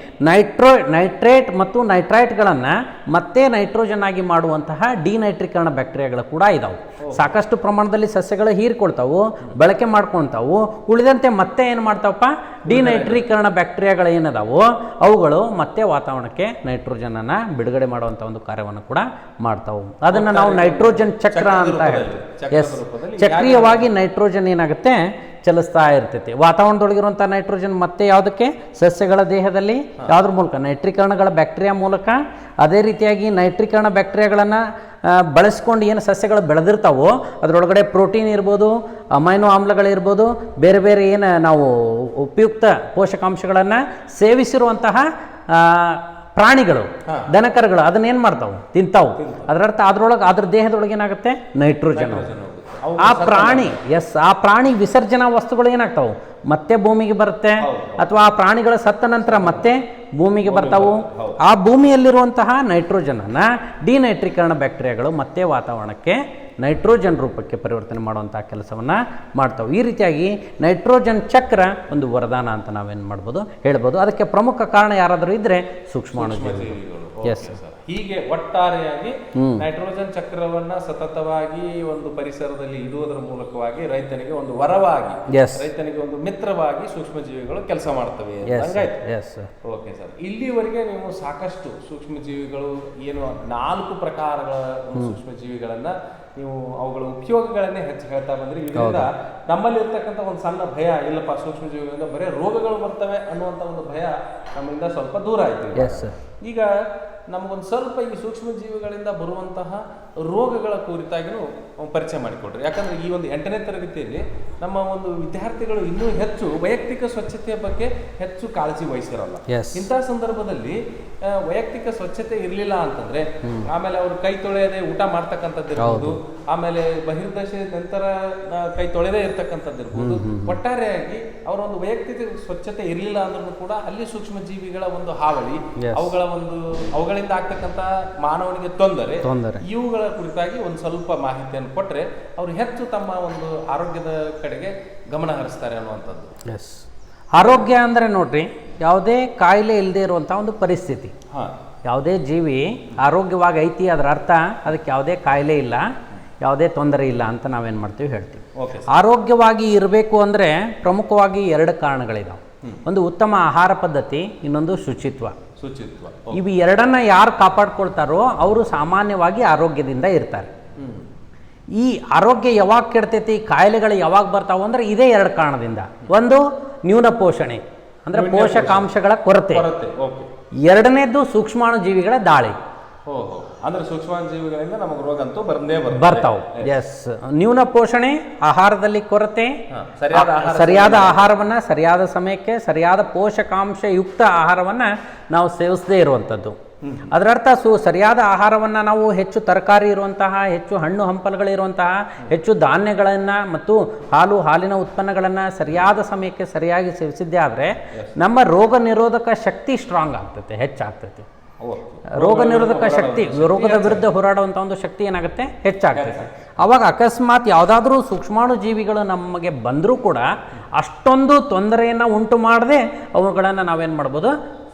ನೈಟ್ರೇಟ್ ಮತ್ತು ನೈಟ್ರೈಟ್ಗಳನ್ನು ಮತ್ತೆ ನೈಟ್ರೋಜನ್ ಆಗಿ ಮಾಡುವಂತಹ ಡಿನೈಟ್ರೀಕರಣ ಬ್ಯಾಕ್ಟೀರಿಯಾಗಳು ಕೂಡ ಇದಾವೆ. ಸಾಕಷ್ಟು ಪ್ರಮಾಣದಲ್ಲಿ ಸಸ್ಯಗಳು ಹೀರ್ಕೊಳ್ತಾವು, ಬಳಕೆ ಮಾಡ್ಕೊಳ್ತಾವು. ಉಳಿದಂತೆ ಮತ್ತೆ ಏನು ಮಾಡ್ತಾವಪ್ಪ, ಡಿನೈಟ್ರೀಕರಣ ಬ್ಯಾಕ್ಟೀರಿಯಾಗಳು ಏನದಾವು ಅವುಗಳು ಮತ್ತೆ ವಾತಾವರಣಕ್ಕೆ ನೈಟ್ರೋಜನ್ ಅನ್ನ ಬಿಡುಗಡೆ ಮಾಡುವಂತ ಒಂದು ಕಾರ್ಯವನ್ನು ಕೂಡ ಮಾಡ್ತಾವು. ಅದನ್ನ ನಾವು ನೈಟ್ರೋಜನ್ ಚಕ್ರ ಅಂತ ಹೇಳ್ತೀವಿ. ಎಸ್, ಚಕ್ರೀಯವಾಗಿ ನೈಟ್ರೋಜನ್ ಏನಾಗುತ್ತೆ, ಚಲಿಸ್ತಾ ಇರ್ತೈತಿ. ವಾತಾವರಣದೊಳಗಿರುವಂಥ ನೈಟ್ರೋಜನ್ ಮತ್ತೆ ಯಾವುದಕ್ಕೆ, ಸಸ್ಯಗಳ ದೇಹದಲ್ಲಿ ಯಾವುದ್ರ ಮೂಲಕ, ನೈಟ್ರೀಕರಣಗಳ ಬ್ಯಾಕ್ಟೀರಿಯಾ ಮೂಲಕ. ಅದೇ ರೀತಿಯಾಗಿ ನೈಟ್ರೀಕರಣ ಬ್ಯಾಕ್ಟೀರಿಯಾಗಳನ್ನು ಬಳಸ್ಕೊಂಡು ಏನು ಸಸ್ಯಗಳು ಬೆಳೆದಿರ್ತಾವೋ ಅದರೊಳಗಡೆ ಪ್ರೋಟೀನ್ ಇರ್ಬೋದು, ಅಮೈನೋ ಆಮ್ಲಗಳಿರ್ಬೋದು, ಬೇರೆ ಬೇರೆ ಏನು ನಾವು ಉಪಯುಕ್ತ ಪೋಷಕಾಂಶಗಳನ್ನು ಸೇವಿಸಿರುವಂತಹ ಪ್ರಾಣಿಗಳು, ದನಕರುಗಳು ಅದನ್ನೇನು ಮಾಡ್ತಾವೆ, ತಿಂತಾವು. ಅದರರ್ಥ ಅದ್ರ ದೇಹದೊಳಗೆ ಏನಾಗುತ್ತೆ, ನೈಟ್ರೋಜನ್ ಆ ಪ್ರಾಣಿ ಆ ಪ್ರಾಣಿ ವಿಸರ್ಜನಾ ವಸ್ತುಗಳು ಏನಾಗ್ತಾವು ಮತ್ತೆ ಭೂಮಿಗೆ ಬರುತ್ತೆ, ಅಥವಾ ಆ ಪ್ರಾಣಿಗಳ ಸತ್ತ ನಂತರ ಮತ್ತೆ ಭೂಮಿಗೆ ಬರ್ತಾವು. ಆ ಭೂಮಿಯಲ್ಲಿರುವಂತಹ ನೈಟ್ರೋಜನ್ ಅನ್ನ ಡಿನೈಟ್ರೀಕರಣ ಬ್ಯಾಕ್ಟೀರಿಯಾಗಳು ಮತ್ತೆ ವಾತಾವರಣಕ್ಕೆ ನೈಟ್ರೋಜನ್ ರೂಪಕ್ಕೆ ಪರಿವರ್ತನೆ ಮಾಡುವಂತಹ ಕೆಲಸವನ್ನ ಮಾಡ್ತಾವೆ. ಈ ರೀತಿಯಾಗಿ ನೈಟ್ರೋಜನ್ ಚಕ್ರ ಒಂದು ವರದಾನ ಅಂತ ನಾವೇನು ಮಾಡ್ಬೋದು ಹೇಳ್ಬೋದು. ಅದಕ್ಕೆ ಪ್ರಮುಖ ಕಾರಣ ಯಾರಾದರೂ ಇದ್ರೆ ಸೂಕ್ಷ್ಮಾಣುಜೀವಿಗಳು. ಎಸ್, ಹೀಗೆ ಒಟ್ಟಾರೆಯಾಗಿ ನೈಟ್ರೋಜನ್ ಚಕ್ರವನ್ನ ಸತತವಾಗಿ ಒಂದು ಪರಿಸರದಲ್ಲಿ ಇಡುವುದರ ಮೂಲಕವಾಗಿ ರೈತನಿಗೆ ಒಂದು ವರವಾಗಿ, ರೈತನಿಗೆ ಒಂದು ಮಿತ್ರವಾಗಿ ಸೂಕ್ಷ್ಮಜೀವಿಗಳು ಕೆಲಸ ಮಾಡ್ತವೆ. ಓಕೆ ಸರ್, ಇಲ್ಲಿವರೆಗೆ ನೀವು ಸಾಕಷ್ಟು ಸೂಕ್ಷ್ಮಜೀವಿಗಳು ಏನು 4 ಪ್ರಕಾರಗಳ ಸೂಕ್ಷ್ಮಜೀವಿಗಳನ್ನ ನೀವು ಅವುಗಳ ಉಪಯೋಗಗಳನ್ನೇ ಹೆಚ್ಚು ಹೇಳ್ತಾ ಬಂದ್ರಿ. ಇದರಿಂದ ನಮ್ಮಲ್ಲಿ ಇರ್ತಕ್ಕಂಥ ಒಂದು ಸಣ್ಣ ಭಯ, ಇಲ್ಲಪ್ಪ ಸೂಕ್ಷ್ಮಜೀವಿಗಳಿಂದ ಬರೀ ರೋಗಗಳು ಬರ್ತವೆ ಅನ್ನುವಂಥ ಒಂದು ಭಯ ನಮ್ಮಿಂದ ಸ್ವಲ್ಪ ದೂರ ಆಯ್ತು. ಈಗ ನಮಗೊಂದು ಸ್ವಲ್ಪ ಈ ಸೂಕ್ಷ್ಮ ಜೀವಿಗಳಿಂದ ಬರುವಂತಹ ರೋಗಗಳ ಕುರಿತಾಗಿನೂ ಪರಿಚಯ ಮಾಡಿಕೊಡ್ರಿ. ಯಾಕಂದ್ರೆ ಈ ಒಂದು 8ನೇ ತರಗತಿಯಲ್ಲಿ ನಮ್ಮ ಒಂದು ವಿದ್ಯಾರ್ಥಿಗಳು ಇನ್ನೂ ಹೆಚ್ಚು ವೈಯಕ್ತಿಕ ಸ್ವಚ್ಛತೆಯ ಬಗ್ಗೆ ಹೆಚ್ಚು ಕಾಳಜಿ ವಹಿಸಿರಲ್ಲ. ಇಂಥ ಸಂದರ್ಭದಲ್ಲಿ ವೈಯಕ್ತಿಕ ಸ್ವಚ್ಛತೆ ಇರಲಿಲ್ಲ ಅಂತಂದ್ರೆ ಆಮೇಲೆ ಅವರು ಕೈ ತೊಳೆಯದೆ ಊಟ ಮಾಡ್ತಕ್ಕಂಥದ್ದು ಇರ್ಬೋದು, ಆಮೇಲೆ ಬಹಿರ್ದಶೆ ನಂತರ ಕೈ ತೊಳೆದೇ ಇರ್ತಕ್ಕಂಥದ್ದು ಇರ್ಬೋದು. ಒಟ್ಟಾರೆಯಾಗಿ ಅವರ ಒಂದು ವೈಯಕ್ತಿಕ ಸ್ವಚ್ಛತೆ ಇರಲಿಲ್ಲ ಅಂದ್ರೂ ಕೂಡ ಅಲ್ಲಿ ಸೂಕ್ಷ್ಮ ಜೀವಿಗಳ ಒಂದು ಹಾವಳಿ, ಅವುಗಳಿಂದ ಆಗ್ತಕ್ಕಂಥ ಮಾನವನಿಗೆ ತೊಂದರೆ, ಇವುಗಳ ಕುರಿತಾಗಿ ಒಂದು ಸ್ವಲ್ಪ ಮಾಹಿತಿಯನ್ನು ಕೊಟ್ಟರೆ ಅವರು ಹೆಚ್ಚು ತಮ್ಮ ಒಂದು ಆರೋಗ್ಯದ ಕಡೆಗೆ ಗಮನ ಹರಿಸ್ತಾರೆ ಅನ್ನುವಂಥದ್ದು. ಆರೋಗ್ಯ ಅಂದರೆ ನೋಡ್ರಿ, ಯಾವುದೇ ಕಾಯಿಲೆ ಇಲ್ಲದೆ ಇರುವಂಥ ಒಂದು ಪರಿಸ್ಥಿತಿ. ಯಾವುದೇ ಜೀವಿ ಆರೋಗ್ಯವಾಗಿ ಐತಿ ಅದರ ಅರ್ಥ ಅದಕ್ಕೆ ಯಾವುದೇ ಕಾಯಿಲೆ ಇಲ್ಲ, ಯಾವುದೇ ತೊಂದರೆ ಇಲ್ಲ ಅಂತ ನಾವೇನು ಮಾಡ್ತೀವಿ ಹೇಳ್ತೀವಿ. ಆರೋಗ್ಯವಾಗಿ ಇರಬೇಕು ಅಂದರೆ ಪ್ರಮುಖವಾಗಿ 2 ಕಾರಣಗಳಿದಾವೆ. ಒಂದು ಉತ್ತಮ ಆಹಾರ ಪದ್ಧತಿ, ಇನ್ನೊಂದು ಶುಚಿತ್ವ. ಇವು ಎರಡನ್ನ ಯಾರು ಕಾಪಾಡ್ಕೊಳ್ತಾರೋ ಅವರು ಸಾಮಾನ್ಯವಾಗಿ ಆರೋಗ್ಯದಿಂದ ಇರ್ತಾರೆ. ಈ ಆರೋಗ್ಯ ಯಾವಾಗ ಕೆಡ್ತೈತಿ, ಕಾಯಿಲೆಗಳು ಯಾವಾಗ ಬರ್ತಾವ ಅಂದ್ರೆ ಇದೇ 2 ಕಾರಣದಿಂದ. ಒಂದು ನ್ಯೂನ ಪೋಷಣೆ ಅಂದ್ರೆ ಪೋಷಕಾಂಶಗಳ ಕೊರತೆ, ಎರಡನೇದ್ದು ಸೂಕ್ಷ್ಮಾಣು ಜೀವಿಗಳ ದಾಳಿ. ಅಂದ್ರೆ ಸೂಕ್ಷ್ಮಾಣುಜೀವಿಗಳಿಂದ ನಮಗೆ ರೋಗ ಅಂತೂ ಬರ್ತಾವೆ. ಎಸ್, ನ್ಯೂನ ಪೋಷಣೆ, ಆಹಾರದಲ್ಲಿ ಕೊರತೆ, ಸರಿಯಾದ ಆಹಾರವನ್ನ ಸರಿಯಾದ ಸಮಯಕ್ಕೆ ಸರಿಯಾದ ಪೋಷಕಾಂಶ ಯುಕ್ತ ಆಹಾರವನ್ನ ನಾವು ಸೇವಿಸದೇ ಇರುವಂಥದ್ದು. ಅದರರ್ಥ ಸರಿಯಾದ ಆಹಾರವನ್ನು ನಾವು ಹೆಚ್ಚು ತರಕಾರಿ ಇರುವಂತಹ, ಹೆಚ್ಚು ಹಣ್ಣು ಹಂಪಲುಗಳಿರುವಂತಹ, ಹೆಚ್ಚು ಧಾನ್ಯಗಳನ್ನು ಮತ್ತು ಹಾಲಿನ ಉತ್ಪನ್ನಗಳನ್ನು ಸರಿಯಾದ ಸಮಯಕ್ಕೆ ಸರಿಯಾಗಿ ಸೇವಿಸಿದ್ದೇ ಆದರೆ ನಮ್ಮ ರೋಗ ನಿರೋಧಕ ಶಕ್ತಿ ಸ್ಟ್ರಾಂಗ್ ಆಗ್ತೈತೆ, ಹೆಚ್ಚಾಗ್ತೈತೆ. ರೋಗ ನಿರೋಧಕ ಶಕ್ತಿ, ರೋಗದ ವಿರುದ್ಧ ಹೋರಾಡುವಂಥ ಒಂದು ಶಕ್ತಿ ಏನಾಗುತ್ತೆ, ಹೆಚ್ಚಾಗ್ತೈತೆ. ಅವಾಗ ಅಕಸ್ಮಾತ್ ಯಾವುದಾದ್ರೂ ಸೂಕ್ಷ್ಮಾಣು ಜೀವಿಗಳು ನಮಗೆ ಬಂದರೂ ಕೂಡ ಅಷ್ಟೊಂದು ತೊಂದರೆಯನ್ನು ಉಂಟು ಮಾಡದೆ ಅವುಗಳನ್ನು ನಾವೇನು ಮಾಡ್ಬೋದು,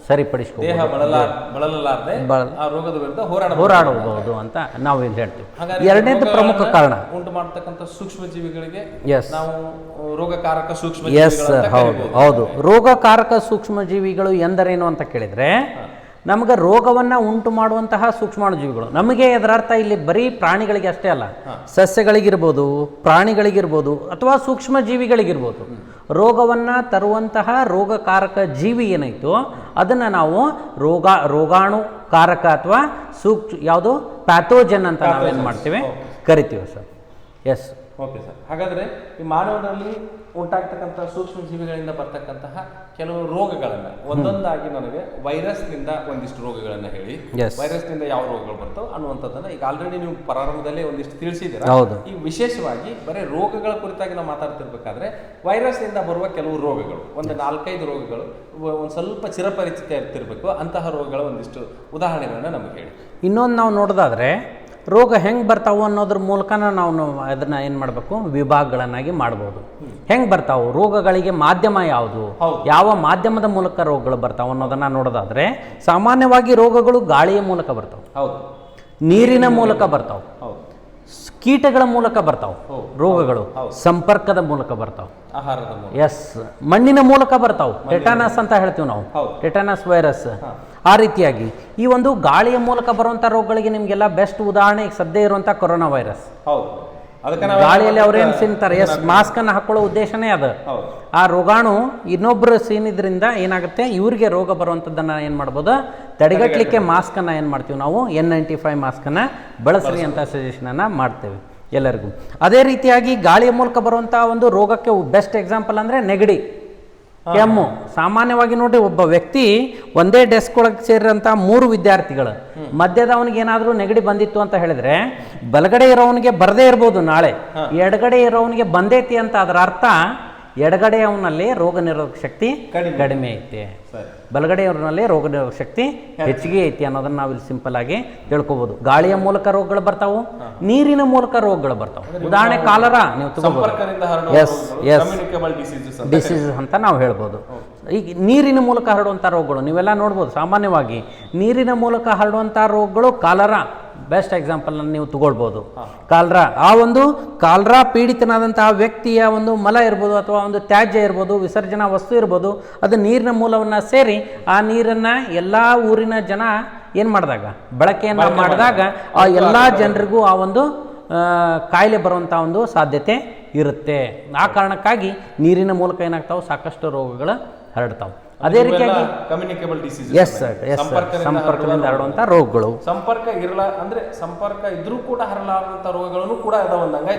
ಸರಿಪಡಿಸ್ಬೋದು, ಹೋರಾಡಬಹುದು ಅಂತ ನಾವು ಇಲ್ಲಿ ಹೇಳ್ತೀವಿ. ಎರಡನೇದು ಪ್ರಮುಖ ಕಾರಣ ಉಂಟು ಮಾಡತಕ್ಕಂಥ ಸೂಕ್ಷ್ಮ ಜೀವಿಗಳಿಗೆ ನಾವು ರೋಗಕಾರಕ ಸೂಕ್ಷ್ಮ. ಹೌದು, ರೋಗಕಾರಕ ಸೂಕ್ಷ್ಮ ಜೀವಿಗಳು ಎಂದರೇನು ಅಂತ ಕೇಳಿದ್ರೆ, ನಮಗೆ ರೋಗವನ್ನು ಉಂಟು ಮಾಡುವಂತಹ ಸೂಕ್ಷ್ಮಾಣು ಜೀವಿಗಳು. ನಮಗೆ ಅದರ ಅರ್ಥ ಇಲ್ಲಿ ಬರೀ ಪ್ರಾಣಿಗಳಿಗೆ ಅಷ್ಟೇ ಅಲ್ಲ, ಸಸ್ಯಗಳಿಗಿರ್ಬೋದು, ಪ್ರಾಣಿಗಳಿಗಿರ್ಬೋದು, ಅಥವಾ ಸೂಕ್ಷ್ಮ ಜೀವಿಗಳಿಗಿರ್ಬೋದು. ರೋಗವನ್ನು ತರುವಂತಹ ರೋಗಕಾರಕ ಜೀವಿ ಏನಾಯಿತು ಅದನ್ನು ನಾವು ರೋಗಾಣುಕಾರಕ ಅಥವಾ ಯಾವುದು ಪ್ಯಾಥೋಜನ್ ಅಂತ ನಾವೇನು ಮಾಡ್ತೀವಿ, ಕರಿತೀವಿ ಸರ್. S, okay sir. ಹಾಗಾದರೆ ಈ ಮಾನವನಲ್ಲಿ ಉಂಟಾಗ್ತಕ್ಕಂಥ ಸೂಕ್ಷ್ಮ ಜೀವಿಗಳಿಂದ ಬರ್ತಕ್ಕಂತಹ ಕೆಲವು ರೋಗಗಳನ್ನು ಒಂದೊಂದಾಗಿ ನನಗೆ ವೈರಸ್ನಿಂದ ಒಂದಿಷ್ಟು ರೋಗಗಳನ್ನು ಹೇಳಿ, ವೈರಸ್ನಿಂದ ಯಾವ ರೋಗಗಳು ಬರ್ತಾವೆ ಅನ್ನುವಂಥದ್ದನ್ನು ಈಗ ಆಲ್ರೆಡಿ ನೀವು ಪ್ರಾರಂಭದಲ್ಲಿ ಒಂದಿಷ್ಟು ತಿಳಿಸಿದ್ದೀರಾ. ಈಗ ವಿಶೇಷವಾಗಿ ಬರೀ ರೋಗಗಳ ಕುರಿತಾಗಿ ನಾವು ಮಾತಾಡ್ತಿರ್ಬೇಕಾದ್ರೆ ವೈರಸ್ನಿಂದ ಬರುವ ಕೆಲವು ರೋಗಗಳು, ಒಂದು 4-5 ರೋಗಗಳು ಒಂದು ಸ್ವಲ್ಪ ಚಿರಪರಿಚಿತ ಇರ್ತಿರ್ಬೇಕು, ಅಂತಹ ರೋಗಗಳ ಒಂದಿಷ್ಟು ಉದಾಹರಣೆಗಳನ್ನ ನಮಗೆ ಹೇಳಿ. ಇನ್ನೊಂದು ನಾವು ನೋಡೋದಾದ್ರೆ ರೋಗ ಹೆಂಗೆ ಬರ್ತಾವೆ ಅನ್ನೋದ್ರ ಮೂಲಕ ನಾವು ಅದನ್ನ ಏನು ಮಾಡಬೇಕು, ವಿಭಾಗಗಳನ್ನಾಗಿ ಮಾಡ್ಬೋದು. ಹೆಂಗೆ ಬರ್ತಾವೆ ರೋಗಗಳಿಗೆ, ಮಾಧ್ಯಮ ಯಾವುದು, ಯಾವ ಮಾಧ್ಯಮದ ಮೂಲಕ ರೋಗಗಳು ಬರ್ತಾವೆ ಅನ್ನೋದನ್ನ ನೋಡೋದಾದ್ರೆ, ಸಾಮಾನ್ಯವಾಗಿ ರೋಗಗಳು ಗಾಳಿಯ ಮೂಲಕ ಬರ್ತಾವೆ, ನೀರಿನ ಮೂಲಕ ಬರ್ತಾವೆ, ಕೀಟಗಳ ಮೂಲಕ ಬರ್ತಾವೆ ರೋಗಗಳು, ಸಂಪರ್ಕದ ಮೂಲಕ ಬರ್ತಾವೆ, ಎಸ್, ಮಣ್ಣಿನ ಮೂಲಕ ಬರ್ತಾವೆ, ಟೆಟಾನಸ್ ಅಂತ ಹೇಳ್ತೀವಿ ನಾವು, ಟೆಟಾನಸ್ ವೈರಸ್. ಆ ರೀತಿಯಾಗಿ ಈ ಒಂದು ಗಾಳಿಯ ಮೂಲಕ ಬರುವಂಥ ರೋಗಗಳಿಗೆ ನಿಮಗೆಲ್ಲ ಬೆಸ್ಟ್ ಉದಾಹರಣೆ ಈಗ ಸದ್ಯ ಇರುವಂಥ ಕೊರೋನಾ ವೈರಸ್. ಗಾಳಿಯಲ್ಲಿ ಅವ್ರೇನು ಸೀನ್ತಾರೆ, ಎಸ್, ಮಾಸ್ಕ್ ಅನ್ನು ಹಾಕೊಳ್ಳೋ ಉದ್ದೇಶನೇ ಅದು. ಆ ರೋಗಾಣು ಇನ್ನೊಬ್ಬರು ಸೀನಿದ್ರಿಂದ ಏನಾಗುತ್ತೆ, ಇವ್ರಿಗೆ ರೋಗ ಬರುವಂಥದ್ದನ್ನು ಏನು ಮಾಡ್ಬೋದು, ತಡೆಗಟ್ಟಲಿಕ್ಕೆ ಮಾಸ್ಕ್ ಅನ್ನು ಏನು ಮಾಡ್ತೀವಿ ನಾವು, N95 ಮಾಸ್ಕ್ ಅನ್ನು ಬಳಸ್ರಿ ಅಂತ ಸಜೆಷನ್ ಅನ್ನು ಮಾಡ್ತೇವೆ ಎಲ್ಲರಿಗೂ. ಅದೇ ರೀತಿಯಾಗಿ ಗಾಳಿಯ ಮೂಲಕ ಬರುವಂಥ ಒಂದು ರೋಗಕ್ಕೆ ಬೆಸ್ಟ್ ಎಕ್ಸಾಂಪಲ್ ಅಂದರೆ ನೆಗಡಿ. ಕೆಮ್ಮು ಸಾಮಾನ್ಯವಾಗಿ ನೋಡಿ, ಒಬ್ಬ ವ್ಯಕ್ತಿ ಒಂದೇ ಡೆಸ್ಕ್ ಒಳಗೆ ಸೇರಿರಂತ 3 ವಿದ್ಯಾರ್ಥಿಗಳು ಮಧ್ಯದವನಿಗೆ ಏನಾದರೂ ನೆಗಡಿ ಬಂದಿತ್ತು ಅಂತ ಹೇಳಿದ್ರೆ ಬಲಗಡೆ ಇರೋವನಿಗೆ ಬರದೇ ಇರ್ಬೋದು, ನಾಳೆ ಎಡಗಡೆ ಇರೋವನಿಗೆ ಬಂದೈತಿ ಅಂತ ಅದರ ಅರ್ಥ ಎಡಗಡೆಯವನಲ್ಲಿ ರೋಗ ನಿರೋಧಕ ಶಕ್ತಿ ಕಡಿಮೆ ಐತೆ, ಬಲಗಡೆಯವರಲ್ಲಿ ರೋಗ ನಿರೋಧಕ ಶಕ್ತಿ ಹೆಚ್ಚಿಗೆ ಐತಿ ಅನ್ನೋದನ್ನ ನಾವು ಇಲ್ಲಿ ಸಿಂಪಲ್ ಆಗಿ ತಿಳ್ಕೊಬಹುದು. ಗಾಳಿಯ ಮೂಲಕ ರೋಗಗಳು ಬರ್ತಾವು, ನೀರಿನ ಮೂಲಕ ರೋಗಗಳು ಬರ್ತಾವು. ಉದಾಹರಣೆ ಕಾಲರ ನೀವು ತಗೋಬಹುದು, ಡಿಸೀಸ್ ಅಂತ ನಾವು ಹೇಳ್ಬೋದು. ಈಗ ನೀರಿನ ಮೂಲಕ ಹರಡುವಂಥ ರೋಗಗಳು ನೀವೆಲ್ಲ ನೋಡ್ಬೋದು. ಸಾಮಾನ್ಯವಾಗಿ ನೀರಿನ ಮೂಲಕ ಹರಡುವಂಥ ರೋಗಗಳು ಕಾಲರ ಬೆಸ್ಟ್ ಎಕ್ಸಾಂಪಲ್ ನೀವು ತಗೊಳ್ಬೋದು. ಕಾಲ್ರಾ, ಆ ಒಂದು ಕಾಲ್ರಾ ಪೀಡಿತನಾದಂತಹ ವ್ಯಕ್ತಿಯ ಒಂದು ಮಲ ಇರ್ಬೋದು ಅಥವಾ ಒಂದು ತ್ಯಾಜ್ಯ ಇರ್ಬೋದು, ವಿಸರ್ಜನಾ ವಸ್ತು ಇರ್ಬೋದು, ಅದು ನೀರಿನ ಮೂಲವನ್ನು ಸೇರಿ ಆ ನೀರನ್ನು ಎಲ್ಲ ಊರಿನ ಜನ ಏನು ಮಾಡಿದಾಗ ಬಳಕೆಯನ್ನು ಮಾಡಿದಾಗ ಆ ಎಲ್ಲ ಜನರಿಗೂ ಆ ಒಂದು ಕಾಯಿಲೆ ಬರುವಂಥ ಒಂದು ಸಾಧ್ಯತೆ ಇರುತ್ತೆ. ಆ ಕಾರಣಕ್ಕಾಗಿ ನೀರಿನ ಮೂಲಕ ಏನಾಗ್ತಾವೆ, ಸಾಕಷ್ಟು ರೋಗಗಳು ಹರಡ್ತಾವೆ. ಅದೇ ರೀತಿಯಾಗಿ ಕಮ್ಯುನಿಕೇಬಲ್ ಡಿಸೀಸ್, ಸಂಪರ್ಕದಿಂದ ಹರಡುವಂಥ ರೋಗಗಳು. ಸಂಪರ್ಕ ಇರಲ್ಲ ಅಂದ್ರೆ ಸಂಪರ್ಕ ಇದ್ರೂ ಕೂಡ ಹರಲಾರಂತ ರೋಗಗಳನ್ನು ಕೂಡ ಇದಾವಂದಂಗ.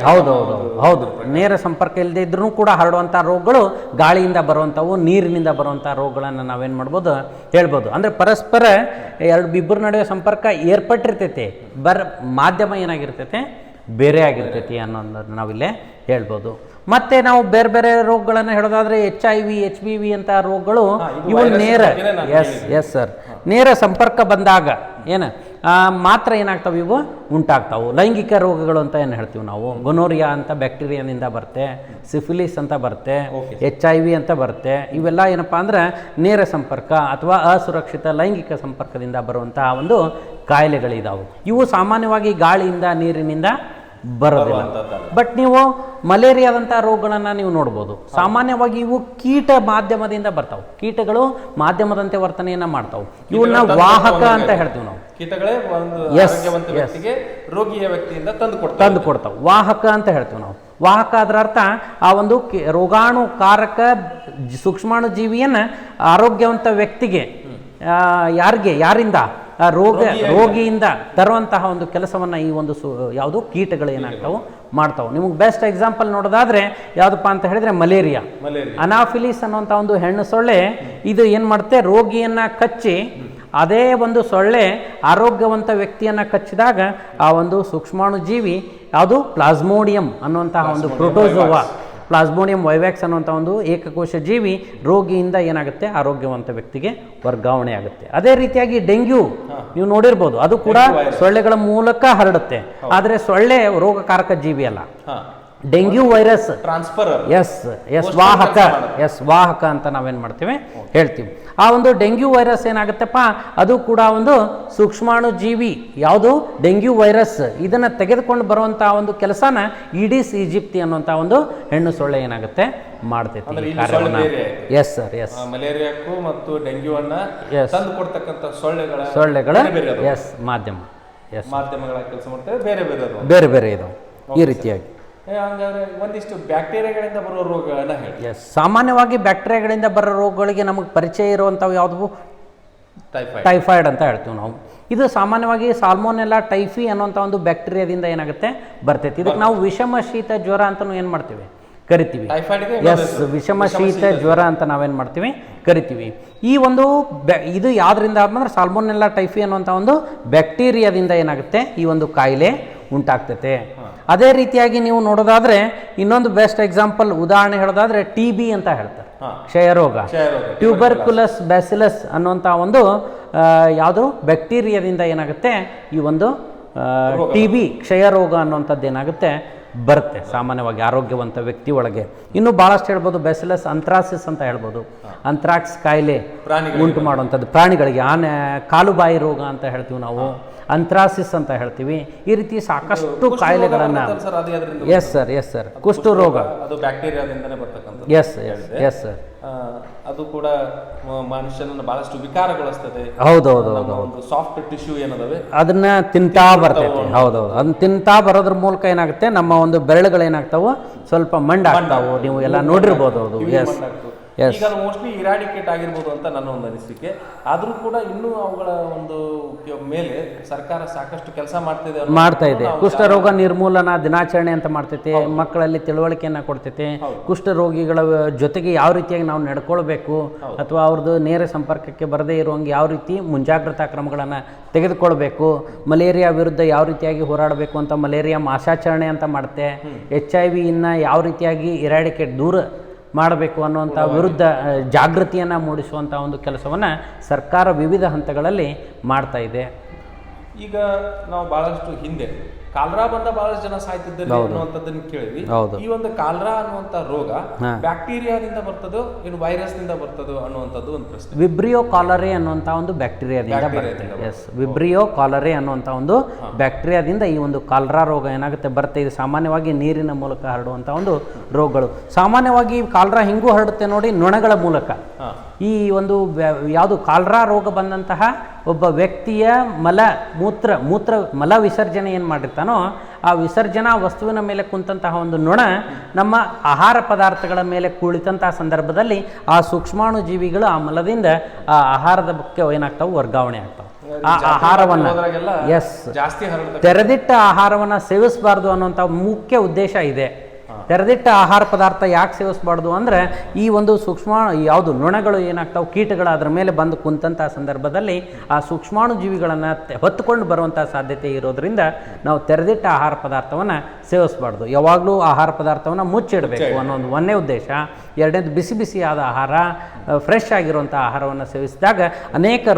ಹೌದು, ನೇರ ಸಂಪರ್ಕ ಇಲ್ಲದೆ ಇದ್ರೂ ಕೂಡ ಹರಡುವಂಥ ರೋಗಗಳು ಗಾಳಿಯಿಂದ ಬರುವಂಥವು, ನೀರಿನಿಂದ ಬರುವಂಥ ರೋಗಗಳನ್ನು ನಾವೇನು ಮಾಡ್ಬೋದು ಹೇಳ್ಬೋದು. ಅಂದರೆ ಪರಸ್ಪರ ಇಬ್ಬರ ನಡುವೆ ಸಂಪರ್ಕ ಏರ್ಪಟ್ಟಿರ್ತೈತೆ, ಮಾಧ್ಯಮ ಏನಾಗಿರ್ತೈತೆ ಬೇರೆ ಆಗಿರ್ತೈತಿ ಅನ್ನೋದನ್ನು ನಾವಿಲ್ಲೇ ಹೇಳ್ಬೋದು. ಮತ್ತೆ ನಾವು ಬೇರೆ ಬೇರೆ ರೋಗಗಳನ್ನು ಹೇಳೋದಾದ್ರೆ HIV, HBV ಅಂತ ರೋಗಗಳು ಇವು ನೇರ ಎಸ್ ಸರ್ ನೇರ ಸಂಪರ್ಕ ಬಂದಾಗ ಏನು ಮಾತ್ರ ಏನಾಗ್ತಾವೆ, ಇವು ಉಂಟಾಗ್ತಾವೆ. ಲೈಂಗಿಕ ರೋಗಗಳು ಅಂತ ಏನು ಹೇಳ್ತೀವಿ ನಾವು, ಗೊನೋರಿಯಾ ಅಂತ ಬ್ಯಾಕ್ಟೀರಿಯಾದಿಂದ ಬರುತ್ತೆ, ಸಿಫಿಲಿಸ್ ಅಂತ ಬರುತ್ತೆ, HIV ಅಂತ ಬರುತ್ತೆ. ಇವೆಲ್ಲ ಏನಪ್ಪಾ ಅಂದ್ರೆ ನೇರ ಸಂಪರ್ಕ ಅಥವಾ ಅಸುರಕ್ಷಿತ ಲೈಂಗಿಕ ಸಂಪರ್ಕದಿಂದ ಬರುವಂತಹ ಒಂದು ಕಾಯಿಲೆಗಳಿದಾವೆ. ಇವು ಸಾಮಾನ್ಯವಾಗಿ ಗಾಳಿಯಿಂದ ನೀರಿನಿಂದ ಬರೋದಿಲ್ಲ. ಬಟ್ ನೀವು ಮಲೇರಿಯಾದಂಥ ರೋಗಗಳನ್ನು ನೀವು ನೋಡ್ಬೋದು. ಸಾಮಾನ್ಯವಾಗಿ ಇವು ಕೀಟ ಮಾಧ್ಯಮದಿಂದ ಬರ್ತಾವೆ. ಕೀಟಗಳು ಮಾಧ್ಯಮದಂತೆ ವರ್ತನೆಯನ್ನ ಮಾಡ್ತಾವೆ. ಇವನ್ನ ವಾಹಕ ಅಂತ ಹೇಳ್ತೀವಿ ನಾವು. ಕೀಟಗಳೇ ರೋಗಿಯ ವ್ಯಕ್ತಿಯಿಂದ ತಂದು ಕೊಡ್ತಾವೆ. ವಾಹಕ ಅಂತ ಹೇಳ್ತೀವಿ ನಾವು. ವಾಹಕ ಅದರ ಅರ್ಥ ಆ ಒಂದು ರೋಗಾಣುಕಾರಕ ಸೂಕ್ಷ್ಮಾಣು ಜೀವಿಯನ್ನ ಆರೋಗ್ಯವಂತ ವ್ಯಕ್ತಿಗೆ ಯಾರಿಂದ ರೋಗಿಯಿಂದ ತರುವಂತಹ ಒಂದು ಕೆಲಸವನ್ನು ಈ ಒಂದು ಯಾವುದು ಕೀಟಗಳು ಏನಾಗ್ತಾವೆ ಮಾಡ್ತಾವೆ. ನಿಮಗೆ ಬೆಸ್ಟ್ ಎಕ್ಸಾಂಪಲ್ ನೋಡೋದಾದ್ರೆ ಯಾವುದಪ್ಪ ಅಂತ ಹೇಳಿದ್ರೆ ಮಲೇರಿಯಾ. ಅನಾಫಿಲಿಸ್ ಅನ್ನುವಂಥ ಒಂದು ಹೆಣ್ಣು ಸೊಳ್ಳೆ ಇದು ಏನು ಮಾಡುತ್ತೆ, ರೋಗಿಯನ್ನ ಕಚ್ಚಿ ಅದೇ ಒಂದು ಸೊಳ್ಳೆ ಆರೋಗ್ಯವಂತ ವ್ಯಕ್ತಿಯನ್ನ ಕಚ್ಚಿದಾಗ ಆ ಒಂದು ಸೂಕ್ಷ್ಮಾಣು ಜೀವಿ ಯಾವುದು ಪ್ಲಾಸ್ಮೋಡಿಯಂ ಅನ್ನುವಂತಹ ಒಂದು ಪ್ರೋಟೋಜೋವಾ, ಪ್ಲಾಸ್ಮೋಡಿಯಂ ವೈವ್ಯಾಕ್ಸ್ ಅನ್ನುವಂಥ ಒಂದು ಏಕಕೋಶ ಜೀವಿ ರೋಗಿಯಿಂದ ಏನಾಗುತ್ತೆ ಆರೋಗ್ಯವಂತ ವ್ಯಕ್ತಿಗೆ ವರ್ಗಾವಣೆ ಆಗುತ್ತೆ. ಅದೇ ರೀತಿಯಾಗಿ ಡೆಂಗ್ಯೂ ನೀವು ನೋಡಿರ್ಬೋದು, ಅದು ಕೂಡ ಸೊಳ್ಳೆಗಳ ಮೂಲಕ ಹರಡುತ್ತೆ. ಆದರೆ ಸೊಳ್ಳೆ ರೋಗಕಾರಕ ಜೀವಿ ಅಲ್ಲ. ಡೆಂಗ್ಯೂ ವೈರಸ್ ಟ್ರಾನ್ಸ್ಫರ್ ವಾಹಕ ಅಂತ ನಾವೇನ್ ಮಾಡ್ತೀವಿ ಹೇಳ್ತೀವಿ. ಆ ಒಂದು ಡೆಂಗ್ಯೂ ವೈರಸ್ ಏನಾಗುತ್ತಪ್ಪ, ಅದು ಕೂಡ ಒಂದು ಸೂಕ್ಷ್ಮಾಣು ಜೀವಿ. ಯಾವುದು ಡೆಂಗ್ಯೂ ವೈರಸ್ ಇದನ್ನ ತೆಗೆದುಕೊಂಡು ಬರುವಂತಹ ಒಂದು ಕೆಲಸನ ಈಡಿಸ್ ಈಜಿಪ್ಟಿ ಅನ್ನುವಂಥ ಒಂದು ಹೆಣ್ಣು ಸೊಳ್ಳೆ ಏನಾಗುತ್ತೆ ಮಾಡ್ತೈತಿ ಕಾರ್ಯವನ್ನ. S sir, S. ಮಲೇರಿಯಾಕ್ಕೂ ಮತ್ತು ಡೆಂಗ್ಯೂವನ್ನ ತಂದು ಕೊಡ್ತಕ್ಕಂಥ ಸೊಳ್ಳೆಗಳ ಎಸ್ ಮಾಧ್ಯಮಗಳ ಕೆಲಸ ಮಾಡ್ತೇವೆ. ಬೇರೆ ಬೇರೆ ಇದಾವೆ ಈ ರೀತಿಯಾಗಿ. ಹಂಗಾದ್ರೆ ಒಂದಿಷ್ಟು ಬ್ಯಾಕ್ಟೀರಿಯಾಗಳಿಂದ ಬರೋ ರೋಗಗಳನ್ನ ಹೇಳಿ. ಸಾಮಾನ್ಯವಾಗಿ ಬ್ಯಾಕ್ಟೀರಿಯಾಗಳಿಂದ ಬರೋ ರೋಗಗಳಿಗೆ ನಮಗೆ ಪರಿಚಯ ಇರುವಂಥವು ಯಾವುವು, ಟೈಫಾಯ್ಡ್ ಅಂತ ಹೇಳ್ತೀವಿ ನಾವು. ಇದು ಸಾಮಾನ್ಯವಾಗಿ ಸಾಲ್ಮೋನೆಲ್ಲಾ ಟೈಫಿ ಅನ್ನುವಂಥ ಒಂದು ಬ್ಯಾಕ್ಟೀರಿಯಾದಿಂದ ಏನಾಗುತ್ತೆ ಬರ್ತೈತಿ. ಇದಕ್ಕೆ ನಾವು ವಿಷಮ ಶೀತ ಜ್ವರ ಅಂತಲೂ ಏನು ಮಾಡ್ತೀವಿ ಕರಿತೀವಿ. ಎಸ್, ವಿಷಮ ಶೀತ ಜ್ವರ ಅಂತ ನಾವೇನು ಮಾಡ್ತೀವಿ ಕರಿತೀವಿ. ಈ ಒಂದು ಇದು ಯಾವ್ದ್ರಿಂದ ಅಂದ್ರೆ ಸಾಲ್ಮೋನೆಲ್ಲಾ ಟೈಫಿ ಅನ್ನುವಂಥ ಒಂದು ಬ್ಯಾಕ್ಟೀರಿಯಾದಿಂದ ಏನಾಗುತ್ತೆ ಈ ಒಂದು ಕಾಯಿಲೆ ಉಂಟಾಗ್ತೈತೆ. ಅದೇ ರೀತಿಯಾಗಿ ನೀವು ನೋಡೋದಾದ್ರೆ ಇನ್ನೊಂದು ಬೆಸ್ಟ್ ಎಕ್ಸಾಂಪಲ್ ಉದಾಹರಣೆ ಹೇಳೋದಾದ್ರೆ TB ಅಂತ ಹೇಳ್ತಾರೆ, ಕ್ಷಯರೋಗ. ಟ್ಯೂಬರ್ಕುಲಸ್ ಬ್ಯಾಸಿಲಸ್ ಅನ್ನುವಂಥ ಒಂದು ಯಾವುದು ಬ್ಯಾಕ್ಟೀರಿಯಾದಿಂದ ಏನಾಗುತ್ತೆ ಈ ಒಂದು TB ಕ್ಷಯರೋಗ ಅನ್ನುವಂಥದ್ದು ಏನಾಗುತ್ತೆ ಬರುತ್ತೆ ಸಾಮಾನ್ಯವಾಗಿ ಆರೋಗ್ಯವಂತ ವ್ಯಕ್ತಿ ಒಳಗೆ. ಇನ್ನು ಬಹಳಷ್ಟು ಹೇಳ್ಬೋದು, ಬ್ಯಾಸಿಲಸ್ ಅಂಥ್ರಾಸಿಸ್ ಅಂತ ಹೇಳ್ಬೋದು. ಅಂಥ್ರಾಕ್ಸ್ ಕಾಯಿಲೆ ಉಂಟು ಮಾಡುವಂಥದ್ದು ಪ್ರಾಣಿಗಳಿಗೆ. ಕಾಲುಬಾಯಿ ರೋಗ ಅಂತ ಹೇಳ್ತೀವಿ ನಾವು, ಅಂಥ್ರಾಸಿಸ್ ಅಂತ ಹೇಳ್ತೀವಿ. ಈ ರೀತಿ ಸಾಕಷ್ಟು ಕಾಯಿಲೆಗಳನ್ನು. ಎಸ್ ಸರ್, ಕುಷ್ಠ ರೋಗ ಎಸ್ ಸರ್, ಅದು ಕೂಡ ಮನುಷ್ಯನನ್ನು ಬಹಳಷ್ಟು ವಿಕಾರಗೊಳಿಸ್ತದೆ. ಹೌದೌದು, ಸಾಫ್ಟ್ ಟಿಶ್ಯೂ ಏನದವೆ ಅದನ್ನ ತಿಂತಾ ಬರ್ತೈತೆ. ಹೌದೌದು, ಅದನ್ನ ತಿಂತಾ ಬರೋದ್ರ ಮೂಲಕ ಏನಾಗುತ್ತೆ ನಮ್ಮ ಒಂದು ಬೆರಳುಗಳು ಏನಾಗ್ತಾವು ಸ್ವಲ್ಪ ಮಂಡಾಗ್ತಾವು. ನೀವು ಎಲ್ಲ ನೋಡಿರ್ಬೋದು. ಅದು ಎಸ್ ಈಗ ಅದು ಮೋಸ್ಟ್ಲಿ ಇರಾಡಿಕೇಟ್ ಆಗಿರ್ಬೋದು ಅಂತ ನನ್ನ ಒಂದು ಅನಿಸಿಕೆ. ಆದ್ರೂ ಕೂಡ ಇನ್ನೂ ಅವುಗಳ ಒಂದು ಮೇಲೆ ಸರ್ಕಾರ ಸಾಕಷ್ಟು ಕೆಲಸ ಮಾಡ್ತಾ ಇದೆ. ಕುಷ್ಠರೋಗ ನಿರ್ಮೂಲನಾ ದಿನಾಚರಣೆ ಅಂತ ಮಾಡ್ತೈತೆ, ಮಕ್ಕಳಲ್ಲಿ ತಿಳುವಳಿಕೆಯನ್ನ ಕೊಡ್ತೈತೆ, ಕುಷ್ಠರೋಗಿಗಳ ಜೊತೆಗೆ ಯಾವ ರೀತಿಯಾಗಿ ನಾವು ನಡ್ಕೊಳ್ಬೇಕು ಅಥವಾ ಅವ್ರದ್ದು ನೇರ ಸಂಪರ್ಕಕ್ಕೆ ಬರದೇ ಇರುವಂಗೆ ಯಾವ ರೀತಿ ಮುಂಜಾಗ್ರತಾ ಕ್ರಮಗಳನ್ನು ತೆಗೆದುಕೊಳ್ಬೇಕು, ಮಲೇರಿಯಾ ವಿರುದ್ಧ ಯಾವ ರೀತಿಯಾಗಿ ಹೋರಾಡಬೇಕು ಅಂತ ಮಲೇರಿಯಾ ಮಾಸಾಚರಣೆ ಅಂತ ಮಾಡುತ್ತೆ, HIV ಇನ್ನು ಯಾವ ರೀತಿಯಾಗಿ ಇರಾಡಿಕೇಟ್ ದೂರ ಮಾಡಬೇಕು ಅನ್ನುವಂಥ ವಿರುದ್ಧ ಜಾಗೃತಿಯನ್ನು ಮೂಡಿಸುವಂಥ ಒಂದು ಕೆಲಸವನ್ನು ಸರ್ಕಾರ ವಿವಿಧ ಹಂತಗಳಲ್ಲಿ ಮಾಡ್ತಾ ಇದೆ. ಈಗ ನಾವು ಬಹಳಷ್ಟು ಹಿಂದೆ ಕಾಲರಾ ಬಂದ ಬಹಳಷ್ಟು ಜನ ಸಾಯ್ತಿದ್ದಾರೆ ಅನ್ನುವಂಥದ್ದನ್ನು ಕೇಳಿದ್ವಿ. ಈ ಒಂದು ಕಾಲರಾ ಅನ್ನುವಂಥ ರೋಗ ಬ್ಯಾಕ್ಟೀರಿಯಾದಿಂದ ಬರ್ತದೋ ಏನು ವೈರಸ್ ನಿಂದ ಬರ್ತದೋ ಅನ್ನುವಂಥದ್ದು ಒಂದು ಪ್ರಶ್ನೆ. ವಿಬ್ರಿಯೋ ಕಾಲರೆ ಅನ್ನುವಂಥ ಒಂದು ಬ್ಯಾಕ್ಟೀರಿಯಾದಿಂದ ಬರುತ್ತೆ. ಎಸ್, ವಿಬ್ರಿಯೋ ಕಾಲರೆ ಅನ್ನುವಂಥ ಒಂದು ಬ್ಯಾಕ್ಟೀರಿಯಾದಿಂದ ಈ ಒಂದು ಕಾಲರಾ ರೋಗ ಏನಾಗುತ್ತೆ ಬರುತ್ತೆ. ಇದು ಸಾಮಾನ್ಯವಾಗಿ ನೀರಿನ ಮೂಲಕ ಹರಡುವಂಥ ಒಂದು ರೋಗಗಳು. ಸಾಮಾನ್ಯವಾಗಿ ಕಾಲರಾ ಹಿಂಗೂ ಹರಡುತ್ತೆ ನೋಡಿ, ನೊಣಗಳ ಮೂಲಕ. ಈ ಒಂದು ಯಾವುದು ಕಾಲರಾ ರೋಗ ಬಂದಂತಹ ಒಬ್ಬ ವ್ಯಕ್ತಿಯ ಮಲ ವಿಸರ್ಜನೆ ಏನು ಮಾಡಿರ್ತಾನೋ ಆ ವಿಸರ್ಜನಾ ವಸ್ತುವಿನ ಮೇಲೆ ಕುಂತಹ ಒಂದು ನೊಣ ನಮ್ಮ ಆಹಾರ ಪದಾರ್ಥಗಳ ಮೇಲೆ ಕುಳಿತಂತಹ ಸಂದರ್ಭದಲ್ಲಿ ಆ ಸೂಕ್ಷ್ಮಾಣು ಜೀವಿಗಳು ಆ ಮಲದಿಂದ ಆ ಆಹಾರದ ಬಗ್ಗೆ ಏನಾಗ್ತಾವೆ, ವರ್ಗಾವಣೆ ಆಗ್ತಾವೆ. ಆ ಆಹಾರವನ್ನು ತೆರೆದಿಟ್ಟ ಆಹಾರವನ್ನು ಸೇವಿಸಬಾರ್ದು ಅನ್ನುವಂಥ ಮುಖ್ಯ ಉದ್ದೇಶ ಇದೆ. ತೆರೆದಿಟ್ಟ ಆಹಾರ ಪದಾರ್ಥ ಯಾಕೆ ಸೇವಿಸಬಾರ್ದು ಅಂದರೆ ಈ ಒಂದು ಸೂಕ್ಷ್ಮಾಣು ಯಾವುದು ನೊಣಗಳು ಏನಾಗ್ತಾವೆ, ಕೀಟಗಳು ಅದರ ಮೇಲೆ ಬಂದು ಕುಂತಹ ಸಂದರ್ಭದಲ್ಲಿ ಆ ಸೂಕ್ಷ್ಮಾಣು ಜೀವಿಗಳನ್ನು ಹೊತ್ತುಕೊಂಡು ಬರುವಂಥ ಸಾಧ್ಯತೆ ಇರೋದ್ರಿಂದ ನಾವು ತೆರೆದಿಟ್ಟ ಆಹಾರ ಪದಾರ್ಥವನ್ನು ಸೇವಿಸಬಾರ್ದು. ಯಾವಾಗಲೂ ಆಹಾರ ಪದಾರ್ಥವನ್ನು ಮುಚ್ಚಿಡಬೇಕು ಅನ್ನೋ ಒಂದೇ ಉದ್ದೇಶ. ಎರಡನೇದು ಬಿಸಿಯಾದ ಆಹಾರ, ಫ್ರೆಶ್ ಆಗಿರುವಂಥ ಆಹಾರವನ್ನು ಸೇವಿಸಿದಾಗ ಅನೇಕ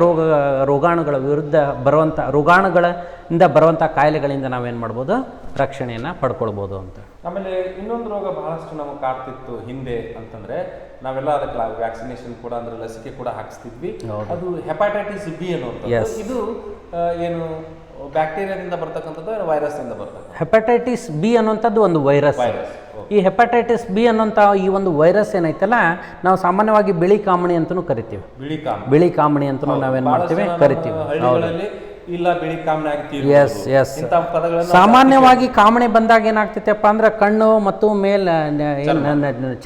ರೋಗಾಣುಗಳ ವಿರುದ್ಧ ಬರುವಂಥ ರೋಗಾಣುಗಳಿಂದ ಬರುವಂಥ ಕಾಯಿಲೆಗಳಿಂದ ನಾವೇನು ಮಾಡ್ಬೋದು, ರಕ್ಷಣೆಯನ್ನು ಪಡ್ಕೊಳ್ಬೋದು ಅಂತ. ಆಮೇಲೆ ಇನ್ನೊಂದು ರೋಗ ಬಹಳಷ್ಟು ನಮಗೆ ಕಾಡ್ತಿತ್ತು ಹಿಂದೆ ಅಂತಂದ್ರೆ, ನಾವೆಲ್ಲ ಅದಕ್ಕೆ ವ್ಯಾಕ್ಸಿನೇಷನ್ ಕೂಡ ಅಂದ್ರೆ ಲಸಿಕೆ ಕೂಡ ಹಾಕಿಸ್ತಿದ್ವಿ. ಅದು ಹೆಪಾಟೈಟಿಸ್ ಬಿ ಅನ್ನೋದು. ಇದು ಏನು ಬ್ಯಾಕ್ಟೀರಿಯಾದಿಂದ ಬರ್ತಕ್ಕಂಥದ್ದು ವೈರಸ್ ಇಂದ ಬರ್ತಕ್ಕಂಥ ಹೆಪಾಟೈಟಿಸ್ ಬಿ ಅನ್ನುವಂಥದ್ದು ಒಂದು ವೈರಸ್. ಈ ಹೆಪಾಟೈಟಿಸ್ ಬಿ ಅನ್ನೋಂಥ ಈ ಒಂದು ವೈರಸ್ ಏನೈತಲ್ಲ, ನಾವು ಸಾಮಾನ್ಯವಾಗಿ ಬಿಳಿ ಕಾಮಣಿ ಅಂತಲೂ ಕರಿತೀವಿ. ಬಿಳಿ ಕಾಮಣಿ ಅಂತಲೂ ನಾವೇನು ಮಾಡ್ತೀವಿ, ಕರಿತೀವಿ. ಸಾಮಾನ್ಯವಾಗಿ ಕಾಮಣಿ ಬಂದಾಗ ಏನಾಗ್ತೈತೆಪ್ಪ ಅಂದ್ರೆ ಕಣ್ಣು ಮತ್ತು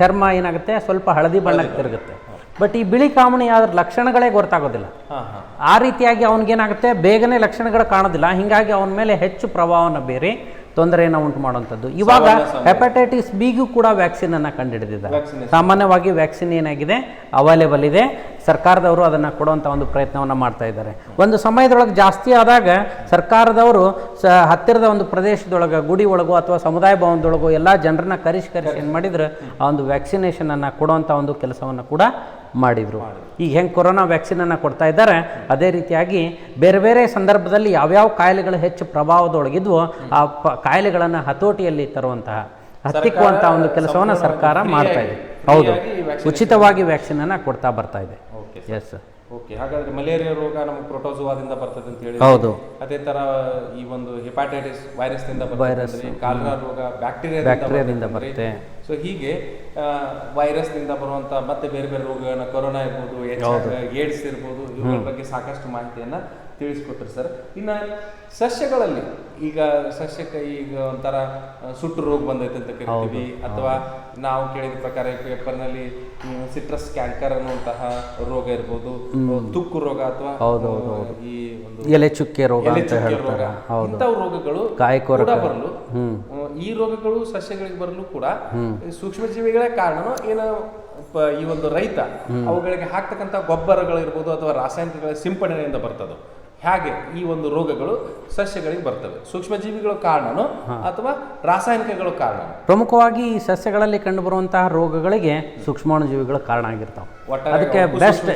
ಚರ್ಮ ಏನಾಗುತ್ತೆ, ಸ್ವಲ್ಪ ಹಳದಿ ಬಣ್ಣಕ್ಕೆ ತಿರುಗುತ್ತೆ. ಬಟ್ ಈ ಬಿಳಿ ಕಾಮಣಿ ಆದ್ರ ಲಕ್ಷಣಗಳೇ ಗೊತ್ತಾಗೋದಿಲ್ಲ. ಆ ರೀತಿಯಾಗಿ ಅವನಿಗೇನಾಗುತ್ತೆ, ಬೇಗನೆ ಲಕ್ಷಣಗಳು ಕಾಣೋದಿಲ್ಲ. ಹೀಗಾಗಿ ಅವನ ಮೇಲೆ ಹೆಚ್ಚು ಪ್ರಭಾವವನ್ನು ಬೇರೆ ತೊಂದರೆಯನ್ನು ಉಂಟು ಮಾಡುವಂಥದ್ದು. ಇವಾಗ ಹೆಪಟೈಟಿಸ್ ಬಿಗೂ ಕೂಡ ವ್ಯಾಕ್ಸಿನ್ ಅನ್ನು ಕಂಡುಹಿಡಿದಿದ್ದಾರೆ. ಸಾಮಾನ್ಯವಾಗಿ ವ್ಯಾಕ್ಸಿನ್ ಏನಾಗಿದೆ, ಅವೈಲೇಬಲ್ ಇದೆ. ಸರ್ಕಾರದವರು ಅದನ್ನು ಕೊಡುವಂಥ ಒಂದು ಪ್ರಯತ್ನವನ್ನು ಮಾಡ್ತಾ ಇದ್ದಾರೆ. ಒಂದು ಸಮಯದೊಳಗೆ ಜಾಸ್ತಿ ಆದಾಗ ಸರ್ಕಾರದವರು ಹತ್ತಿರದ ಒಂದು ಪ್ರದೇಶದೊಳಗೆ ಗುಡಿ ಒಳಗೋ ಅಥವಾ ಸಮುದಾಯ ಭವನದೊಳಗೋ ಎಲ್ಲ ಜನರನ್ನ ಕರೆಸಿ ಏನು ಮಾಡಿದ್ರು, ಆ ಒಂದು ವ್ಯಾಕ್ಸಿನೇಷನನ್ನು ಕೊಡುವಂಥ ಒಂದು ಕೆಲಸವನ್ನು ಕೂಡ ಮಾಡಿದರು. ಈಗ ಹೆಂಗೆ ಕೊರೋನಾ ವ್ಯಾಕ್ಸಿನನ್ನು ಕೊಡ್ತಾ ಇದ್ದಾರೆ, ಅದೇ ರೀತಿಯಾಗಿ ಬೇರೆ ಬೇರೆ ಸಂದರ್ಭದಲ್ಲಿ ಯಾವ್ಯಾವ ಕಾಯಿಲೆಗಳು ಹೆಚ್ಚು ಪ್ರಭಾವದೊಳಗಿದ್ವೋ ಆ ಕಾಯಿಲೆಗಳನ್ನು ಹತೋಟಿಯಲ್ಲಿ ತರುವಂತಹ ಹತ್ತಿಕ್ಕುವಂಥ ಒಂದು ಕೆಲಸವನ್ನು ಸರ್ಕಾರ ಮಾಡ್ತಾ ಇದೆ. ಹೌದು, ಉಚಿತವಾಗಿ ವ್ಯಾಕ್ಸಿನನ್ನು ಕೊಡ್ತಾ ಬರ್ತಾ ಇದೆ. ಎಸ್. ಓಕೆ, ಹಾಗಾದ್ರೆ ಮಲೇರಿಯಾ ರೋಗ ನಮಗೆ ಪ್ರೋಟೋಜೋವಾದಿಂದ ಬರ್ತದೆ ಅಂತ ಹೇಳಿ. ಹೌದು. ಅದೇ ತರ ಈ ಒಂದು ಹೆಪಾಟೈಟಿಸ್ ವೈರಸ್ ನಿಂದ ಬರ್ತದೆ, ಕಾಲರಾ ರೋಗ ಬ್ಯಾಕ್ಟೀರಿಯಾದಿಂದ ಬರುತ್ತೆ. ಸೊ ಹೀಗೆ ವೈರಸ್ ನಿಂದ ಬರುವಂತ ಮತ್ತೆ ಬೇರೆ ಬೇರೆ ರೋಗಗಳನ್ನ, ಕೊರೋನಾ ಇರ್ಬೋದು, ಏಡ್ಸ್ ಇರ್ಬೋದು, ಇವುಗಳ ಬಗ್ಗೆ ಸಾಕಷ್ಟು ಮಾಹಿತಿಯನ್ನ ತಿಳಿಸ್ಕೊಟ್ರಿ ಸರ್. ಇನ್ನು ಸಸ್ಯಗಳಲ್ಲಿ ಈಗ ಸಸ್ಯಕ್ಕೆ ಈಗ ಒಂಥರ ಸುಟ್ಟು ರೋಗ ಬಂದೈತೆ ಅಂತ ಕರಿತೀವಿ, ಅಥವಾ ನಾವು ಕೇಳಿದ ಪ್ರಕಾರ ಪೇಪರ್ನಲ್ಲಿ ಸಿಟ್ರಸ್ ಕ್ಯಾಂಕರ್ ಅನ್ನುವಂತಹ ರೋಗ ಇರ್ಬೋದು, ತುಕ್ಕು ರೋಗ ಅಥವಾ ಈ ಒಂದು ಎಲೆ ಚುಕ್ಕೆ ರೋಗ, ಇಂಥವು ರೋಗಗಳು ಕೂಡ ಬರಲು, ಈ ರೋಗಗಳು ಸಸ್ಯಗಳಿಗೆ ಬರಲು ಕೂಡ ಸೂಕ್ಷ್ಮ ಜೀವಿಗಳೇ ಕಾರಣನೋ ಏನೋ ಈ ಒಂದು ರೈತ ಅವುಗಳಿಗೆ ಹಾಕ್ತಕ್ಕಂಥ ಗೊಬ್ಬರಗಳಿರ್ಬೋದು ಅಥವಾ ರಾಸಾಯನಿಕಗಳ ಸಿಂಪಡಣೆಯಿಂದ ಬರ್ತದೆ. ಹಾಗೆ ಈ ಒಂದು ರೋಗಗಳು ಸಸ್ಯಗಳಿಗೆ ಬರ್ತವೆ. ಸೂಕ್ಷ್ಮ ಜೀವಿಗಳು ಕಾರಣನೋ ಅಥವಾ ರಾಸಾಯನಿಕಗಳು ಕಾರಣ? ಪ್ರಮುಖವಾಗಿ ಈ ಸಸ್ಯಗಳಲ್ಲಿ ಕಂಡುಬರುವಂತಹ ರೋಗಗಳಿಗೆ ಸೂಕ್ಷ್ಮಾಣು ಜೀವಿಗಳು ಕಾರಣ ಆಗಿರ್ತಾವೆ. ಅದಕ್ಕೆ ಬೆಸ್ಟ್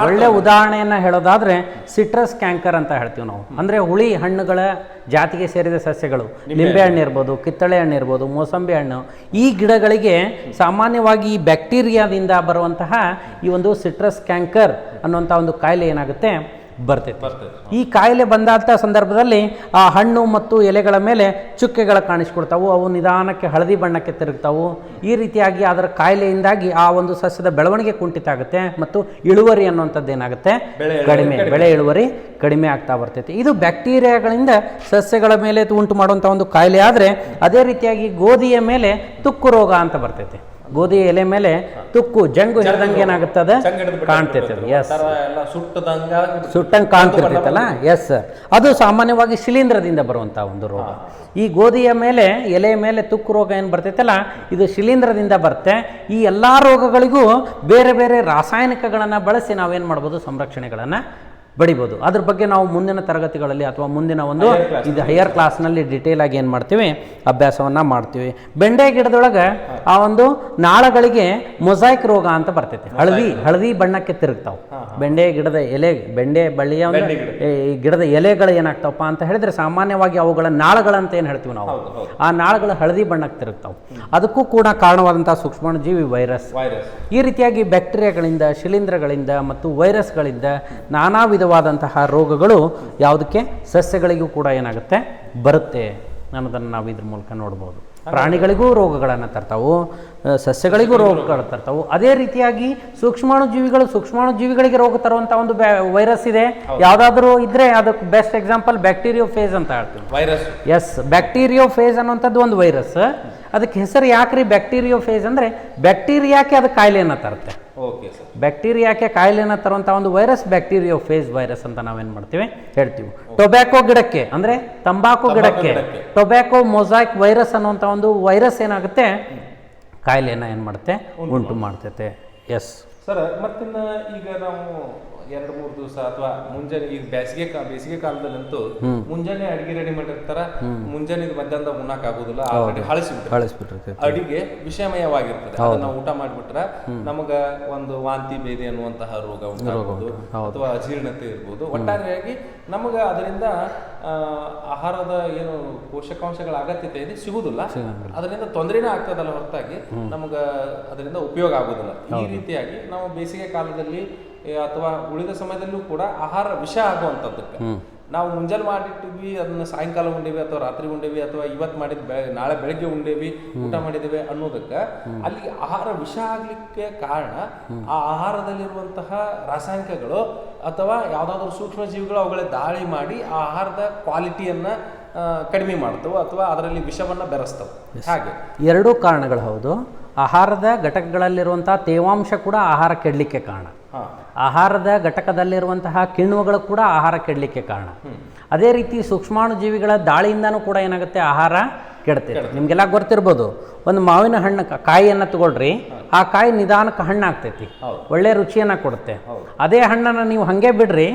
ಒಳ್ಳೆ ಉದಾಹರಣೆಯನ್ನ ಹೇಳೋದಾದ್ರೆ ಸಿಟ್ರಸ್ ಕ್ಯಾಂಕರ್ ಅಂತ ಹೇಳ್ತೀವಿ ನಾವು. ಅಂದ್ರೆ ಹುಳಿ ಹಣ್ಣುಗಳ ಜಾತಿಗೆ ಸೇರಿದ ಸಸ್ಯಗಳು, ಲಿಂಬೆ ಹಣ್ಣು ಇರ್ಬೋದು, ಕಿತ್ತಳೆ ಹಣ್ಣು ಇರ್ಬೋದು, ಮೋಸಂಬಿ ಹಣ್ಣು, ಈ ಗಿಡಗಳಿಗೆ ಸಾಮಾನ್ಯವಾಗಿ ಈ ಬ್ಯಾಕ್ಟೀರಿಯಾದಿಂದ ಬರುವಂತಹ ಈ ಒಂದು ಸಿಟ್ರಸ್ ಕ್ಯಾಂಕರ್ ಅನ್ನುವಂಥ ಒಂದು ಕಾಯಿಲೆ ಏನಾಗುತ್ತೆ, ಬರ್ತೈತೆ. ಈ ಕಾಯಿಲೆ ಬಂದಂಥ ಸಂದರ್ಭದಲ್ಲಿ ಆ ಹಣ್ಣು ಮತ್ತು ಎಲೆಗಳ ಮೇಲೆ ಚುಕ್ಕೆಗಳು ಕಾಣಿಸ್ಕೊಡ್ತಾವು, ಅವು ನಿಧಾನಕ್ಕೆ ಹಳದಿ ಬಣ್ಣಕ್ಕೆ ತಿರುಗ್ತಾವು. ಈ ರೀತಿಯಾಗಿ ಅದರ ಕಾಯಿಲೆಯಿಂದಾಗಿ ಆ ಒಂದು ಸಸ್ಯದ ಬೆಳವಣಿಗೆ ಕುಂಠಿತ ಆಗುತ್ತೆ ಮತ್ತು ಇಳುವರಿ ಅನ್ನುವಂಥದ್ದು ಏನಾಗುತ್ತೆ, ಬೆಳೆ ಇಳುವರಿ ಕಡಿಮೆ ಆಗ್ತಾ ಬರ್ತೈತೆ. ಇದು ಬ್ಯಾಕ್ಟೀರಿಯಾಗಳಿಂದ ಸಸ್ಯಗಳ ಮೇಲೆ ಉಂಟು ಮಾಡುವಂಥ ಒಂದು ಕಾಯಿಲೆ. ಆದರೆ ಅದೇ ರೀತಿಯಾಗಿ ಗೋಧಿಯ ಮೇಲೆ ತುಕ್ಕು ರೋಗ ಅಂತ ಬರ್ತೈತೆ. ಗೋಧಿಯ ಎಲೆ ಮೇಲೆ ತುಕ್ಕು ಜಂಗು ಹಿಡ್ದಂಗೆ ಏನಾಗುತ್ತದೆ ಕಾಣ್ತೈತೆ. ಎಸ್, ಸುಟ್ಟಂಗೆ ಕಾಣ್ತಿರ್ತೈತಲ್ಲ. ಎಸ್ ಸರ್, ಅದು ಸಾಮಾನ್ಯವಾಗಿ ಶಿಲೀಂಧ್ರದಿಂದ ಬರುವಂಥ ಒಂದು ರೋಗ. ಈ ಗೋಧಿಯ ಮೇಲೆ ಎಲೆ ಮೇಲೆ ತುಕ್ಕು ರೋಗ ಏನು ಬರ್ತೈತಲ್ಲ, ಇದು ಶಿಲೀಂಧ್ರದಿಂದ ಬರುತ್ತೆ. ಈ ಎಲ್ಲ ರೋಗಗಳಿಗೂ ಬೇರೆ ಬೇರೆ ರಾಸಾಯನಿಕಗಳನ್ನು ಬಳಸಿ ನಾವೇನು ಮಾಡ್ಬೋದು, ಸಂರಕ್ಷಣೆಗಳನ್ನು ಬಡಿಬೋದು. ಅದ್ರ ಬಗ್ಗೆ ನಾವು ಮುಂದಿನ ತರಗತಿಗಳಲ್ಲಿ ಅಥವಾ ಮುಂದಿನ ಒಂದು ಇದು ಹೈಯರ್ ಕ್ಲಾಸ್ನಲ್ಲಿ ಡಿಟೇಲ್ ಆಗಿ ಏನು ಮಾಡ್ತೀವಿ, ಅಭ್ಯಾಸವನ್ನು ಮಾಡ್ತೀವಿ. ಬೆಂಡೆ ಗಿಡದೊಳಗೆ ಆ ಒಂದು ನಾಳಗಳಿಗೆ ಮೊಸೈಕ್ ರೋಗ ಅಂತ ಬರ್ತೈತೆ. ಹಳದಿ ಬಣ್ಣಕ್ಕೆ ತಿರುಗ್ತಾವೆ. ಬೆಂಡೆ ಗಿಡದ ಎಲೆ, ಬೆಂಡೆ ಬಳ್ಳಿಯ ಒಂದು ಈ ಗಿಡದ ಎಲೆಗಳು ಏನಾಗ್ತಾವಪ್ಪ ಅಂತ ಹೇಳಿದ್ರೆ, ಸಾಮಾನ್ಯವಾಗಿ ಅವುಗಳ ನಾಳಗಳಂತ ಏನು ಹೇಳ್ತೀವಿ ನಾವು, ಆ ನಾಳಗಳು ಹಳದಿ ಬಣ್ಣಕ್ಕೆ ತಿರುಗ್ತಾವೆ. ಅದಕ್ಕೂ ಕೂಡ ಕಾರಣವಾದಂಥ ಸೂಕ್ಷ್ಮಾಣುಜೀವಿ ವೈರಸ್. ಈ ರೀತಿಯಾಗಿ ಬ್ಯಾಕ್ಟೀರಿಯಾಗಳಿಂದ, ಶಿಲೀಂಧ್ರಗಳಿಂದ ಮತ್ತು ವೈರಸ್ಗಳಿಂದ ನಾನಾ ವಿಧವಾದಂತಹ ರೋಗಗಳು ಯಾವುದಕ್ಕೆ, ಸಸ್ಯಗಳಿಗೂ ಕೂಡ ಏನಾಗುತ್ತೆ, ಬರುತ್ತೆ ಅನ್ನೋದನ್ನು ನಾವು ಇದ್ರ ಮೂಲಕ ನೋಡ್ಬೋದು. ಪ್ರಾಣಿಗಳಿಗೂ ರೋಗಗಳನ್ನು ತರ್ತಾವು, ಸಸ್ಯಗಳಿಗೂ ರೋಗಗಳು ತರ್ತಾವು. ಅದೇ ರೀತಿಯಾಗಿ ಸೂಕ್ಷ್ಮಾಣುಜೀವಿಗಳಿಗೆ ರೋಗ ತರುವಂಥ ಒಂದು ವೈರಸ್ ಇದೆ. ಯಾವುದಾದ್ರೂ ಇದ್ರೆ ಅದಕ್ಕೆ ಬೆಸ್ಟ್ ಎಕ್ಸಾಂಪಲ್ ಬ್ಯಾಕ್ಟೀರಿಯೋಫೇಜ್ ಅಂತ ಹೇಳ್ತೀವಿ. ವೈರಸ್, ಎಸ್, ಬ್ಯಾಕ್ಟೀರಿಯೋಫೇಜ್ ಅನ್ನುವಂಥದ್ದು ಒಂದು ವೈರಸ್. ಅದಕ್ಕೆ ಹೆಸರು ಯಾಕ್ರಿ ಬ್ಯಾಕ್ಟೀರಿಯೋಫೇಜ್ ಅಂದರೆ, ಬ್ಯಾಕ್ಟೀರಿಯಾಕ್ಕೆ ಅದು ಕಾಯಿಲೆಯನ್ನು ತರುತ್ತೆ. ಬ್ಯಾಕ್ಟೀರಿಯಾಕ್ಕೆ ಕಾಯಿಲೆಯನ್ನು ತರುವಂಥ ಒಂದು ವೈರಸ್ ಬ್ಯಾಕ್ಟೀರಿಯೋಫೇಜ್ ವೈರಸ್ ಅಂತ ನಾವೇನು ಮಾಡ್ತೀವಿ, ಹೇಳ್ತೀವಿ. ಟೊಬ್ಯಾಕೋ ಗಿಡಕ್ಕೆ ಅಂದರೆ ತಂಬಾಕು ಗಿಡಕ್ಕೆ ಟೊಬ್ಯಾಕೋ ಮೊಸೈಕ್ ವೈರಸ್ ಅನ್ನುವಂಥ ಒಂದು ವೈರಸ್ ಏನಾಗುತ್ತೆ, ಕಾಯಿಲೆಯನ್ನು ಏನು ಮಾಡುತ್ತೆ, ಉಂಟು ಮಾಡ್ತೈತೆ. ಎಸ್ ಸರ್, ಮತ್ತಿನ್ನ ಈಗ ನಾವು 2-3 ದಿವಸ ಅಥವಾ ಮುಂಜಾನೆ, ಈಗ ಬೇಸಿಗೆ ಕಾಲದಲ್ಲಂತೂ ಮುಂಜಾನೆ ಅಡಿಗೆ ರೆಡಿ ಮಾಡಿರ್ತಾರ, ಮುಂಜಾನೆ ಮಧ್ಯಾಹ್ನದ ಉಣ್ಣಾಕ್ ಆಗೋದಿಲ್ಲ, ಹಳಿಸ್ಬಿಟ್ಟಿರ್ತದೆ. ಅಡಿಗೆ ವಿಷಮಯವಾಗಿರ್ತದೆ. ಅದನ್ನ ಊಟ ಮಾಡಿಬಿಟ್ರ ನಮಗ ಒಂದು ವಾಂತಿ ಭೇದಿ ಅನ್ನುವಂತಹ ರೋಗ ಉಂಟಾಗಬಹುದು ಅಥವಾ ಅಜೀರ್ಣತೆ ಇರ್ಬೋದು. ಒಟ್ಟಾರೆಯಾಗಿ ನಮಗ ಅದರಿಂದ ಆಹಾರದ ಏನು ಪೋಷಕಾಂಶಗಳ ಅಗತ್ಯತೆ ಇದೆ ಸಿಗುದಿಲ್ಲ, ಅದರಿಂದ ತೊಂದರೆನೇ ಆಗ್ತದಲ್ಲ ಹೊರತಾಗಿ ನಮಗ ಅದರಿಂದ ಉಪಯೋಗ ಆಗೋದಿಲ್ಲ. ಈ ರೀತಿಯಾಗಿ ನಾವು ಬೇಸಿಗೆ ಕಾಲದಲ್ಲಿ ಅಥವಾ ಉಳಿದ ಸಮಯದಲ್ಲೂ ಕೂಡ ಆಹಾರ ವಿಷ ಆಗುವಂಥದ್ದಕ್ಕೆ ನಾವು ಮುಂಜಾನೆ ಮಾಡಿಟ್ಟಿದ್ವಿ, ಅದನ್ನ ಸಾಯಂಕಾಲ ಉಂಡೇವಿ ಅಥವಾ ರಾತ್ರಿ ಉಂಡೇವಿ ಅಥವಾ ಇವತ್ತು ಮಾಡಿದ ನಾಳೆ ಬೆಳಗ್ಗೆ ಉಂಡೇವಿ, ಊಟ ಮಾಡಿದ್ದೇವೆ ಅನ್ನೋದಕ್ಕೆ ಅಲ್ಲಿ ಆಹಾರ ವಿಷ ಆಗ್ಲಿಕ್ಕೆ ಕಾರಣ ಆ ಆಹಾರದಲ್ಲಿರುವಂತಹ ರಾಸಾಯನಿಕಗಳು ಅಥವಾ ಯಾವುದಾದ್ರೂ ಸೂಕ್ಷ್ಮ ಜೀವಿಗಳು ಅವುಗಳ ದಾಳಿ ಮಾಡಿ ಆ ಆಹಾರದ ಕ್ವಾಲಿಟಿಯನ್ನ ಕಡಿಮೆ ಮಾಡ್ತವೆ ಅಥವಾ ಅದರಲ್ಲಿ ವಿಷವನ್ನ ಬೆರೆಸ್ತವೆ. ಹಾಗೆ ಎರಡೂ ಕಾರಣಗಳು ಹೌದು. ಆಹಾರದ ಘಟಕಗಳಲ್ಲಿರುವಂಥ ತೇವಾಂಶ ಕೂಡ ಆಹಾರ ಕೆಡಲಿಕ್ಕೆ ಕಾರಣ. ಆಹಾರದ ಘಟಕದಲ್ಲಿರುವಂತಹ ಕಿಣ್ವಗಳು ಕೂಡ ಆಹಾರ ಕೆಡಲಿಕ್ಕೆ ಕಾರಣ. ಅದೇ ರೀತಿ ಸೂಕ್ಷ್ಮಾಣುಜೀವಿಗಳ ದಾಳಿಯಿಂದನೂ ಕೂಡ ಏನಾಗುತ್ತೆ, ಆಹಾರ ಕೆಡ್ತೈತೆ. ನಿಮಗೆಲ್ಲ ಗೊತ್ತಿರ್ಬೋದು, ಒಂದು ಮಾವಿನ ಹಣ್ಣು ಕಾಯಿಯನ್ನು ತಗೊಳ್ರಿ, ಆ ಕಾಯಿ ನಿಧಾನಕ್ಕೆ ಹಣ್ಣು ಆಗ್ತೈತಿ, ಒಳ್ಳೆ ರುಚಿಯನ್ನು ಕೊಡುತ್ತೆ. ಅದೇ ಹಣ್ಣನ್ನು ನೀವು ಹಾಗೆ ಬಿಡ್ರಿ,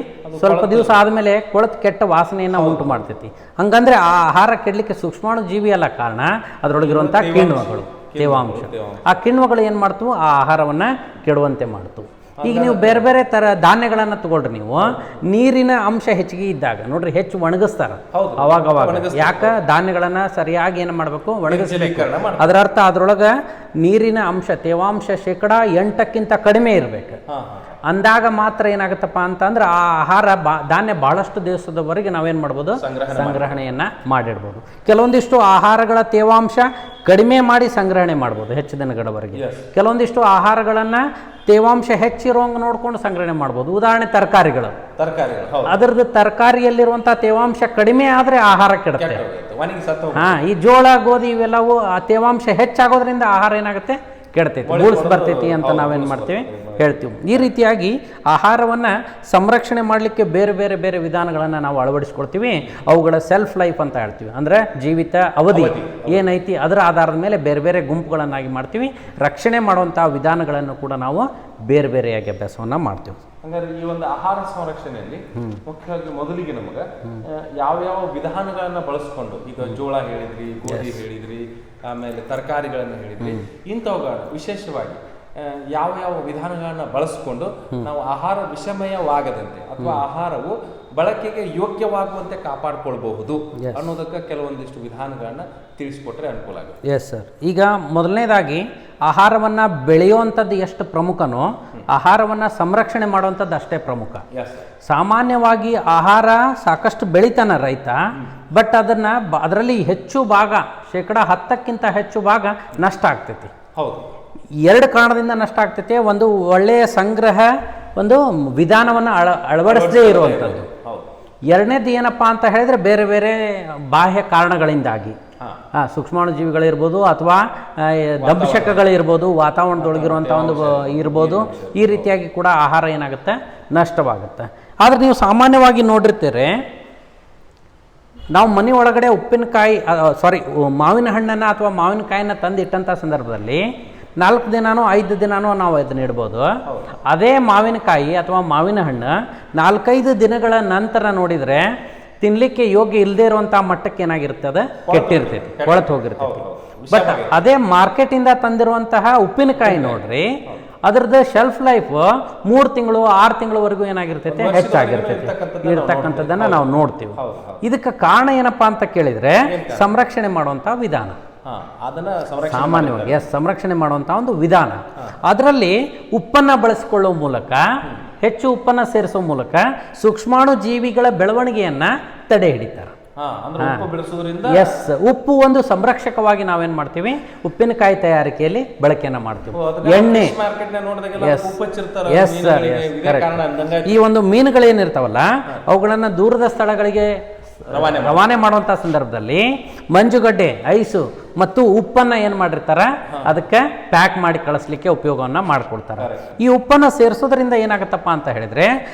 ಸ್ವಲ್ಪ ದಿವಸ ಆದಮೇಲೆ ಕೊಳತು ಕೆಟ್ಟ ವಾಸನೆಯನ್ನು ಉಂಟು ಮಾಡ್ತೈತಿ. ಹಂಗಂದ್ರೆ ಆ ಆಹಾರ ಕೆಡಲಿಕ್ಕೆ ಸೂಕ್ಷ್ಮಾಣುಜೀವಿ ಅಲ್ಲ ಕಾರಣ, ಅದರೊಳಗಿರುವಂಥ ಕಿಣ್ವಗಳು, ತೇವಾಂಶ. ಆ ಕಿಣ್ವಗಳು ಏನು ಮಾಡ್ತು, ಆ ಆಹಾರವನ್ನು ಕೆಡುವಂತೆ ಮಾಡ್ತು. ಈಗ ನೀವು ಬೇರೆ ಬೇರೆ ಥರ ಧಾನ್ಯಗಳನ್ನು ತಗೊಳ್ರಿ, ನೀವು ನೀರಿನ ಅಂಶ ಹೆಚ್ಚಿಗೆ ಇದ್ದಾಗ ನೋಡ್ರಿ ಹೆಚ್ಚು ಒಣಗಿಸ್ತಾರ ಅವಾಗ. ಯಾಕ ಧಾನ್ಯಗಳನ್ನು ಸರಿಯಾಗಿ ಏನು ಮಾಡಬೇಕು, ಒಣಗಿಸ್ಬೇಕು. ಅದರ ಅರ್ಥ ಅದ್ರೊಳಗೆ ನೀರಿನ ಅಂಶ ತೇವಾಂಶ 8% ಕಡಿಮೆ ಇರಬೇಕು. ಅಂದಾಗ ಮಾತ್ರ ಏನಾಗುತ್ತಪ್ಪ ಅಂತಂದ್ರೆ ಆ ಆಹಾರ ಧಾನ್ಯ ಬಹಳಷ್ಟು ದಿವಸದವರೆಗೆ ನಾವೇನು ಮಾಡ್ಬೋದು, ಸಂಗ್ರಹಣೆಯನ್ನು ಮಾಡಿಡ್ಬೋದು. ಕೆಲವೊಂದಿಷ್ಟು ಆಹಾರಗಳ ತೇವಾಂಶ ಕಡಿಮೆ ಮಾಡಿ ಸಂಗ್ರಹಣೆ ಮಾಡ್ಬೋದು ಹೆಚ್ಚು ದಿನಗಳವರೆಗೆ. ಕೆಲವೊಂದಿಷ್ಟು ಆಹಾರಗಳನ್ನು ತೇವಾಂಶ ಹೆಚ್ಚಿರೋಂಗೆ ನೋಡ್ಕೊಂಡು ಸಂಗ್ರಹಣೆ ಮಾಡ್ಬೋದು. ಉದಾಹರಣೆ ತರಕಾರಿಗಳು, ಅದರದ್ದು ತರಕಾರಿಯಲ್ಲಿರುವಂಥ ತೇವಾಂಶ ಕಡಿಮೆ ಆದರೆ ಆಹಾರ ಕೆಡುತ್ತೆ. ಈ ಜೋಳ ಗೋಧಿ ಇವೆಲ್ಲವೂ ಆ ತೇವಾಂಶ ಹೆಚ್ಚಾಗೋದ್ರಿಂದ ಆಹಾರ ಏನಾಗುತ್ತೆ, ಕೆಡ್ತೈತಿ, ಬೂಳ್ಸ್ ಬರ್ತೈತಿ ಅಂತ ನಾವೇನು ಮಾಡ್ತೀವಿ, ಹೇಳ್ತೀವಿ. ಈ ರೀತಿಯಾಗಿ ಆಹಾರವನ್ನು ಸಂರಕ್ಷಣೆ ಮಾಡಲಿಕ್ಕೆ ಬೇರೆ ಬೇರೆ ಬೇರೆ ವಿಧಾನಗಳನ್ನು ನಾವು ಅಳವಡಿಸ್ಕೊಳ್ತೀವಿ. ಅವುಗಳ ಸೆಲ್ಫ್ ಲೈಫ್ ಅಂತ ಹೇಳ್ತೀವಿ, ಅಂದರೆ ಜೀವಿತ ಅವಧಿ ಏನೈತಿ ಅದರ ಆಧಾರದ ಮೇಲೆ ಬೇರೆ ಬೇರೆ ಗುಂಪುಗಳನ್ನಾಗಿ ಮಾಡ್ತೀವಿ. ರಕ್ಷಣೆ ಮಾಡುವಂಥ ವಿಧಾನಗಳನ್ನು ಕೂಡ ನಾವು ಬೇರೆ ಬೇರೆಯಾಗಿ ಅಭ್ಯಾಸವನ್ನು ಮಾಡ್ತೀವಿ. ಹಂಗಾದ್ರೆ ಈ ಒಂದು ಆಹಾರ ಸಂರಕ್ಷಣೆಯಲ್ಲಿ ಮುಖ್ಯವಾಗಿ ಮೊದಲಿಗೆ ನಮಗೆ ಯಾವ ವಿಧಾನಗಳನ್ನ ಬಳಸ್ಕೊಂಡು, ಈಗ ಜೋಳ ಹೇಳಿದ್ರಿ, ಗೋಧಿ ಹೇಳಿದ್ರಿ, ಆಮೇಲೆ ತರಕಾರಿಗಳನ್ನು ಹೇಳಿದ್ರಿ, ಇಂಥವುಗಳನ್ನ ವಿಶೇಷವಾಗಿ ಯಾವ ವಿಧಾನಗಳನ್ನ ಬಳಸ್ಕೊಂಡು ನಾವು ಆಹಾರ ವಿಷಮಯವಾಗದಂತೆ ಅಥವಾ ಆಹಾರವು ಬಳಕೆಗೆ ಯೋಗ್ಯವಾಗುವಂತೆ ಕಾಪಾಡಿಕೊಳ್ಬಹುದು ಅನ್ನೋದಕ್ಕೆ ಕೆಲವೊಂದಿಷ್ಟು ವಿಧಾನಗಳನ್ನ ತಿಳಿಸ್ಕೊಟ್ರೆ ಅನುಕೂಲ ಆಗುತ್ತೆ. Yes sir. ಈಗ ಮೊದಲನೇದಾಗಿ ಆಹಾರವನ್ನು ಬೆಳೆಯುವಂಥದ್ದು ಎಷ್ಟು ಪ್ರಮುಖನೋ ಆಹಾರವನ್ನು ಸಂರಕ್ಷಣೆ ಮಾಡುವಂಥದ್ದು ಅಷ್ಟೇ ಪ್ರಮುಖ. ಸಾಮಾನ್ಯವಾಗಿ ಆಹಾರ ಸಾಕಷ್ಟು ಬೆಳಿತಾನ ರೈತ, ಬಟ್ ಅದರಲ್ಲಿ ಹೆಚ್ಚು ಭಾಗ 10%ಕ್ಕಿಂತ ಹೆಚ್ಚು ಭಾಗ ನಷ್ಟ ಆಗ್ತೈತಿ. ಹೌದು, 2 ಕಾರಣದಿಂದ ನಷ್ಟ ಆಗ್ತೈತೆ. ಒಂದು ಒಳ್ಳೆಯ ಸಂಗ್ರಹ, ಒಂದು ವಿಧಾನವನ್ನು ಅಳವಡಿಸದೇ ಇರುವಂಥದ್ದು. ಎರಡನೇದು ಏನಪ್ಪ ಅಂತ ಹೇಳಿದ್ರೆ ಬೇರೆ ಬೇರೆ ಬಾಹ್ಯ ಕಾರಣಗಳಿಂದಾಗಿ ಸೂಕ್ಷ್ಮಾಣು ಜೀವಿಗಳಿರ್ಬೋದು ಅಥವಾ ದಂಶಕಗಳಿರ್ಬೋದು, ವಾತಾವರಣದೊಳಗಿರುವಂಥ ಒಂದು ಇರ್ಬೋದು. ಈ ರೀತಿಯಾಗಿ ಕೂಡ ಆಹಾರ ಏನಾಗುತ್ತೆ, ನಷ್ಟವಾಗುತ್ತೆ. ಆದರೆ ನೀವು ಸಾಮಾನ್ಯವಾಗಿ ನೋಡಿರ್ತೀರಿ, ನಾವು ಮನೆ ಒಳಗಡೆ ಉಪ್ಪಿನಕಾಯಿ ಮಾವಿನ ಹಣ್ಣನ್ನು ಅಥವಾ ಮಾವಿನಕಾಯಿನ ತಂದು ಇಟ್ಟಂಥ ಸಂದರ್ಭದಲ್ಲಿ 4 ದಿನನೋ 5 ದಿನನೋ ನಾವು ಅದನ್ನ ಇಡ್ಬೋದು. ಅದೇ ಮಾವಿನಕಾಯಿ ಅಥವಾ ಮಾವಿನ ಹಣ್ಣು 4-5 ದಿನಗಳ ನಂತರ ನೋಡಿದರೆ ತಿನ್ನಲಿಕ್ಕೆ ಯೋಗ್ಯ ಇಲ್ಲದೆ ಇರುವಂಥ ಮಟ್ಟಕ್ಕೆ ಏನಾಗಿರ್ತದೆ, ಕೆಟ್ಟಿರ್ತೈತಿ, ಕೊಳತು ಹೋಗಿರ್ತೈತಿ. ಬಟ್ ಅದೇ ಮಾರ್ಕೆಟಿಂದ ತಂದಿರುವಂತಹ ಉಪ್ಪಿನಕಾಯಿ ನೋಡ್ರಿ, ಅದ್ರದ್ದು ಶೆಲ್ಫ್ ಲೈಫ್ 3 ತಿಂಗಳು 6 ತಿಂಗಳವರೆಗೂ ಏನಾಗಿರ್ತೈತೆ, ಹೆಚ್ಚಾಗಿರ್ತೈತಿ ಇರ್ತಕ್ಕಂಥದ್ದನ್ನು ನಾವು ನೋಡ್ತೀವಿ. ಇದಕ್ಕೆ ಕಾರಣ ಏನಪ್ಪಾ ಅಂತ ಕೇಳಿದ್ರೆ ಸಂರಕ್ಷಣೆ ಮಾಡುವಂಥ ವಿಧಾನ. ಸಾಮಾನ್ಯವಾಗಿ ಸಂರಕ್ಷಣೆ ಮಾಡುವಂಥ ಒಂದು ವಿಧಾನ. ಅದರಲ್ಲಿ ಉಪ್ಪನ್ನು ಬಳಸಿಕೊಳ್ಳುವ ಮೂಲಕ, ಹೆಚ್ಚು ಉಪ್ಪನ್ನು ಸೇರಿಸುವ ಮೂಲಕ ಸೂಕ್ಷ್ಮಾಣು ಜೀವಿಗಳ ಬೆಳವಣಿಗೆಯನ್ನು ತಡೆ ಹಿಡಿತಾರೆ. ಉಪ್ಪು ಒಂದು ಸಂರಕ್ಷಕವಾಗಿ ನಾವೇನ್ ಮಾಡ್ತೀವಿ, ಉಪ್ಪಿನಕಾಯಿ ತಯಾರಿಕೆಯಲ್ಲಿ ಬಳಕೆಯನ್ನ ಮಾಡ್ತೀವಿ. ಎಣ್ಣೆ, ಈ ಒಂದು ಮೀನುಗಳೇನಿರ್ತಾವಲ್ಲ ಅವುಗಳನ್ನ ದೂರದ ಸ್ಥಳಗಳಿಗೆ ರವಾನೆ ಮಾಡುವಂಥ ಸಂದರ್ಭದಲ್ಲಿ ಮಂಜುಗಡ್ಡೆ, ಐಸು ಮತ್ತು ಉಪ್ಪನ್ನು ಏನು ಮಾಡಿರ್ತಾರೆ, ಅದಕ್ಕೆ ಪ್ಯಾಕ್ ಮಾಡಿ ಕಳಿಸ್ಲಿಕ್ಕೆ ಉಪಯೋಗವನ್ನು ಮಾಡಿಕೊಡ್ತಾರೆ. ಈ ಉಪ್ಪನ್ನು ಸೇರಿಸೋದ್ರಿಂದ ಏನಾಗುತ್ತಪ್ಪ ಅಂತ ಹೇಳಿದ್ರೆ,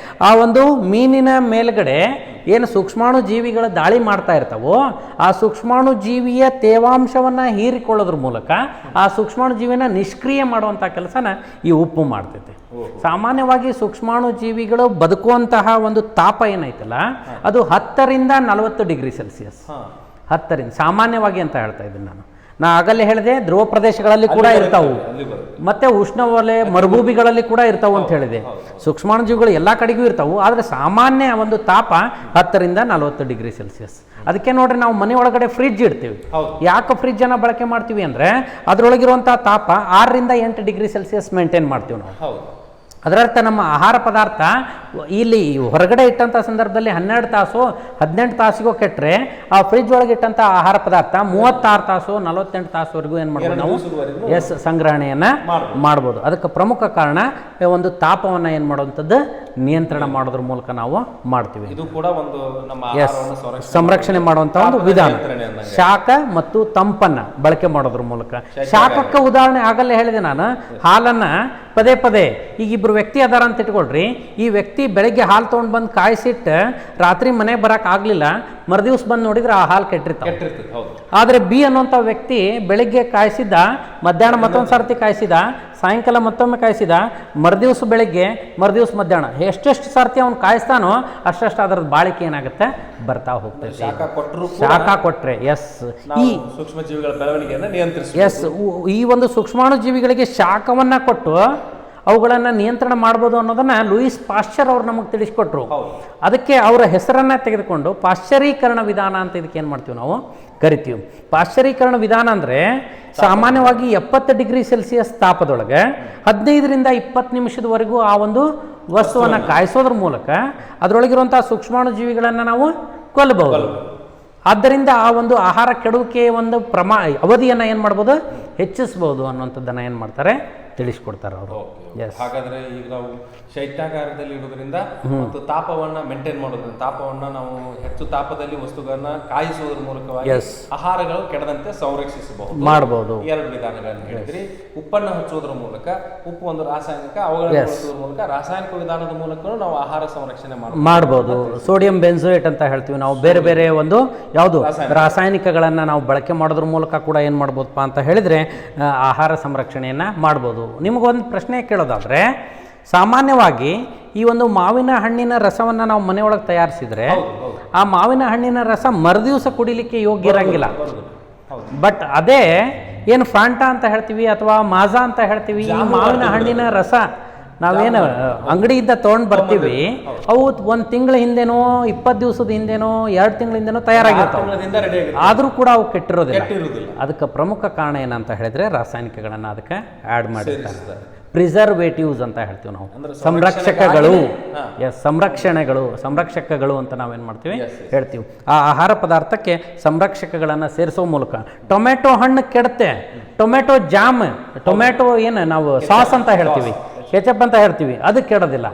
ಆ ಒಂದು ಮೀನಿನ ಮೇಲ್ಗಡೆ ಏನು ಸೂಕ್ಷ್ಮಾಣು ಜೀವಿಗಳ ದಾಳಿ ಮಾಡ್ತಾ ಇರ್ತಾವೋ ಆ ಸೂಕ್ಷ್ಮಾಣು ಜೀವಿಯ ತೇವಾಂಶವನ್ನು ಹೀರಿಕೊಳ್ಳೋದ್ರ ಮೂಲಕ ಆ ಸೂಕ್ಷ್ಮಾಣು ಜೀವಿನ ನಿಷ್ಕ್ರಿಯ ಮಾಡುವಂಥ ಕೆಲಸನ ಈ ಉಪ್ಪು ಮಾಡ್ತೈತೆ. ಸಾಮಾನ್ಯವಾಗಿ ಸೂಕ್ಷ್ಮಾಣು ಜೀವಿಗಳು ಬದುಕುವಂತಹ ಒಂದು ತಾಪ ಏನೈತಲ್ಲ ಅದು 10ರಿಂದ 40 ಡಿಗ್ರಿ ಸೆಲ್ಸಿಯಸ್. 10ರಿಂದ ಸಾಮಾನ್ಯವಾಗಿ ಅಂತ ಹೇಳ್ತಾ ಇದ್ದೀನಿ ನಾ ಆಗಲೇ ಹೇಳಿದೆ, ಧ್ರುವ ಪ್ರದೇಶಗಳಲ್ಲಿ ಕೂಡ ಇರ್ತಾವು, ಮತ್ತೆ ಉಷ್ಣವಲಯ ಮರುಭೂಮಿಗಳಲ್ಲಿ ಕೂಡ ಇರ್ತಾವು ಅಂತ ಹೇಳಿದೆ. ಸೂಕ್ಷ್ಮಾಣು ಜೀವಿಗಳು ಎಲ್ಲ ಕಡೆಗೂ ಇರ್ತಾವು, ಆದರೆ ಸಾಮಾನ್ಯ ಒಂದು ತಾಪ 10ರಿಂದ 40 ಡಿಗ್ರಿ ಸೆಲ್ಸಿಯಸ್. ಅದಕ್ಕೆ ನೋಡ್ರಿ ನಾವು ಮನೆ ಒಳಗಡೆ ಫ್ರಿಡ್ಜ್ ಇಡ್ತೀವಿ. ಯಾಕೆ ಫ್ರಿಡ್ಜ್ ಅನ್ನ ಬಳಕೆ ಮಾಡ್ತೀವಿ ಅಂದ್ರೆ ಅದರೊಳಗಿರುವಂತಹ ತಾಪ 6ರಿಂದ 8 ಡಿಗ್ರಿ ಸೆಲ್ಸಿಯಸ್ ಮೇಂಟೈನ್ ಮಾಡ್ತೀವಿ ನಾವು. ಅದರರ್ಥ ನಮ್ಮ ಆಹಾರ ಪದಾರ್ಥ ಇಲ್ಲಿ ಹೊರಗಡೆ ಇಟ್ಟಂಥ ಸಂದರ್ಭದಲ್ಲಿ 12 ತಾಸು 18 ತಾಸಿಗೂ ಕೆಟ್ಟರೆ ಆ ಫ್ರಿಡ್ಜ್ ಒಳಗೆ ಇಟ್ಟಂಥ ಆಹಾರ ಪದಾರ್ಥ 36 ತಾಸು 48 ತಾಸುವರೆಗೂ ಏನು ಮಾಡ್ಬೋದು ನಾವು ಸಂಗ್ರಹಣೆಯನ್ನು ಮಾಡ್ಬೋದು. ಅದಕ್ಕೆ ಪ್ರಮುಖ ಕಾರಣ ಒಂದು ತಾಪವನ್ನು ಏನು ಮಾಡುವಂಥದ್ದು ನಿಯಂತ್ರಣ ಮಾಡೋದ್ರ ಮೂಲಕ ನಾವು ಮಾಡ್ತೀವಿ. ಇದು ಕೂಡ ಒಂದು ಸಂರಕ್ಷಣೆ ಮಾಡುವಂಥ ಒಂದು ವಿಧಾನ. ಶಾಖ ಮತ್ತು ತಂಪನ್ನು ಬಳಕೆ ಮಾಡೋದ್ರ ಮೂಲಕ. ಶಾಖಕ್ಕೆ ಉದಾಹರಣೆ ಆಗಲ್ಲೇ ಹೇಳಿದೆ ನಾನು, ಹಾಲನ್ನು ಪದೇ ಪದೇ ಈಗ ಇಬ್ರು ವ್ಯಕ್ತಿ ಅದಾರ ಅಂತ ಇಟ್ಕೊಳ್ರಿ, ಈ ವ್ಯಕ್ತಿ ಬೆಳಗ್ಗೆ ಹಾಲು ತೊಗೊಂಡು ಬಂದು ಕಾಯಿಸಿಟ್ಟು ರಾತ್ರಿ ಮನೆಗೆ ಬರಕ್ಕೆ ಆಗಲಿಲ್ಲ, ಮರುದಿವ್ಸ ಬಂದು ನೋಡಿದ್ರೆ ಆ ಹಾಲು ಕೆಟ್ಟಿರ್ತಾವೆ. ಆದರೆ ಬಿ ಅನ್ನೋಂಥ ವ್ಯಕ್ತಿ ಬೆಳಗ್ಗೆ ಕಾಯಿಸಿದ, ಮಧ್ಯಾಹ್ನ ಮತ್ತೊಂದು ಸರ್ತಿ ಕಾಯಿಸಿದ, ಸಾಯಂಕಾಲ ಮತ್ತೊಮ್ಮೆ ಕಾಯಿಸಿದ, ಮರುದಿವ್ಸ ಬೆಳಗ್ಗೆ ಮರುದಿವ್ಸ ಮಧ್ಯಾಹ್ನ ಎಷ್ಟೆಷ್ಟು ಸರ್ತಿ ಅವ್ನು ಕಾಯಿಸ್ತಾನೋ ಅಷ್ಟಷ್ಟು ಅದರದ್ದು ಬಾಳಿಕೆ ಏನಾಗುತ್ತೆ, ಬರ್ತಾ ಹೋಗ್ತೈತೆ. ಶಾಖ ಕೊಟ್ರೆ ಈ ಸೂಕ್ಷ್ಮ ಜೀವಿಗಳ ಬೆಳವಣಿಗೆಯನ್ನು ಈ ಒಂದು ಸೂಕ್ಷ್ಮಾಣು ಜೀವಿಗಳಿಗೆ ಶಾಖವನ್ನ ಕೊಟ್ಟು ಅವುಗಳನ್ನು ನಿಯಂತ್ರಣ ಮಾಡ್ಬೋದು ಅನ್ನೋದನ್ನ ಲೂಯಿಸ್ ಪಾಶ್ಚರ್ ಅವ್ರು ನಮಗೆ ತಿಳಿಸ್ಕೊಟ್ರು. ಅದಕ್ಕೆ ಅವರ ಹೆಸರನ್ನ ತೆಗೆದುಕೊಂಡು ಪಾಶ್ಚರೀಕರಣ ವಿಧಾನ ಅಂತ ಇದಕ್ಕೆ ಏನು ಮಾಡ್ತೀವಿ ನಾವು ಕರಿತೀವಿ. ಪಾಶ್ಚರೀಕರಣ ವಿಧಾನ ಅಂದರೆ ಸಾಮಾನ್ಯವಾಗಿ 70 ಡಿಗ್ರಿ ಸೆಲ್ಸಿಯಸ್ ತಾಪದೊಳಗೆ 15ರಿಂದ 20 ನಿಮಿಷದವರೆಗೂ ಆ ಒಂದು ವಸ್ತುವನ್ನು ಕಾಯಿಸೋದ್ರ ಮೂಲಕ ಅದರೊಳಗಿರುವಂಥ ಸೂಕ್ಷ್ಮಾಣು ಜೀವಿಗಳನ್ನು ನಾವು ಕೊಲ್ಲಬಹುದು. ಆದ್ದರಿಂದ ಆ ಒಂದು ಆಹಾರ ಕೆಡುವಿಕೆಯ ಒಂದು ಅವಧಿಯನ್ನು ಏನು ಮಾಡ್ಬೋದು, ಹೆಚ್ಚಿಸ್ಬೋದು ಅನ್ನುವಂಥದ್ದನ್ನು ಏನು ಮಾಡ್ತಾರೆ, ತಿಳಿಸ್ಕೊಡ್ತಾರೆ ಅವರು. ಹಾಗಾದ್ರೆ ಈಗ ನಾವು ಶೈತ್ಯಾಗಾರದಲ್ಲಿ ಇರೋದ್ರಿಂದ ಮತ್ತು ತಾಪವನ್ನ ಮೇಂಟೈನ್ ಮಾಡೋದ್ರಿಂದ, ತಾಪವನ್ನ ನಾವು ಹೆಚ್ಚು ತಾಪದಲ್ಲಿ ವಸ್ತುಗಳನ್ನ ಕಾಯಿಸುವುದರ ಮೂಲಕವಾಗಿ ಆಹಾರಗಳು ಕೆಡದಂತೆ ಸಂರಕ್ಷಿಸಬಹುದು, ಮಾಡಬಹುದು. 2 ವಿಧಾನಗಳನ್ನು ಹೇಳಿದ್ರಿ. ಉಪ್ಪನ್ನು ಹಚ್ಚುವುದರ ಮೂಲಕ, ಉಪ್ಪು ಒಂದು ರಾಸಾಯನಿಕ, ಅವುಗಳನ್ನು ಬಳಸುವುದರ ಮೂಲಕ ರಾಸಾಯನಿಕ ವಿಧಾನದ ಮೂಲಕ ನಾವು ಆಹಾರ ಸಂರಕ್ಷಣೆ ಮಾಡಬಹುದು. ಸೋಡಿಯಂ ಬೆನ್ಸೋಯೇಟ್ ಅಂತ ಹೇಳ್ತೀವಿ ನಾವು, ಬೇರೆ ಬೇರೆ ಒಂದು ಯಾವುದು ರಾಸಾಯನಿಕಗಳನ್ನ ನಾವು ಬಳಕೆ ಮಾಡೋದ್ರ ಮೂಲಕ ಕೂಡ ಏನು ಮಾಡ್ಬೋದಪ್ಪ ಅಂತ ಹೇಳಿದ್ರೆ ಆಹಾರ ಸಂರಕ್ಷಣೆಯನ್ನ ಮಾಡ್ಬೋದು. ನಿಮಗೊಂದು ಪ್ರಶ್ನೆ ಕೇಳೋದಾದ್ರೆ, ಸಾಮಾನ್ಯವಾಗಿ ಈ ಒಂದು ಮಾವಿನ ಹಣ್ಣಿನ ರಸವನ್ನು ನಾವು ಮನೆಯೊಳಗೆ ತಯಾರಿಸಿದ್ರೆ ಆ ಮಾವಿನ ಹಣ್ಣಿನ ರಸ ಮರುದಿವಸ ಕುಡಿಲಿಕ್ಕೆ ಯೋಗ್ಯ ಇರಂಗಿಲ್ಲ. ಬಟ್ ಅದೇ ಏನು ಫ್ಯಾಂಟಾ ಅಂತ ಹೇಳ್ತೀವಿ ಅಥವಾ ಮಾಜಾ ಅಂತ ಹೇಳ್ತೀವಿ, ಈ ಮಾವಿನ ಹಣ್ಣಿನ ರಸ ನಾವೇನು ಅಂಗಡಿಯಿಂದ ತೊಗೊಂಡು ಬರ್ತೀವಿ, ಅವು 1 ತಿಂಗಳ ಹಿಂದೆನೋ 20 ದಿವಸದ ಹಿಂದೆನೋ 2 ತಿಂಗಳ ಹಿಂದೆನೋ ತಯಾರಾಗಿರ್ತಾವೆ, ಆದರೂ ಕೂಡ ಅವು ಕೆಟ್ಟಿರೋದಿಲ್ಲ. ಅದಕ್ಕೆ ಪ್ರಮುಖ ಕಾರಣ ಏನಂತ ಹೇಳಿದ್ರೆ ರಾಸಾಯನಿಕಗಳನ್ನು ಅದಕ್ಕೆ ಆ್ಯಡ್ ಮಾಡಿರ್ತಾರೆ. ಪ್ರಿಸರ್ವೇಟಿವ್ಸ್ ಅಂತ ಹೇಳ್ತೀವಿ ನಾವು, ಸಂರಕ್ಷಕಗಳು. ಸಂರಕ್ಷಕಗಳು ಅಂತ ನಾವೇನು ಮಾಡ್ತೀವಿ ಹೇಳ್ತೀವಿ. ಆ ಆಹಾರ ಪದಾರ್ಥಕ್ಕೆ ಸಂರಕ್ಷಕಗಳನ್ನು ಸೇರಿಸೋ ಮೂಲಕ ಟೊಮೆಟೊ ಹಣ್ಣು ಕೆಡುತ್ತೆ, ಟೊಮೆಟೊ ಜಾಮ್, ಟೊಮೆಟೊ ಏನು ನಾವು ಸಾಸ್ ಅಂತ ಹೇಳ್ತೀವಿ, ಕೆಚಪ್ ಅಂತ ಹೇಳ್ತೀವಿ, ಅದು ಕೆಡೋದಿಲ್ಲ.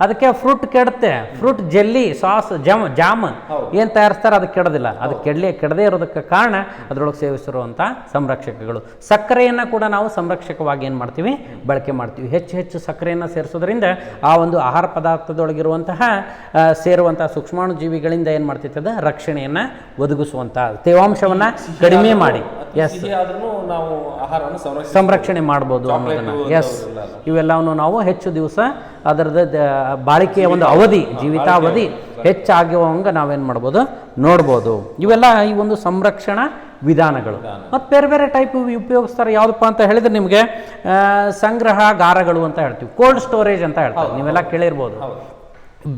ಅದಕ್ಕೆ ಫ್ರೂಟ್ ಕೆಡುತ್ತೆ. ಫ್ರೂಟ್ ಜೆಲ್ಲಿ, ಸಾಸ್, ಜಾಮ್ ಏನು ತಯಾರಿಸ್ತಾರೆ ಅದು ಕೆಡೋದಿಲ್ಲ. ಅದು ಕೆಡದೇ ಇರೋದಕ್ಕೆ ಕಾರಣ ಅದರೊಳಗೆ ಸೇವಿಸಿರುವಂಥ ಸಂರಕ್ಷಕಗಳು. ಸಕ್ಕರೆಯನ್ನು ಕೂಡ ನಾವು ಸಂರಕ್ಷಕವಾಗಿ ಏನು ಮಾಡ್ತೀವಿ, ಬಳಕೆ ಮಾಡ್ತೀವಿ. ಹೆಚ್ಚು ಸಕ್ಕರೆಯನ್ನು ಸೇರಿಸೋದ್ರಿಂದ ಆ ಒಂದು ಆಹಾರ ಪದಾರ್ಥದೊಳಗಿರುವಂತಹ ಸೇರುವಂತಹ ಸೂಕ್ಷ್ಮಾಣು ಜೀವಿಗಳಿಂದ ಏನು ಮಾಡ್ತೈತೆ, ಅದು ರಕ್ಷಣೆಯನ್ನು ಒದಗಿಸುವಂಥ ತೇವಾಂಶವನ್ನು ಕಡಿಮೆ ಮಾಡಿ ನಾವು ಆಹಾರವನ್ನು ಸಂರಕ್ಷಣೆ ಮಾಡ್ಬೋದು ಅನ್ನೋದನ್ನು. ಎಸ್, ಇವೆಲ್ಲವನ್ನು ನಾವು ಹೆಚ್ಚು ದಿವಸ ಅದರದ್ದು ಬಾಳಿಕೆಯ ಒಂದು ಅವಧಿ, ಜೀವಿತಾವಧಿ ಹೆಚ್ಚಾಗುವಂಗೆ ನಾವೇನು ಮಾಡ್ಬೋದು, ನೋಡ್ಬೋದು. ಇವೆಲ್ಲ ಈ ಒಂದು ಸಂರಕ್ಷಣಾ ವಿಧಾನಗಳು. ಮತ್ತು ಬೇರೆ ಬೇರೆ ಟೈಪ್ ಉಪಯೋಗಿಸ್ತಾರೆ. ಯಾವುದಪ್ಪ ಅಂತ ಹೇಳಿದ್ರೆ ನಿಮಗೆ ಸಂಗ್ರಹಗಾರಗಳು ಅಂತ ಹೇಳ್ತೀವಿ, ಕೋಲ್ಡ್ ಸ್ಟೋರೇಜ್ ಅಂತ ಹೇಳ್ತೀವಿ. ನೀವೆಲ್ಲ ಕೇಳಿರ್ಬೋದು.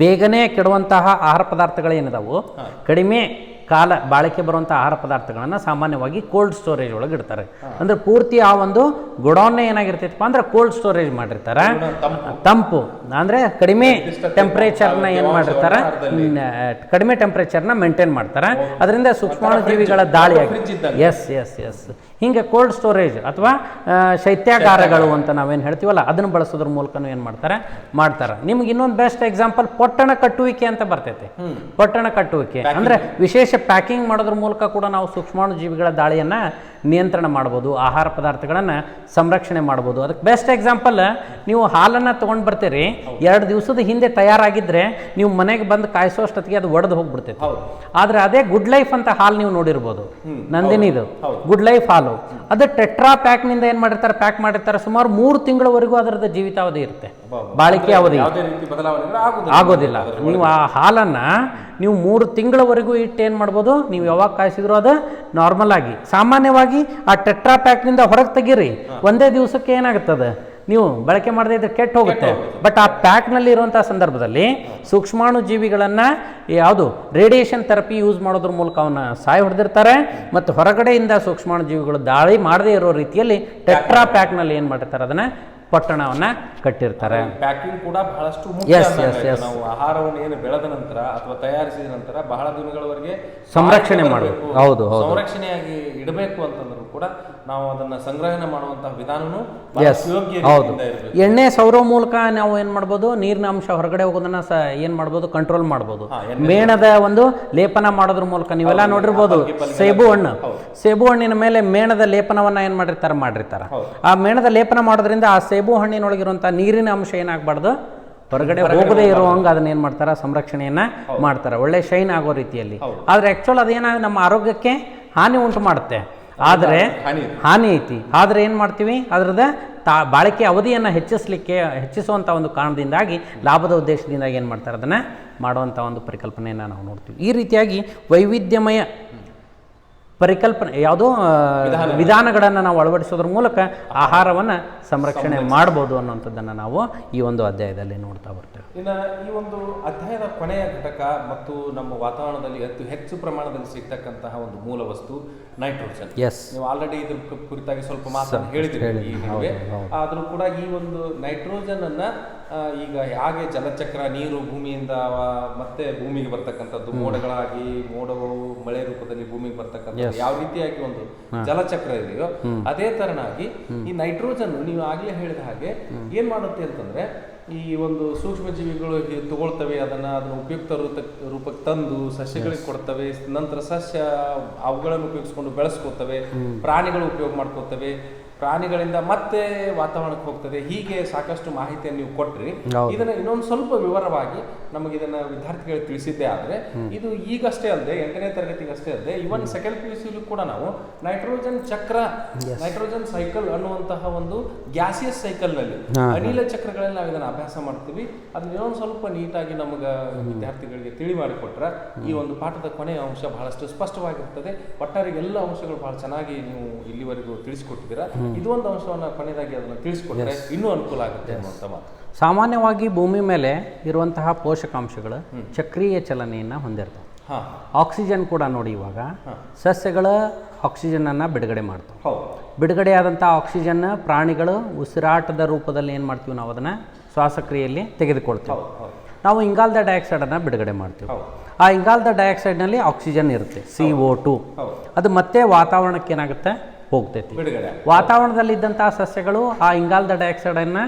ಬೇಗನೆ ಕೆಡುವಂತಹ ಆಹಾರ ಪದಾರ್ಥಗಳೇನಿದಾವು, ಕಡಿಮೆ ಕಾಲ ಬಾಳಿಕೆ ಬರುವಂಥ ಆಹಾರ ಪದಾರ್ಥಗಳನ್ನು ಸಾಮಾನ್ಯವಾಗಿ ಕೋಲ್ಡ್ ಸ್ಟೋರೇಜ್ ಒಳಗೆ ಇಡ್ತಾರೆ. ಅಂದರೆ ಪೂರ್ತಿ ಆ ಒಂದು ಗೋಡೌನ್ನೇ ಏನಾಗಿರ್ತೈತಪ್ಪ ಅಂದ್ರೆ ಕೋಲ್ಡ್ ಸ್ಟೋರೇಜ್ ಮಾಡಿರ್ತಾರೆ. ತಂಪು ಅಂದರೆ ಕಡಿಮೆ ಟೆಂಪ್ರೇಚರ್ನ ಏನು ಮಾಡಿರ್ತಾರೆ, ಕಡಿಮೆ ಟೆಂಪ್ರೇಚರ್ನ ಮೇಂಟೈನ್ ಮಾಡ್ತಾರೆ. ಅದರಿಂದ ಸೂಕ್ಷ್ಮಾಣು ಜೀವಿಗಳ ದಾಳಿಯಾಗಿ ಎಸ್ ಹಿಂಗೆ ಕೋಲ್ಡ್ ಸ್ಟೋರೇಜ್ ಅಥವಾ ಶೈತ್ಯಾಗಾರಗಳು ಅಂತ ನಾವೇನು ಹೇಳ್ತೀವಲ್ಲ, ಅದನ್ನು ಬಳಸೋದ್ರ ಮೂಲಕನೂ ಏನು ಮಾಡ್ತಾರೆ. ನಿಮ್ಗೆ ಇನ್ನೊಂದು ಬೆಸ್ಟ್ ಎಕ್ಸಾಂಪಲ್ ಪೊಟ್ಟಣ ಕಟ್ಟುವಿಕೆ ಅಂತ ಬರ್ತೈತೆ. ಪೊಟ್ಟಣ ಕಟ್ಟುವಿಕೆ ಅಂದರೆ ವಿಶೇಷ ಪ್ಯಾಕಿಂಗ್ ಮಾಡೋದ್ರ ಮೂಲಕ ಕೂಡ ನಾವು ಸೂಕ್ಷ್ಮಾಣು ಜೀವಿಗಳ ದಾಳಿಯನ್ನು ನಿಯಂತ್ರಣ ಮಾಡ್ಬೋದು, ಆಹಾರ ಪದಾರ್ಥಗಳನ್ನು ಸಂರಕ್ಷಣೆ ಮಾಡ್ಬೋದು. ಅದಕ್ಕೆ ಬೆಸ್ಟ್ ಎಕ್ಸಾಂಪಲ್, ನೀವು ಹಾಲನ್ನು ತೊಗೊಂಡು ಬರ್ತೀರಿ, 2 ದಿವಸದ ಹಿಂದೆ ತಯಾರಾಗಿದ್ದರೆ ನೀವು ಮನೆಗೆ ಬಂದು ಕಾಯಿಸೋಷ್ಟೊತ್ತಿಗೆ ಅದು ಒಡೆದು ಹೋಗ್ಬಿಡ್ತೈತೆ. ಆದರೆ ಅದೇ ಗುಡ್ ಲೈಫ್ ಅಂತ ಹಾಲು ನೀವು ನೋಡಿರ್ಬೋದು, ನಂದಿನಿದು ಗುಡ್ ಲೈಫ್ ಹಾಲು. ಅದು ಟೆಟ್ರಾ ಪ್ಯಾಕ್ನಿಂದ ಏನು ಮಾಡಿರ್ತಾರೆ, ಪ್ಯಾಕ್ ಮಾಡಿರ್ತಾರೆ. ಸುಮಾರು 3 ತಿಂಗಳವರೆಗೂ ಅದರದ್ದು ಜೀವಿತಾವಧಿ ಇರುತ್ತೆ, ಬಾಳಿಕೆ ಅವಧಿ ಆಗೋದಿಲ್ಲ. ನೀವು ಆ ಹಾಲನ್ನು ನೀವು 3 ತಿಂಗಳವರೆಗೂ ಇಟ್ಟು ಏನು ಮಾಡ್ಬೋದು, ನೀವು ಯಾವಾಗ ಕಾಯಿಸಿದ್ರು ಅದು ನಾರ್ಮಲ್ ಆಗಿ, ಸಾಮಾನ್ಯವಾಗಿ ಆ ಟೆಟ್ರಾ ಪ್ಯಾಕ್ನಿಂದ ಹೊರಗೆ ತೆಗೀರಿ, ಒಂದೇ ದಿವಸಕ್ಕೆ ಏನಾಗುತ್ತದೆ, ನೀವು ಬಳಕೆ ಮಾಡದೇ ಇದ್ರೆ ಕೆಟ್ಟು ಹೋಗುತ್ತೆ. ಬಟ್ ಆ ಪ್ಯಾಕ್ನಲ್ಲಿ ಇರುವಂಥ ಸಂದರ್ಭದಲ್ಲಿ ಸೂಕ್ಷ್ಮಾಣು ಜೀವಿಗಳನ್ನು ಯಾವುದು ರೇಡಿಯೇಷನ್ ಥೆರಪಿ ಯೂಸ್ ಮಾಡೋದ್ರ ಮೂಲಕ ಅವನ್ನ ಹೊಡೆದಿರ್ತಾರೆ. ಮತ್ತು ಹೊರಗಡೆಯಿಂದ ಸೂಕ್ಷ್ಮಾಣು ಜೀವಿಗಳು ದಾಳಿ ಮಾಡದೇ ಇರೋ ರೀತಿಯಲ್ಲಿ ಟೆಟ್ರಾ ಪ್ಯಾಕ್ನಲ್ಲಿ ಏನು ಮಾಡಿರ್ತಾರೆ, ಅದನ್ನು ಪೊಟ್ಟಣವನ್ನು ಕಟ್ಟಿರ್ತಾರೆ. ಪ್ಯಾಕಿಂಗ್ ಕೂಡ ಬಹಳಷ್ಟು ಮುಖ್ಯ. ನಾವು ಆಹಾರವನ್ನು ಏನು ಬೆಳೆದ ನಂತರ ಅಥವಾ ತಯಾರಿಸಿದ ನಂತರ ಬಹಳ ದಿನಗಳವರೆಗೆ ಸಂರಕ್ಷಣೆ ಮಾಡಬೇಕು. ಹೌದು, ಸಂರಕ್ಷಣೆಯಾಗಿ ಇಡಬೇಕು ಅಂತಂದ್ರೂ ಕೂಡ ನಾವು ಅದನ್ನ ಸಂಗ್ರಹಣೆ ಮಾಡುವಂತಹ ವಿಧಾನನೂ ಹೌದು. ಎಣ್ಣೆ ಸೌರ ಮೂಲಕ ನಾವು ಏನು ಮಾಡ್ಬೋದು, ನೀರಿನ ಅಂಶ ಹೊರಗಡೆ ಹೋಗೋದನ್ನ ಏನು ಮಾಡ್ಬೋದು, ಕಂಟ್ರೋಲ್ ಮಾಡ್ಬೋದು. ಮೇಣದ ಒಂದು ಲೇಪನ ಮಾಡೋದ್ರ ಮೂಲಕ ನೀವೆಲ್ಲ ನೋಡಿರ್ಬೋದು, ಸೇಬು ಹಣ್ಣಿನ ಮೇಲೆ ಮೇಣದ ಲೇಪನವನ್ನ ಏನು ಮಾಡಿರ್ತಾರೆ. ಆ ಮೇಣದ ಲೇಪನ ಮಾಡೋದ್ರಿಂದ ಆ ಸೇಬು ಹಣ್ಣಿನೊಳಗಿರುವಂಥ ನೀರಿನ ಅಂಶ ಏನಾಗಬಾರ್ದು, ಹೊರಗಡೆ ಹೋಗದೇ ಇರುವಂಗೆ ಅದನ್ನ ಏನು ಮಾಡ್ತಾರೆ, ಸಂರಕ್ಷಣೆಯನ್ನ ಮಾಡ್ತಾರೆ, ಒಳ್ಳೆ ಶೈನ್ ಆಗೋ ರೀತಿಯಲ್ಲಿ. ಆದರೆ ಆ್ಯಕ್ಚುಲ್ ಅದೇನಾಗ ನಮ್ಮ ಆರೋಗ್ಯಕ್ಕೆ ಹಾನಿ ಉಂಟು ಮಾಡುತ್ತೆ. ಆದರೆ ಹಾನಿ ಐತಿ. ಆದರೆ ಏನು ಮಾಡ್ತೀವಿ, ಅದರದ ಬಾಳಿಕೆ ಅವಧಿಯನ್ನು ಹೆಚ್ಚಿಸುವಂಥ ಒಂದು ಕಾರಣದಿಂದಾಗಿ, ಲಾಭದ ಉದ್ದೇಶದಿಂದಾಗಿ ಏನು ಮಾಡ್ತಾರೆ, ಅದನ್ನು ಮಾಡುವಂಥ ಒಂದು ಪರಿಕಲ್ಪನೆಯನ್ನು ನಾವು ನೋಡ್ತೀವಿ. ಈ ರೀತಿಯಾಗಿ ವೈವಿಧ್ಯಮಯ ಪರಿಕಲ್ಪನೆ ಯಾವುದೋ ವಿಧಾನಗಳನ್ನು ನಾವು ಅಳವಡಿಸೋದ್ರ ಮೂಲಕ ಆಹಾರವನ್ನು ಸಂರಕ್ಷಣೆ ಮಾಡ್ಬೋದು ಅನ್ನುವಂಥದ್ದನ್ನು ನಾವು ಈ ಒಂದು ಅಧ್ಯಾಯದಲ್ಲಿ ನೋಡ್ತಾ ಬರ್ತೇವೆ. ಇನ್ನು ಈ ಒಂದು ಅಧ್ಯಾಯದ ಕೊನೆಯ ಘಟಕ ಮತ್ತು ನಮ್ಮ ವಾತಾವರಣದಲ್ಲಿ ಹೆಚ್ಚು ಪ್ರಮಾಣದಲ್ಲಿ ಸಿಗ್ತಕ್ಕಂತಹ ಒಂದು ಮೂಲ ವಸ್ತು ನೈಟ್ರೋಜನ್. ನೀವು ಆಲ್ರೆಡಿ ಇದ್ರ ಕುರಿತಾಗಿ ಸ್ವಲ್ಪ ಮಾತನ್ನು ಹೇಳಿದಿರಿ ಈ ನಡುವೆ. ಆದರೂ ಕೂಡ ಈ ಒಂದು ನೈಟ್ರೋಜನ್ ಅನ್ನ ಈಗ ಹೇಗೆ ಜಲಚಕ್ರ, ನೀರು ಭೂಮಿಯಿಂದ ಮತ್ತೆ ಭೂಮಿಗೆ ಬರ್ತಕ್ಕಂಥದ್ದು, ಮೋಡಗಳಾಗಿ ಮೋಡಗಳು ಮಳೆ ರೂಪದಲ್ಲಿ ಭೂಮಿಗೆ ಬರ್ತಕ್ಕಂಥದ್ದು ಯಾವ ರೀತಿಯಾಗಿ ಒಂದು ಜಲಚಕ್ರ ಇದೆಯೋ ಅದೇ ತರನಾಗಿ ಈ ನೈಟ್ರೋಜನ್ ನೀವು ಆಗ್ಲೇ ಹೇಳಿದ ಹಾಗೆ ಏನ್ ಮಾಡುತ್ತೆ ಅಂತಂದ್ರೆ, ಈ ಒಂದು ಸೂಕ್ಷ್ಮ ಜೀವಿಗಳು ತಗೊಳ್ತವೆ, ಅದನ್ನ ಉಪಯುಕ್ತ ರೂಪಕ್ಕೆ ತಂದು ಸಸ್ಯಗಳಿಗೆ ಕೊಡ್ತವೆ. ನಂತರ ಸಸ್ಯ ಅವುಗಳನ್ನು ಉಪಯೋಗಿಸ್ಕೊಂಡು ಬೆಳೆಸ್ಕೊತವೆ, ಪ್ರಾಣಿಗಳು ಉಪಯೋಗ ಮಾಡ್ಕೋತವೆ, ಪ್ರಾಣಿಗಳಿಂದ ಮತ್ತೆ ವಾತಾವರಣಕ್ಕೆ ಹೋಗ್ತದೆ. ಹೀಗೆ ಸಾಕಷ್ಟು ಮಾಹಿತಿಯನ್ನು ನೀವು ಕೊಟ್ರಿ. ಇದನ್ನ ಇನ್ನೊಂದು ಸ್ವಲ್ಪ ವಿವರವಾಗಿ ನಮಗೆ ಇದನ್ನ ವಿದ್ಯಾರ್ಥಿಗಳಿಗೆ ತಿಳಿಸಿದ್ದೇ ಆದ್ರೆ, ಇದು ಈಗಷ್ಟೇ ಅಲ್ಲದೆ 8ನೇ ತರಗತಿಗಷ್ಟೇ ಅಲ್ಲದೆ ಇವನ್ ಸೆಕೆಂಡ್ PUC ಕೂಡ ನಾವು ನೈಟ್ರೋಜನ್ ಚಕ್ರ, ನೈಟ್ರೋಜನ್ ಸೈಕಲ್ ಅನ್ನುವಂತಹ ಒಂದು ಗ್ಯಾಸಿಯಸ್ ಸೈಕಲ್ ನಲ್ಲಿ ಅನಿಲ ಚಕ್ರಗಳಲ್ಲಿ ನಾವು ಇದನ್ನ ಅಭ್ಯಾಸ ಮಾಡ್ತೀವಿ. ಅದನ್ನ ಇನ್ನೊಂದು ಸ್ವಲ್ಪ ನೀಟಾಗಿ ನಮಗ ವಿದ್ಯಾರ್ಥಿಗಳಿಗೆ ತಿಳಿ ಮಾಡಿಕೊಟ್ರೆ ಈ ಒಂದು ಪಾಠದ ಕೊನೆಯ ಅಂಶ ಬಹಳಷ್ಟು ಸ್ಪಷ್ಟವಾಗಿರ್ತದೆ. ಒಟ್ಟಾರೆ ಎಲ್ಲ ಅಂಶಗಳು ಬಹಳ ಚೆನ್ನಾಗಿ ನೀವು ಇಲ್ಲಿವರೆಗೂ ತಿಳಿಸಿಕೊಟ್ಟಿದ್ದೀರಾ. ಇದು ಒಂದು ಅಂಶವನ್ನು ಕೊನೆಯದಾಗಿ ಅದನ್ನು ತಿಳಿಸಿಕೊಟ್ರೆ ಇನ್ನೂ ಅನುಕೂಲ ಆಗುತ್ತೆ ಅನ್ನುವಂಥ ಮಾತು. ಸಾಮಾನ್ಯವಾಗಿ ಭೂಮಿ ಮೇಲೆ ಇರುವಂತಹ ಪೋಷಕಾಂಶಗಳು ಚಕ್ರೀಯ ಚಲನೆಯನ್ನು ಹೊಂದಿರ್ತವೆ. ಆಕ್ಸಿಜನ್ ಕೂಡ ನೋಡಿ, ಇವಾಗ ಸಸ್ಯಗಳ ಆಕ್ಸಿಜನ್ ಅನ್ನ ಬಿಡುಗಡೆ ಮಾಡ್ತವೆ. ಬಿಡುಗಡೆ ಆದಂಥ ಆಕ್ಸಿಜನ್ ಪ್ರಾಣಿಗಳು ಉಸಿರಾಟದ ರೂಪದಲ್ಲಿ ಏನು ಮಾಡ್ತೀವಿ, ನಾವು ಅದನ್ನು ಶ್ವಾಸಕ್ರಿಯೆಯಲ್ಲಿ ತೆಗೆದುಕೊಳ್ತೀವಿ. ನಾವು ಇಂಗಾಲದ ಡೈಆಕ್ಸೈಡನ್ನು ಬಿಡುಗಡೆ ಮಾಡ್ತೀವಿ. ಆ ಇಂಗಾಲದ ಡೈಆಕ್ಸೈಡ್ನಲ್ಲಿ ಆಕ್ಸಿಜನ್ ಇರುತ್ತೆ, CO2. ಅದು ಮತ್ತೆ ವಾತಾವರಣಕ್ಕೆ ಏನಾಗುತ್ತೆ, ಹೋಗ್ತೈತಿ. ವಾತಾವರಣದಲ್ಲಿದ್ದಂತಹ ಸಸ್ಯಗಳು ಆ ಇಂಗಾಲದ ಡೈಆಕ್ಸೈಡನ್ನು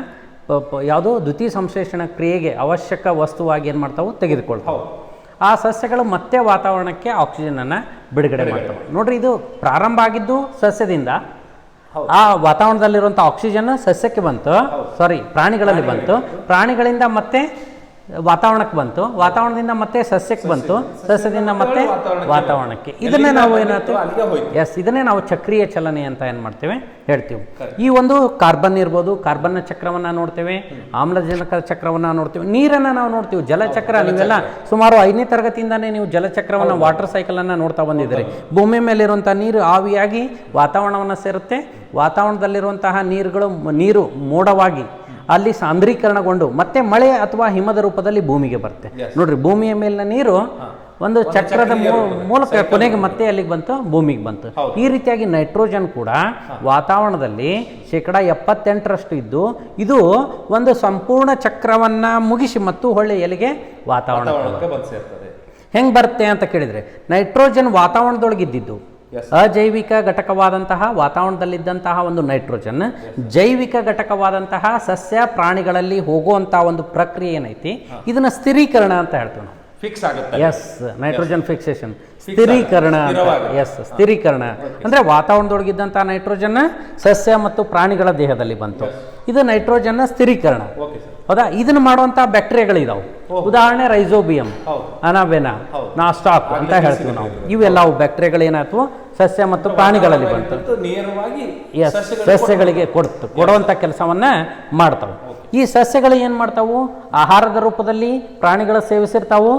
ಯಾವುದೋ ದ್ವಿತೀಯ ಸಂಶ್ಲೇಷಣ ಕ್ರಿಯೆಗೆ ಅವಶ್ಯಕ ವಸ್ತುವಾಗಿ ಏನು ಮಾಡ್ತಾವೆ, ತೆಗೆದುಕೊಳ್ತಾವೆ. ಆ ಸಸ್ಯಗಳು ಮತ್ತೆ ವಾತಾವರಣಕ್ಕೆ ಆಕ್ಸಿಜನನ್ನು ಬಿಡುಗಡೆ ಮಾಡ್ತವೆ. ನೋಡ್ರಿ, ಇದು ಪ್ರಾರಂಭ ಆಗಿದ್ದು ಸಸ್ಯದಿಂದ, ಆ ವಾತಾವರಣದಲ್ಲಿರುವಂಥ ಆಕ್ಸಿಜನ್ ಸಸ್ಯಕ್ಕೆ ಬಂತು, ಪ್ರಾಣಿಗಳಲ್ಲಿ ಬಂತು, ಪ್ರಾಣಿಗಳಿಂದ ಮತ್ತೆ ವಾತಾವರಣಕ್ಕೆ ಬಂತು, ವಾತಾವರಣದಿಂದ ಮತ್ತೆ ಸಸ್ಯಕ್ಕೆ ಬಂತು, ಸಸ್ಯದಿಂದ ಮತ್ತೆ ವಾತಾವರಣಕ್ಕೆ. ಇದನ್ನೇ ನಾವು ಇದನ್ನೇ ನಾವು ಚಕ್ರೀಯ ಚಲನೆ ಅಂತ ಏನು ಮಾಡ್ತೇವೆ ಹೇಳ್ತೀವಿ. ಈ ಒಂದು ಕಾರ್ಬನ್ ಇರ್ಬೋದು, ಕಾರ್ಬನ್ನ ಚಕ್ರವನ್ನು ನೋಡ್ತೇವೆ, ಆಮ್ಲಜನಕ ಚಕ್ರವನ್ನು ನೋಡ್ತೇವೆ, ನೀರನ್ನು ನಾವು ನೋಡ್ತೀವಿ, ಜಲಚಕ್ರ. ನೀವೆಲ್ಲ ಸುಮಾರು 5ನೇ ತರಗತಿಯಿಂದಾನೇ ನೀವು ಜಲಚಕ್ರವನ್ನು, ವಾಟರ್ ಸೈಕಲನ್ನು ನೋಡ್ತಾ ಬಂದಿದ್ದೀರಿ. ಭೂಮಿ ಮೇಲಿರುವಂಥ ನೀರು ಆವಿಯಾಗಿ ವಾತಾವರಣವನ್ನು ಸೇರುತ್ತೆ, ವಾತಾವರಣದಲ್ಲಿರುವಂತಹ ನೀರು ಮೋಡವಾಗಿ ಅಲ್ಲಿ ಸಾಂದ್ರೀಕರಣಗೊಂಡು ಮತ್ತೆ ಮಳೆ ಅಥವಾ ಹಿಮದ ರೂಪದಲ್ಲಿ ಭೂಮಿಗೆ ಬರುತ್ತೆ. ನೋಡ್ರಿ, ಭೂಮಿಯ ಮೇಲಿನ ನೀರು ಒಂದು ಚಕ್ರದ ಮೂಲಕ ಕೊನೆಗೆ ಮತ್ತೆ ಅಲ್ಲಿಗೆ ಬಂತು, ಭೂಮಿಗೆ ಬಂತು. ಈ ರೀತಿಯಾಗಿ ನೈಟ್ರೋಜನ್ ಕೂಡ ವಾತಾವರಣದಲ್ಲಿ 78% ಇದ್ದು, ಇದು ಒಂದು ಸಂಪೂರ್ಣ ಚಕ್ರವನ್ನ ಮುಗಿಸಿ ಮತ್ತು ಹೊಳ್ಳಿ ಎಲ್ಲಿಗೆ ವಾತಾವರಣಕ್ಕೆ ಹೆಂಗೆ ಬರುತ್ತೆ ಅಂತ ಕೇಳಿದ್ರೆ, ನೈಟ್ರೋಜನ್ ವಾತಾವರಣದೊಳಗಿದ್ದು ಅಜೈವಿಕ ಘಟಕವಾದಂತಹ ವಾತಾವರಣದಲ್ಲಿದ್ದಂತಹ ಒಂದು ನೈಟ್ರೋಜನ್ ಜೈವಿಕ ಘಟಕವಾದಂತಹ ಸಸ್ಯ ಪ್ರಾಣಿಗಳಲ್ಲಿ ಹೋಗುವಂಥ ಒಂದು ಪ್ರಕ್ರಿಯೆ ಏನೈತಿ, ಇದನ್ನ ಸ್ಥಿರೀಕರಣ ಅಂತ ಹೇಳ್ತೀವಿ ನಾವು. ಫಿಕ್ಸ್ ಆಗುತ್ತೆ. ಎಸ್, ನೈಟ್ರೋಜನ್ ಫಿಕ್ಸೇಷನ್, ಸ್ಥಿರೀಕರಣ. ಎಸ್, ಸ್ಥಿರೀಕರಣ ಅಂದ್ರೆ ವಾತಾವರಣದೊಳಗಿದ್ದಂತಹ ನೈಟ್ರೋಜನ್ ಸಸ್ಯ ಮತ್ತು ಪ್ರಾಣಿಗಳ ದೇಹದಲ್ಲಿ ಬಂತು, ಇದು ನೈಟ್ರೋಜನ್ ಸ್ಥಿರೀಕರಣ. ಹೌದಾ? ಇದನ್ನ ಮಾಡುವಂತಹ ಬ್ಯಾಕ್ಟೀರಿಯಾಗಳಿದಾವೆ. ಉದಾಹರಣೆ ರೈಸೋಬಿಯಂ, ಅನಾಬೆನಾ, ನಾಸ್ಟಾಕ್ ಅಂತ ಹೇಳ್ತೀವಿ ನಾವು. ಇವೆಲ್ಲವು ಬ್ಯಾಕ್ಟೀರಿಯಾಗಳು ಏನಾಯ್ತು, ಸಸ್ಯ ಮತ್ತು ಪ್ರಾಣಿಗಳಲ್ಲಿ ಬಂತು, ಸಸ್ಯಗಳಿಗೆ ಕೊಡುವಂಥ ಕೆಲಸವನ್ನ ಮಾಡ್ತಾವೆ. ಈ ಸಸ್ಯಗಳು ಏನು ಮಾಡ್ತಾವು, ಆಹಾರದ ರೂಪದಲ್ಲಿ ಪ್ರಾಣಿಗಳು ಸೇವಿಸಿರ್ತಾವು,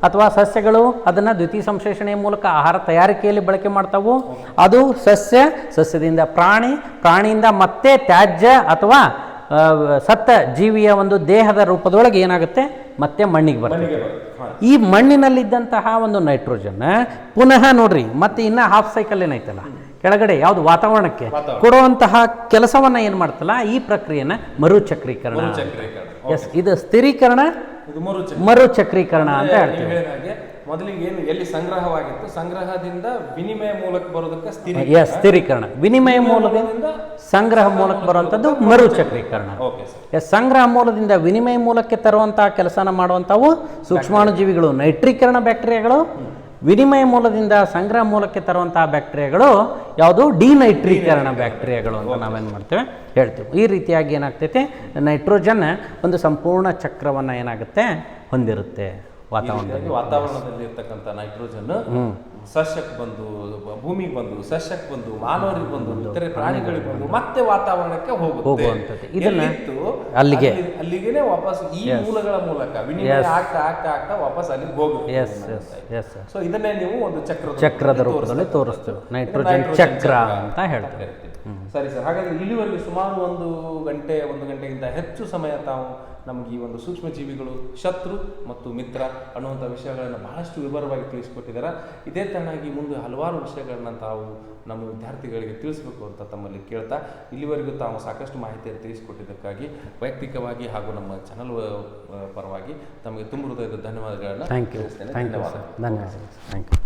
ಅಥವಾ ಸಸ್ಯಗಳು ಅದನ್ನು ದ್ವಿತೀಯ ಸಂಶ್ಲೇಷಣೆಯ ಮೂಲಕ ಆಹಾರ ತಯಾರಿಕೆಯಲ್ಲಿ ಬಳಕೆ ಮಾಡ್ತಾವು. ಅದು ಸಸ್ಯದಿಂದ ಪ್ರಾಣಿಯಿಂದ ಮತ್ತೆ ತ್ಯಾಜ್ಯ ಅಥವಾ ಸತ್ತ ಜೀವಿಯ ಒಂದು ದೇಹದ ರೂಪದೊಳಗೆ ಏನಾಗುತ್ತೆ, ಮತ್ತೆ ಮಣ್ಣಿಗೆ ಬರುತ್ತೆ. ಈ ಮಣ್ಣಿನಲ್ಲಿದ್ದಂತಹ ಒಂದು ನೈಟ್ರೋಜನ್ ಪುನಃ ನೋಡ್ರಿ ಮತ್ತೆ ಇನ್ನ ಹಾಫ್ ಸೈಕಲ್ ಏನೈತಲ್ಲ ಕೆಳಗಡೆ, ಯಾವುದು ವಾತಾವರಣಕ್ಕೆ ಕೊಡುವಂತಹ ಕೆಲಸವನ್ನ ಏನ್ ಮಾಡ್ತಲ್ಲ, ಈ ಪ್ರಕ್ರಿಯೆನ ಮರುಚಕ್ರೀಕರಣ. ಎಸ್, ಇದು ಸ್ಥಿರೀಕರಣ, ಮರುಚಕ್ರೀಕರಣ ಅಂತ ಹೇಳ್ತೀವಿ. ಮೊದಲಿಗೆ ಏನು ಎಲ್ಲಿ ಸಂಗ್ರಹವಾಗಿತ್ತು, ಸಂಗ್ರಹದಿಂದ ವಿನಿಮಯ ಮೂಲಕ ಬರೋದಕ್ಕೆ ಸ್ಥಿರೀಕರಣ, ವಿನಿಮಯ ಮೂಲದಿಂದ ಸಂಗ್ರಹ ಮೂಲಕ ಬರುವಂಥದ್ದು ಮರುಚಕ್ರೀಕರಣ. ಸಂಗ್ರಹ ಮೂಲದಿಂದ ವಿನಿಮಯ ಮೂಲಕ್ಕೆ ತರುವಂತಹ ಕೆಲಸನ ಮಾಡುವಂಥವು ಸೂಕ್ಷ್ಮಾಣುಜೀವಿಗಳು ನೈಟ್ರೀಕರಣ ಬ್ಯಾಕ್ಟೀರಿಯಾಗಳು. ವಿನಿಮಯ ಮೂಲದಿಂದ ಸಂಗ್ರಹ ಮೂಲಕ್ಕೆ ತರುವಂತಹ ಬ್ಯಾಕ್ಟೀರಿಯಾಗಳು ಯಾವುದು, ಡಿನೈಟ್ರೀಕರಣ ಬ್ಯಾಕ್ಟೀರಿಯಾಗಳು ಅಂತ ನಾವೇನು ಮಾಡ್ತೇವೆ ಹೇಳ್ತೀವಿ. ಈ ರೀತಿಯಾಗಿ ಏನಾಗ್ತೈತೆ, ನೈಟ್ರೋಜನ್ ಒಂದು ಸಂಪೂರ್ಣ ಚಕ್ರವನ್ನು ಏನಾಗುತ್ತೆ ಹೊಂದಿರುತ್ತೆ. ವಾತಾವರಣದಲ್ಲಿ ಇರ್ತಕ್ಕಂಥ ನೈಟ್ರೋಜನ್ ಸಸ್ಯಕ್ಕೆ ಬಂದು, ಭೂಮಿಗೆ ಬಂದು, ಸಸ್ಯಕ್ಕೆ ಬಂದು, ಮಾನವರಿಗೆ ಬಂದು, ಇತರೆ ಪ್ರಾಣಿಗಳಿಗೆ ಬಂದು, ಮತ್ತೆ ವಾತಾವರಣಕ್ಕೆ ಹೋಗುವಂಥದ್ದು. ಇದನ್ನ ಅಲ್ಲಿಗೆ ವಾಪಸ್ ಈ ಮೂಲಗಳ ಮೂಲಕ ವಿನಿಮಯ ಆಗ್ತಾ ವಾಪಸ್ ಅಲ್ಲಿಗೆ ಹೋಗುತ್ತೆ. ಸೊ ಇದನ್ನೇ ನೀವು ಒಂದು ಚಕ್ರದ ರೂಪದಲ್ಲಿ ತೋರಿಸ್ತೇವೆ, ನೈಟ್ರೋಜನ್ ಚಕ್ರ ಅಂತ ಹೇಳ್ತೇವೆ. ಸರಿ ಸರ್, ಹಾಗಾದ್ರೆ ಇಲ್ಲಿವರೆಗೆ ಸುಮಾರು 1 ಗಂಟೆಗಿಂತ ಹೆಚ್ಚು ಸಮಯ ತಾವು ನಮಗೆ ಈ ಒಂದು ಸೂಕ್ಷ್ಮ ಜೀವಿಗಳು ಶತ್ರು ಮತ್ತು ಮಿತ್ರ ಅನ್ನುವಂಥ ವಿಷಯಗಳನ್ನು ಬಹಳಷ್ಟು ವಿವರವಾಗಿ ತಿಳಿಸ್ಕೊಟ್ಟಿದ್ದಾರೆ. ಇದೇ ತರನಾಗಿ ಮುಂದೆ ಹಲವಾರು ವಿಷಯಗಳನ್ನ ತಾವು ನಮ್ಮ ವಿದ್ಯಾರ್ಥಿಗಳಿಗೆ ತಿಳಿಸ್ಬೇಕು ಅಂತ ತಮ್ಮಲ್ಲಿ ಕೇಳ್ತಾ, ಇಲ್ಲಿವರೆಗೂ ತಾವು ಸಾಕಷ್ಟು ಮಾಹಿತಿಯನ್ನು ತಿಳಿಸಿಕೊಟ್ಟಿದ್ದಕ್ಕಾಗಿ ವೈಯಕ್ತಿಕವಾಗಿ ಹಾಗೂ ನಮ್ಮ ಚಾನಲ್ ಪರವಾಗಿ ತಮಗೆ ತುಂಬ ಹೃದಯದ ಧನ್ಯವಾದಗಳನ್ನು ತಿಳಿಸ್ತೇನೆ. ಧನ್ಯವಾದ.